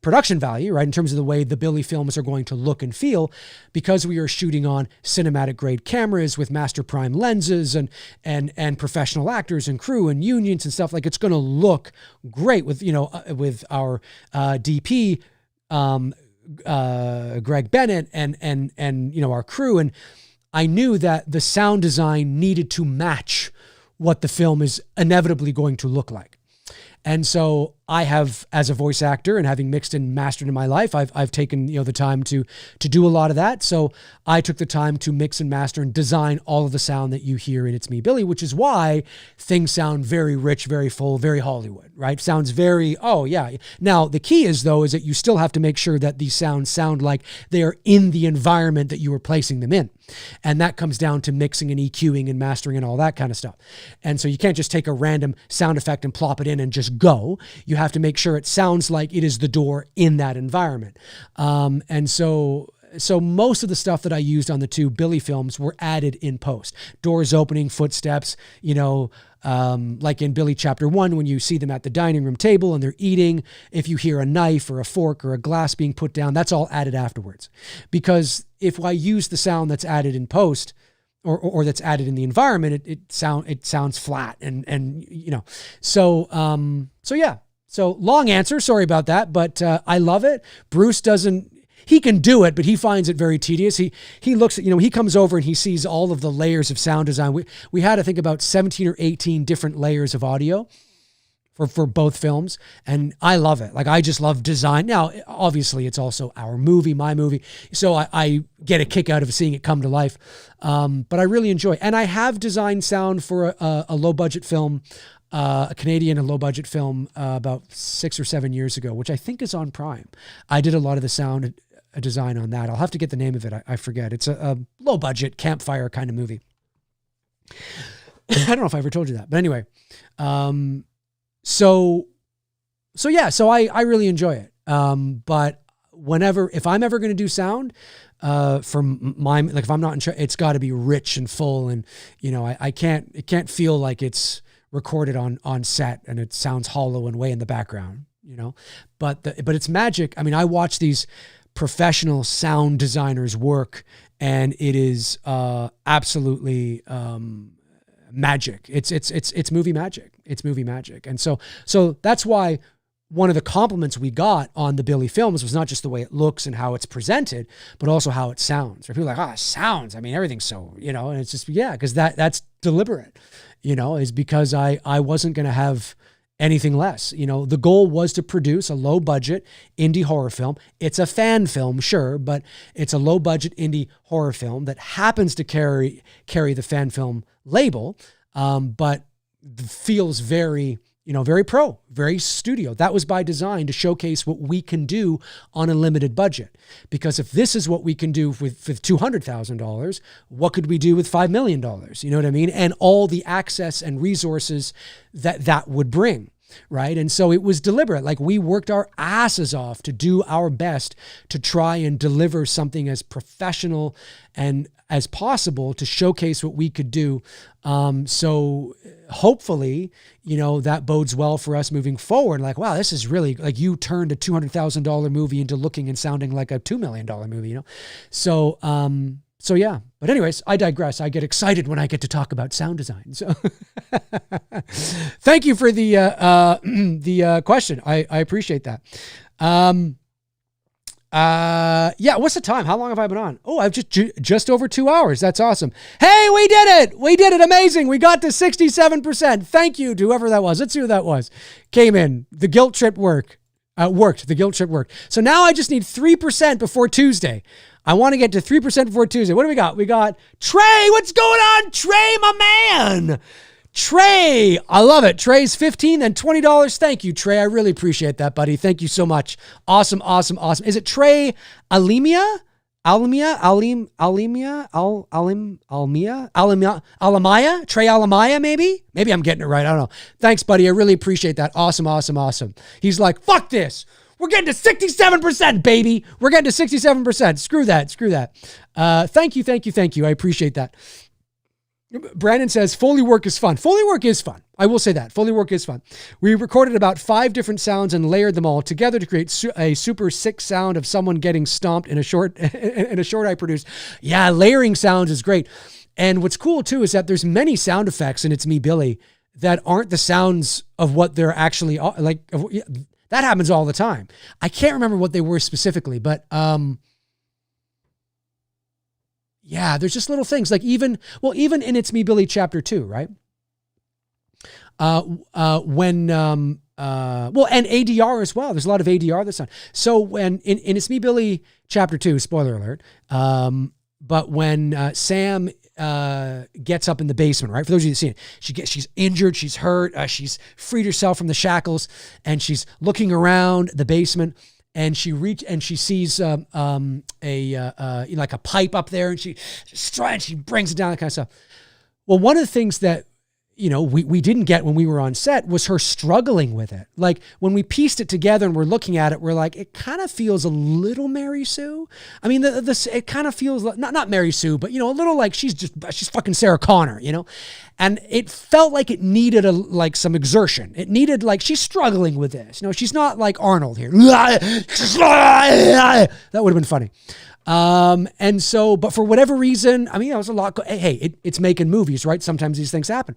production value, right? In terms of the way the Billy films are going to look and feel, because we are shooting on cinematic grade cameras with master prime lenses and professional actors and crew and unions and stuff, like it's going to look great with, with our DP, Greg Bennett and our crew. And I knew that the sound design needed to match what the film is inevitably going to look like. And so I have, as a voice actor and having mixed and mastered in my life, I've taken, the time to do a lot of that. So I took the time to mix and master and design all of the sound that you hear in It's Me Billy, which is why things sound very rich, very full, very Hollywood, right? Sounds very, oh yeah. Now the key is that you still have to make sure that these sounds sound like they are in the environment that you are placing them in. And that comes down to mixing and EQing and mastering and all that kind of stuff. And so you can't just take a random sound effect and plop it in and just go. You have to make sure it sounds like it is the door in that environment. And so most of the stuff that I used on the two Billy films were added in post. Doors opening, footsteps, like in Billy Chapter 1, when you see them at the dining room table and they're eating, if you hear a knife or a fork or a glass being put down, that's all added afterwards. Because if I use the sound that's added in post or that's added in the environment, it sounds flat and so yeah. So long answer, sorry about that, but I love it. Bruce he can do it, but he finds it very tedious. He looks at, he comes over and he sees all of the layers of sound design. We had, I think, about 17 or 18 different layers of audio for both films. And I love it. Like, I just love design. Now, obviously it's also our movie, my movie. So I get a kick out of seeing it come to life. But I really enjoy it. And I have designed sound for a low budget film, a Canadian and low budget film about 6 or 7 years ago, which I think is on Prime. I did a lot of the sound design on that. I'll have to get the name of it. I forget. It's a low budget campfire kind of movie. I don't know if I ever told you that, but anyway. So I really enjoy it. But if I'm ever going to do sound, if I'm not in charge, it's got to be rich and full. And, it can't feel like it's recorded on set and it sounds hollow and way in the background, but it's magic. I mean, I watch these professional sound designers work and it is, absolutely, magic. It's movie magic. It's movie magic. And so that's why one of the compliments we got on the Billy films was not just the way it looks and how it's presented, but also how it sounds. People are like, it sounds, I mean, everything's so, and it's just, yeah, because that's deliberate, is because I wasn't going to have anything less. The goal was to produce a low budget indie horror film. It's a fan film, sure, but it's a low budget indie horror film that happens to carry the fan film label, but feels very, very pro, very studio. That was by design to showcase what we can do on a limited budget. Because if this is what we can do with $200,000, what could we do with $5 million? You know what I mean? And all the access and resources that would bring. Right. And so it was deliberate. Like, we worked our asses off to do our best to try and deliver something as professional and as possible to showcase what we could do. So hopefully, that bodes well for us moving forward. Like, wow, this is really, like, you turned a $200,000 movie into looking and sounding like a $2 million movie, So yeah, but anyways, I digress. I get excited when I get to talk about sound design. So thank you for the question. I appreciate that. Yeah, what's the time? How long have I been on? Oh, I've just over 2 hours. That's awesome. Hey, we did it. We did it. Amazing. We got to 67%. Thank you to whoever that was. Let's see who that was. Came in. The guilt trip worked. The guilt trip worked. So now I just need 3% before Tuesday. I want to get to 3% before Tuesday. What do we got? We got Trey. What's going on, Trey, my man? Trey, I love it. Trey's $15 and $20. Thank you, Trey. I really appreciate that, buddy. Thank you so much. Awesome. Is it Trey Alimia? Alamaya? Trey Alamaya, maybe? Maybe I'm getting it right. I don't know. Thanks, buddy. I really appreciate that. Awesome. He's like, fuck this. We're getting to 67%, baby. We're getting to 67%. Screw that. Thank you. I appreciate that. Brandon says, Foley work is fun. Foley work is fun. I will say that. Foley work is fun. We recorded about 5 different sounds and layered them all together to create a super sick sound of someone getting stomped in a short I produced. Yeah, layering sounds is great. And what's cool too is that there's many sound effects in It's Me, Billy that aren't the sounds of what they're actually like. That happens all the time. I can't remember what they were specifically, but yeah, there's just little things like even in It's Me, Billy chapter 2, right? And ADR as well. There's a lot of ADR that's on. So when in It's Me, Billy chapter 2, spoiler alert, but when Sam gets up in the basement, right? For those of you that see it, she's injured, she's hurt, she's freed herself from the shackles, and she's looking around the basement. And she sees like a pipe up there, and she brings it down, that kind of stuff. Well, one of the things that we didn't get when we were on set was her struggling with it. Like when we pieced it together and we're looking at it, we're like, it kind of feels a little Mary Sue. I mean, it kind of feels like, not Mary Sue, but a little like she's fucking Sarah Connor, And it felt like it needed some exertion. It needed she's struggling with this. She's not like Arnold here. That would have been funny. And so, but for whatever reason, I mean, it was a lot. Hey, it's making movies, right? Sometimes these things happen.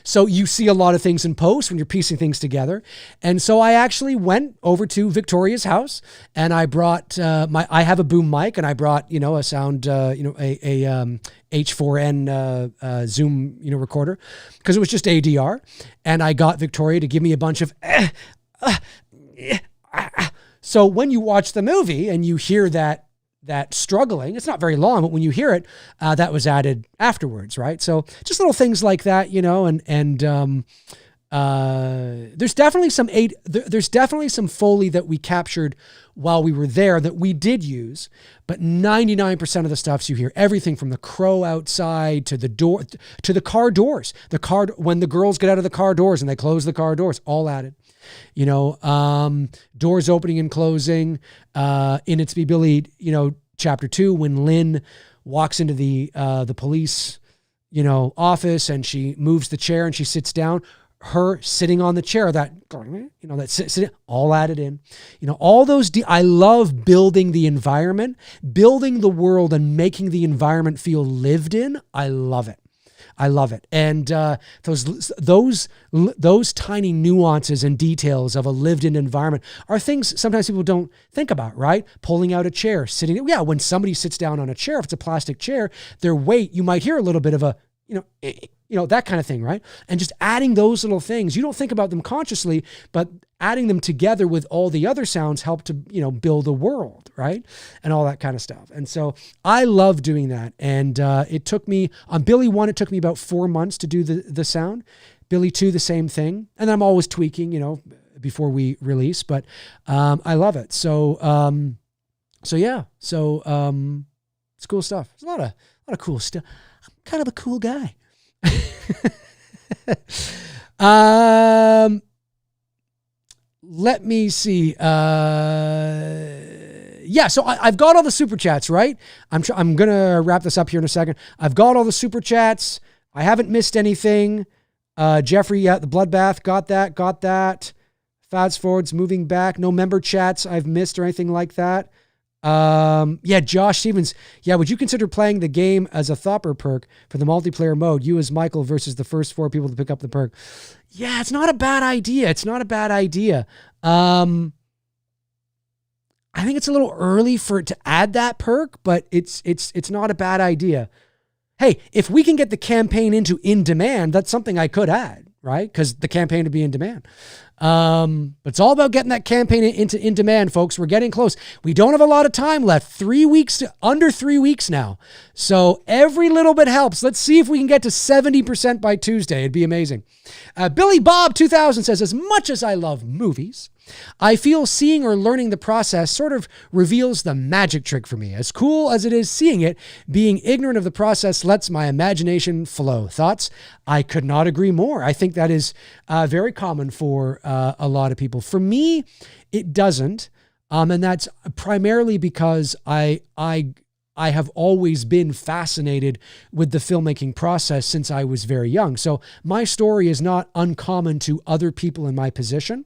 So you see a lot of things in post when you're piecing things together. And so I actually went over to Victoria's house and I brought, I have a boom mic, and I brought, a sound, a H4n, Zoom, recorder, because it was just ADR. And I got Victoria to give me a bunch of, so when you watch the movie and you hear that struggling, it's not very long, but when you hear it, that was added afterwards, right? So just little things like that, there's definitely some Foley that we captured while we were there that we did use, but 99% of the stuffs you hear, everything from the crow outside to the door, to the car doors, when the girls get out of the car doors and they close the car doors, all added. Doors opening and closing, in It's Me, Billy, chapter 2, when Lynn walks into the police, office, and she moves the chair and she sits down, her sitting on the chair, sitting, all added in, all those, I love building the environment, building the world and making the environment feel lived in. I love it. And those tiny nuances and details of a lived-in environment are things sometimes people don't think about, right? Pulling out a chair, sitting. Yeah, when somebody sits down on a chair, if it's a plastic chair, their weight, you might hear a little bit of a, that kind of thing, right? And just adding those little things, you don't think about them consciously, but adding them together with all the other sounds help to, build a world, right? And all that kind of stuff. And so I love doing that. And it took me, on Billy 1, it took me about 4 months to do the sound. Billy 2, the same thing. And I'm always tweaking, before we release, but I love it. So yeah. It's cool stuff. There's a lot of cool stuff. I'm kind of a cool guy. Let me see. Yeah, so I've got all the super chats, right? I'm going to wrap this up here in a second. I've got all the super chats. I haven't missed anything. Jeffrey, the bloodbath, got that. Fast forwards, moving back. No member chats I've missed or anything like that. Yeah, Josh Stevens. Yeah, would you consider playing the game as a Thopper perk for the multiplayer mode? You as Michael versus the first 4 people to pick up the perk. Yeah, it's not a bad idea. I think it's a little early for it to add that perk, but it's not a bad idea. Hey, if we can get the campaign into in demand, that's something I could add, right? Because the campaign would be in demand. But it's all about getting that campaign into in demand, folks. We're getting close. We don't have a lot of time left. 3 weeks, under 3 weeks now. So every little bit helps. Let's see if we can get to 70% by Tuesday. It'd be amazing. Billy Bob 2000 says, as much as I love movies, I feel seeing or learning the process sort of reveals the magic trick for me. As cool as it is seeing it, being ignorant of the process lets my imagination flow. Thoughts? I could not agree more. I think that is very common for a lot of people. For me, it doesn't. And that's primarily because I have always been fascinated with the filmmaking process since I was very young. So my story is not uncommon to other people in my position.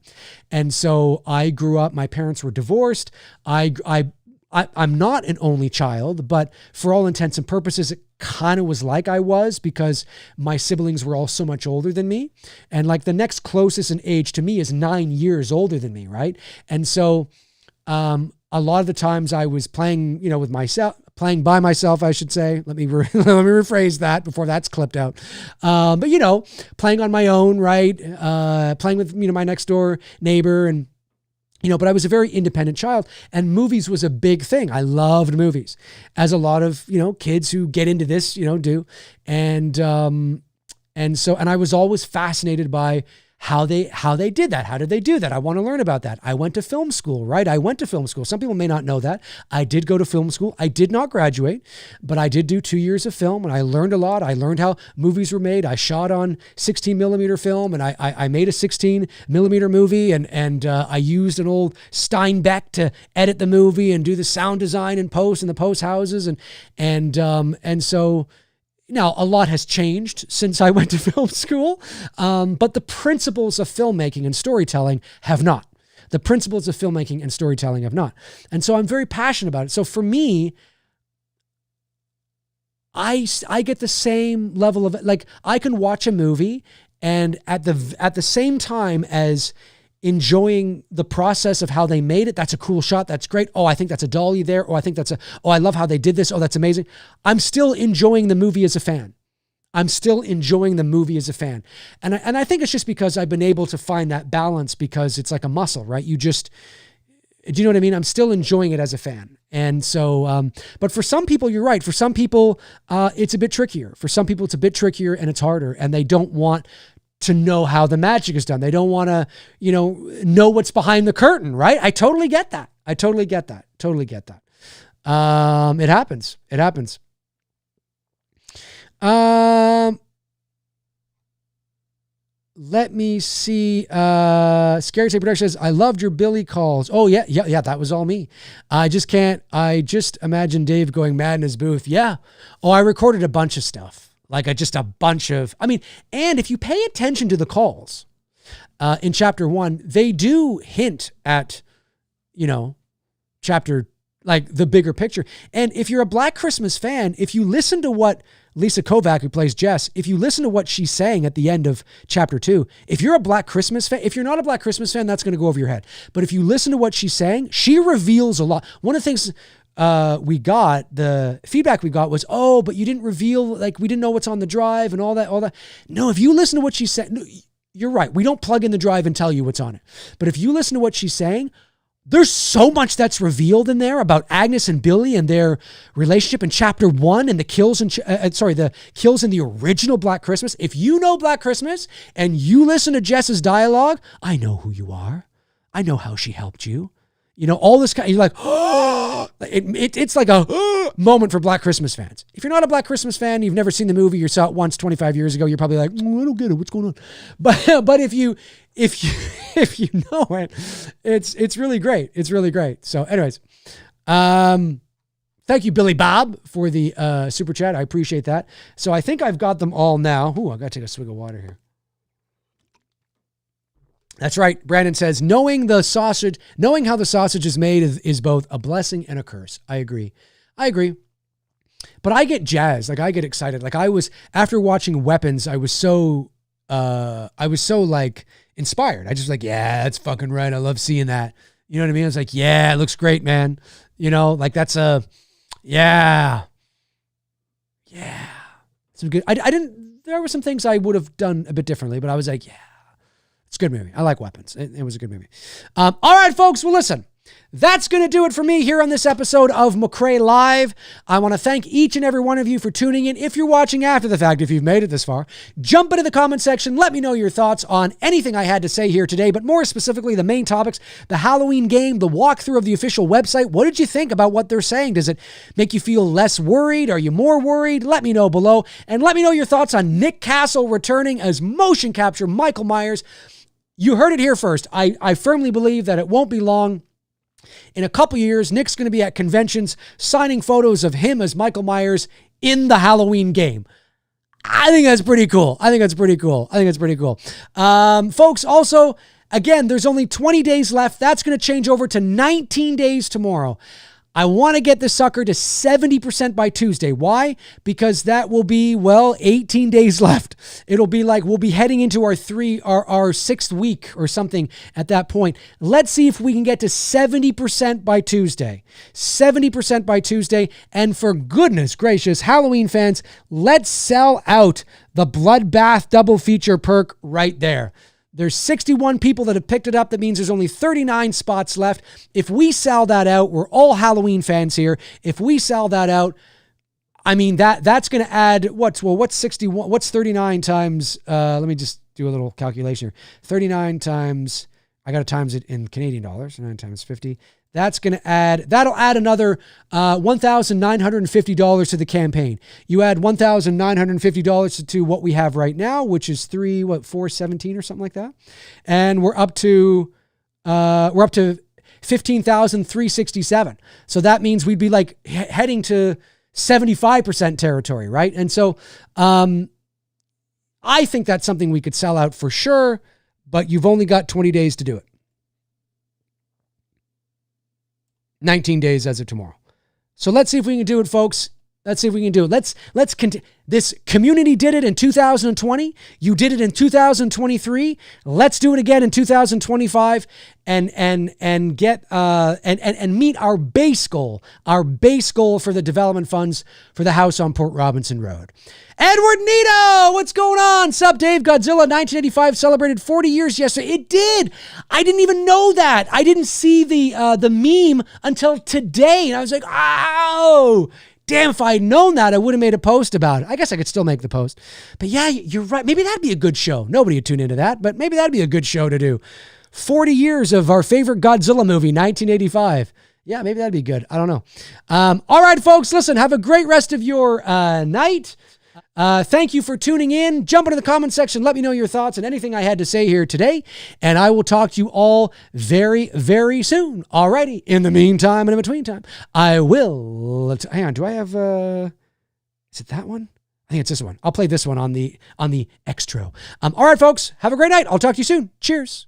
And so I grew up, my parents were divorced. I'm not an only child, but for all intents and purposes, it kind of was like I was because my siblings were all so much older than me. And like the next closest in age to me is 9 years older than me, right? And so a lot of the times I was playing, with myself, playing by myself, I should say. Let me rephrase that before that's clipped out. But playing on my own, right? Playing with my next door neighbor, and but I was a very independent child, and movies was a big thing. I loved movies, as a lot of kids who get into this do, and I was always fascinated by how they did that. How did they do that? I want to learn about that. I went to film school, right? I went to film school. Some people may not know that. I did go to film school. I did not graduate, but I did do 2 years of film, and I learned a lot. I learned how movies were made. I shot on 16 millimeter film, and I made a 16 millimeter movie, and I used an old Steinbeck to edit the movie and do the sound design and post in the post houses. And so now, a lot has changed since I went to film school, but the principles of filmmaking and storytelling have not. The principles of filmmaking and storytelling have not. And so I'm very passionate about it. So for me, I get the same level of, like, I can watch a movie and at the same time as enjoying the process of how they made it. That's a cool shot. That's great. Oh, I think that's a dolly there. Oh, I love how they did this. Oh, that's amazing. I'm still enjoying the movie as a fan. And I think it's just because I've been able to find that balance, because it's like a muscle, right? Do you know what I mean? I'm still enjoying it as a fan. And so, but for some people, you're right. For some people, it's a bit trickier. For some people, it's a bit trickier and it's harder, and they don't want to know how the magic is done. They don't want to, know what's behind the curtain, right? I totally get that. It happens. Let me see. Scary Tape Production says, I loved your Billy calls. Oh yeah. That was all me. I just imagine Dave going mad in his booth. Yeah. Oh, I recorded a bunch of stuff. And if you pay attention to the calls in chapter 1, they do hint at, chapter, like the bigger picture. And if you're a Black Christmas fan, if you listen to what Lisa Kovac, who plays Jess, if you listen to what she's saying at the end of chapter 2, if you're a Black Christmas fan, if you're not a Black Christmas fan, that's going to go over your head. But if you listen to what she's saying, she reveals a lot. One of the things the feedback we got was, oh, but you didn't reveal, like, we didn't know what's on the drive and all that. No, if you listen to what she said, no, you're right. We don't plug in the drive and tell you what's on it. But if you listen to what she's saying, there's so much that's revealed in there about Agnes and Billy and their relationship in chapter 1 and the kills in the original Black Christmas. If you know Black Christmas and you listen to Jess's dialogue, I know who you are. I know how she helped you. All this kind, you're like, oh, it's like a moment for Black Christmas fans. If you're not a Black Christmas fan, you've never seen the movie, you saw it once 25 years ago, you're probably like, I don't get it. What's going on? But if you know it, it's really great. It's really great. So anyways, thank you, Billy Bob, for the super chat. I appreciate that. So I think I've got them all now. Ooh, I got to take a swig of water here. That's right. Brandon says, knowing how the sausage is made is both a blessing and a curse. I agree. But I get jazzed. Like, I get excited. Like, after watching Weapons, I was so like inspired. I just like, yeah, that's fucking right. I love seeing that. You know what I mean? I was like, yeah, it looks great, man. Like that's yeah. Some good. There were some things I would have done a bit differently, but I was like, yeah. It's a good movie. I like Weapons. It was a good movie. All right, folks. Well, listen, that's going to do it for me here on this episode of McRae Live. I want to thank each and every one of you for tuning in. If you're watching after the fact, if you've made it this far, jump into the comment section. Let me know your thoughts on anything I had to say here today, but more specifically, the main topics, the Halloween game, the walkthrough of the official website. What did you think about what they're saying? Does it make you feel less worried? Are you more worried? Let me know below. And let me know your thoughts on Nick Castle returning as motion capture Michael Myers. You heard it here first. I firmly believe that it won't be long In a couple years, Nick's going to be at conventions signing photos of him as Michael Myers in the Halloween game. I think that's pretty cool. Folks, also, again, there's only 20 days left. That's going to change over to 19 days tomorrow. I want to get this sucker to 70% by Tuesday. Why? Because that will be, 18 days left. It'll be like we'll be heading into our 6th week or something at that point. Let's see if we can get to 70% by Tuesday. 70% by Tuesday. And for goodness gracious, Halloween fans, let's sell out the Bloodbath double feature perk right there. There's 61 people that have picked it up. That means there's only 39 spots left. If we sell that out, we're all Halloween fans here. If we sell that out, I mean, that's going to add, what's 61? What's 39 times, let me just do a little calculation here. 39 times, I got to times it in Canadian dollars, 9 times 50. That'll add another $1,950 to the campaign. You add $1,950 to what we have right now, which is $417 or something like that. And we're up to $15,367. So that means we'd be like heading to 75% territory, right? And so I think that's something we could sell out for sure, but you've only got 20 days to do it. 19 days as of tomorrow. So let's see if we can do it, folks. Let's see if we can do it. Let's this community did it in 2020. You did it in 2023. Let's do it again in 2025 and get and meet our base goal. Our base goal for the development funds for the house on Port Robinson Road. Edward Nito, what's going on? Sup, Dave? Godzilla 1985 celebrated 40 years yesterday. It did. I didn't even know that. I didn't see the meme until today. And I was like, oh, damn, if I had known that, I would have made a post about it. I guess I could still make the post. But yeah, you're right. Maybe that'd be a good show. Nobody would tune into that, but maybe that'd be a good show to do. 40 years of our favorite Godzilla movie, 1985. Yeah, maybe that'd be good. I don't know. All right, folks, listen, have a great rest of your night. Thank you for tuning in. Jump into the comment section. Let me know your thoughts on anything I had to say here today. And I will talk to you all very, very soon. Alrighty. In the meantime and in between time, I will... Hang on. Do I have... Is it that one? I think it's this one. I'll play this one on the extra. All right, folks. Have a great night. I'll talk to you soon. Cheers.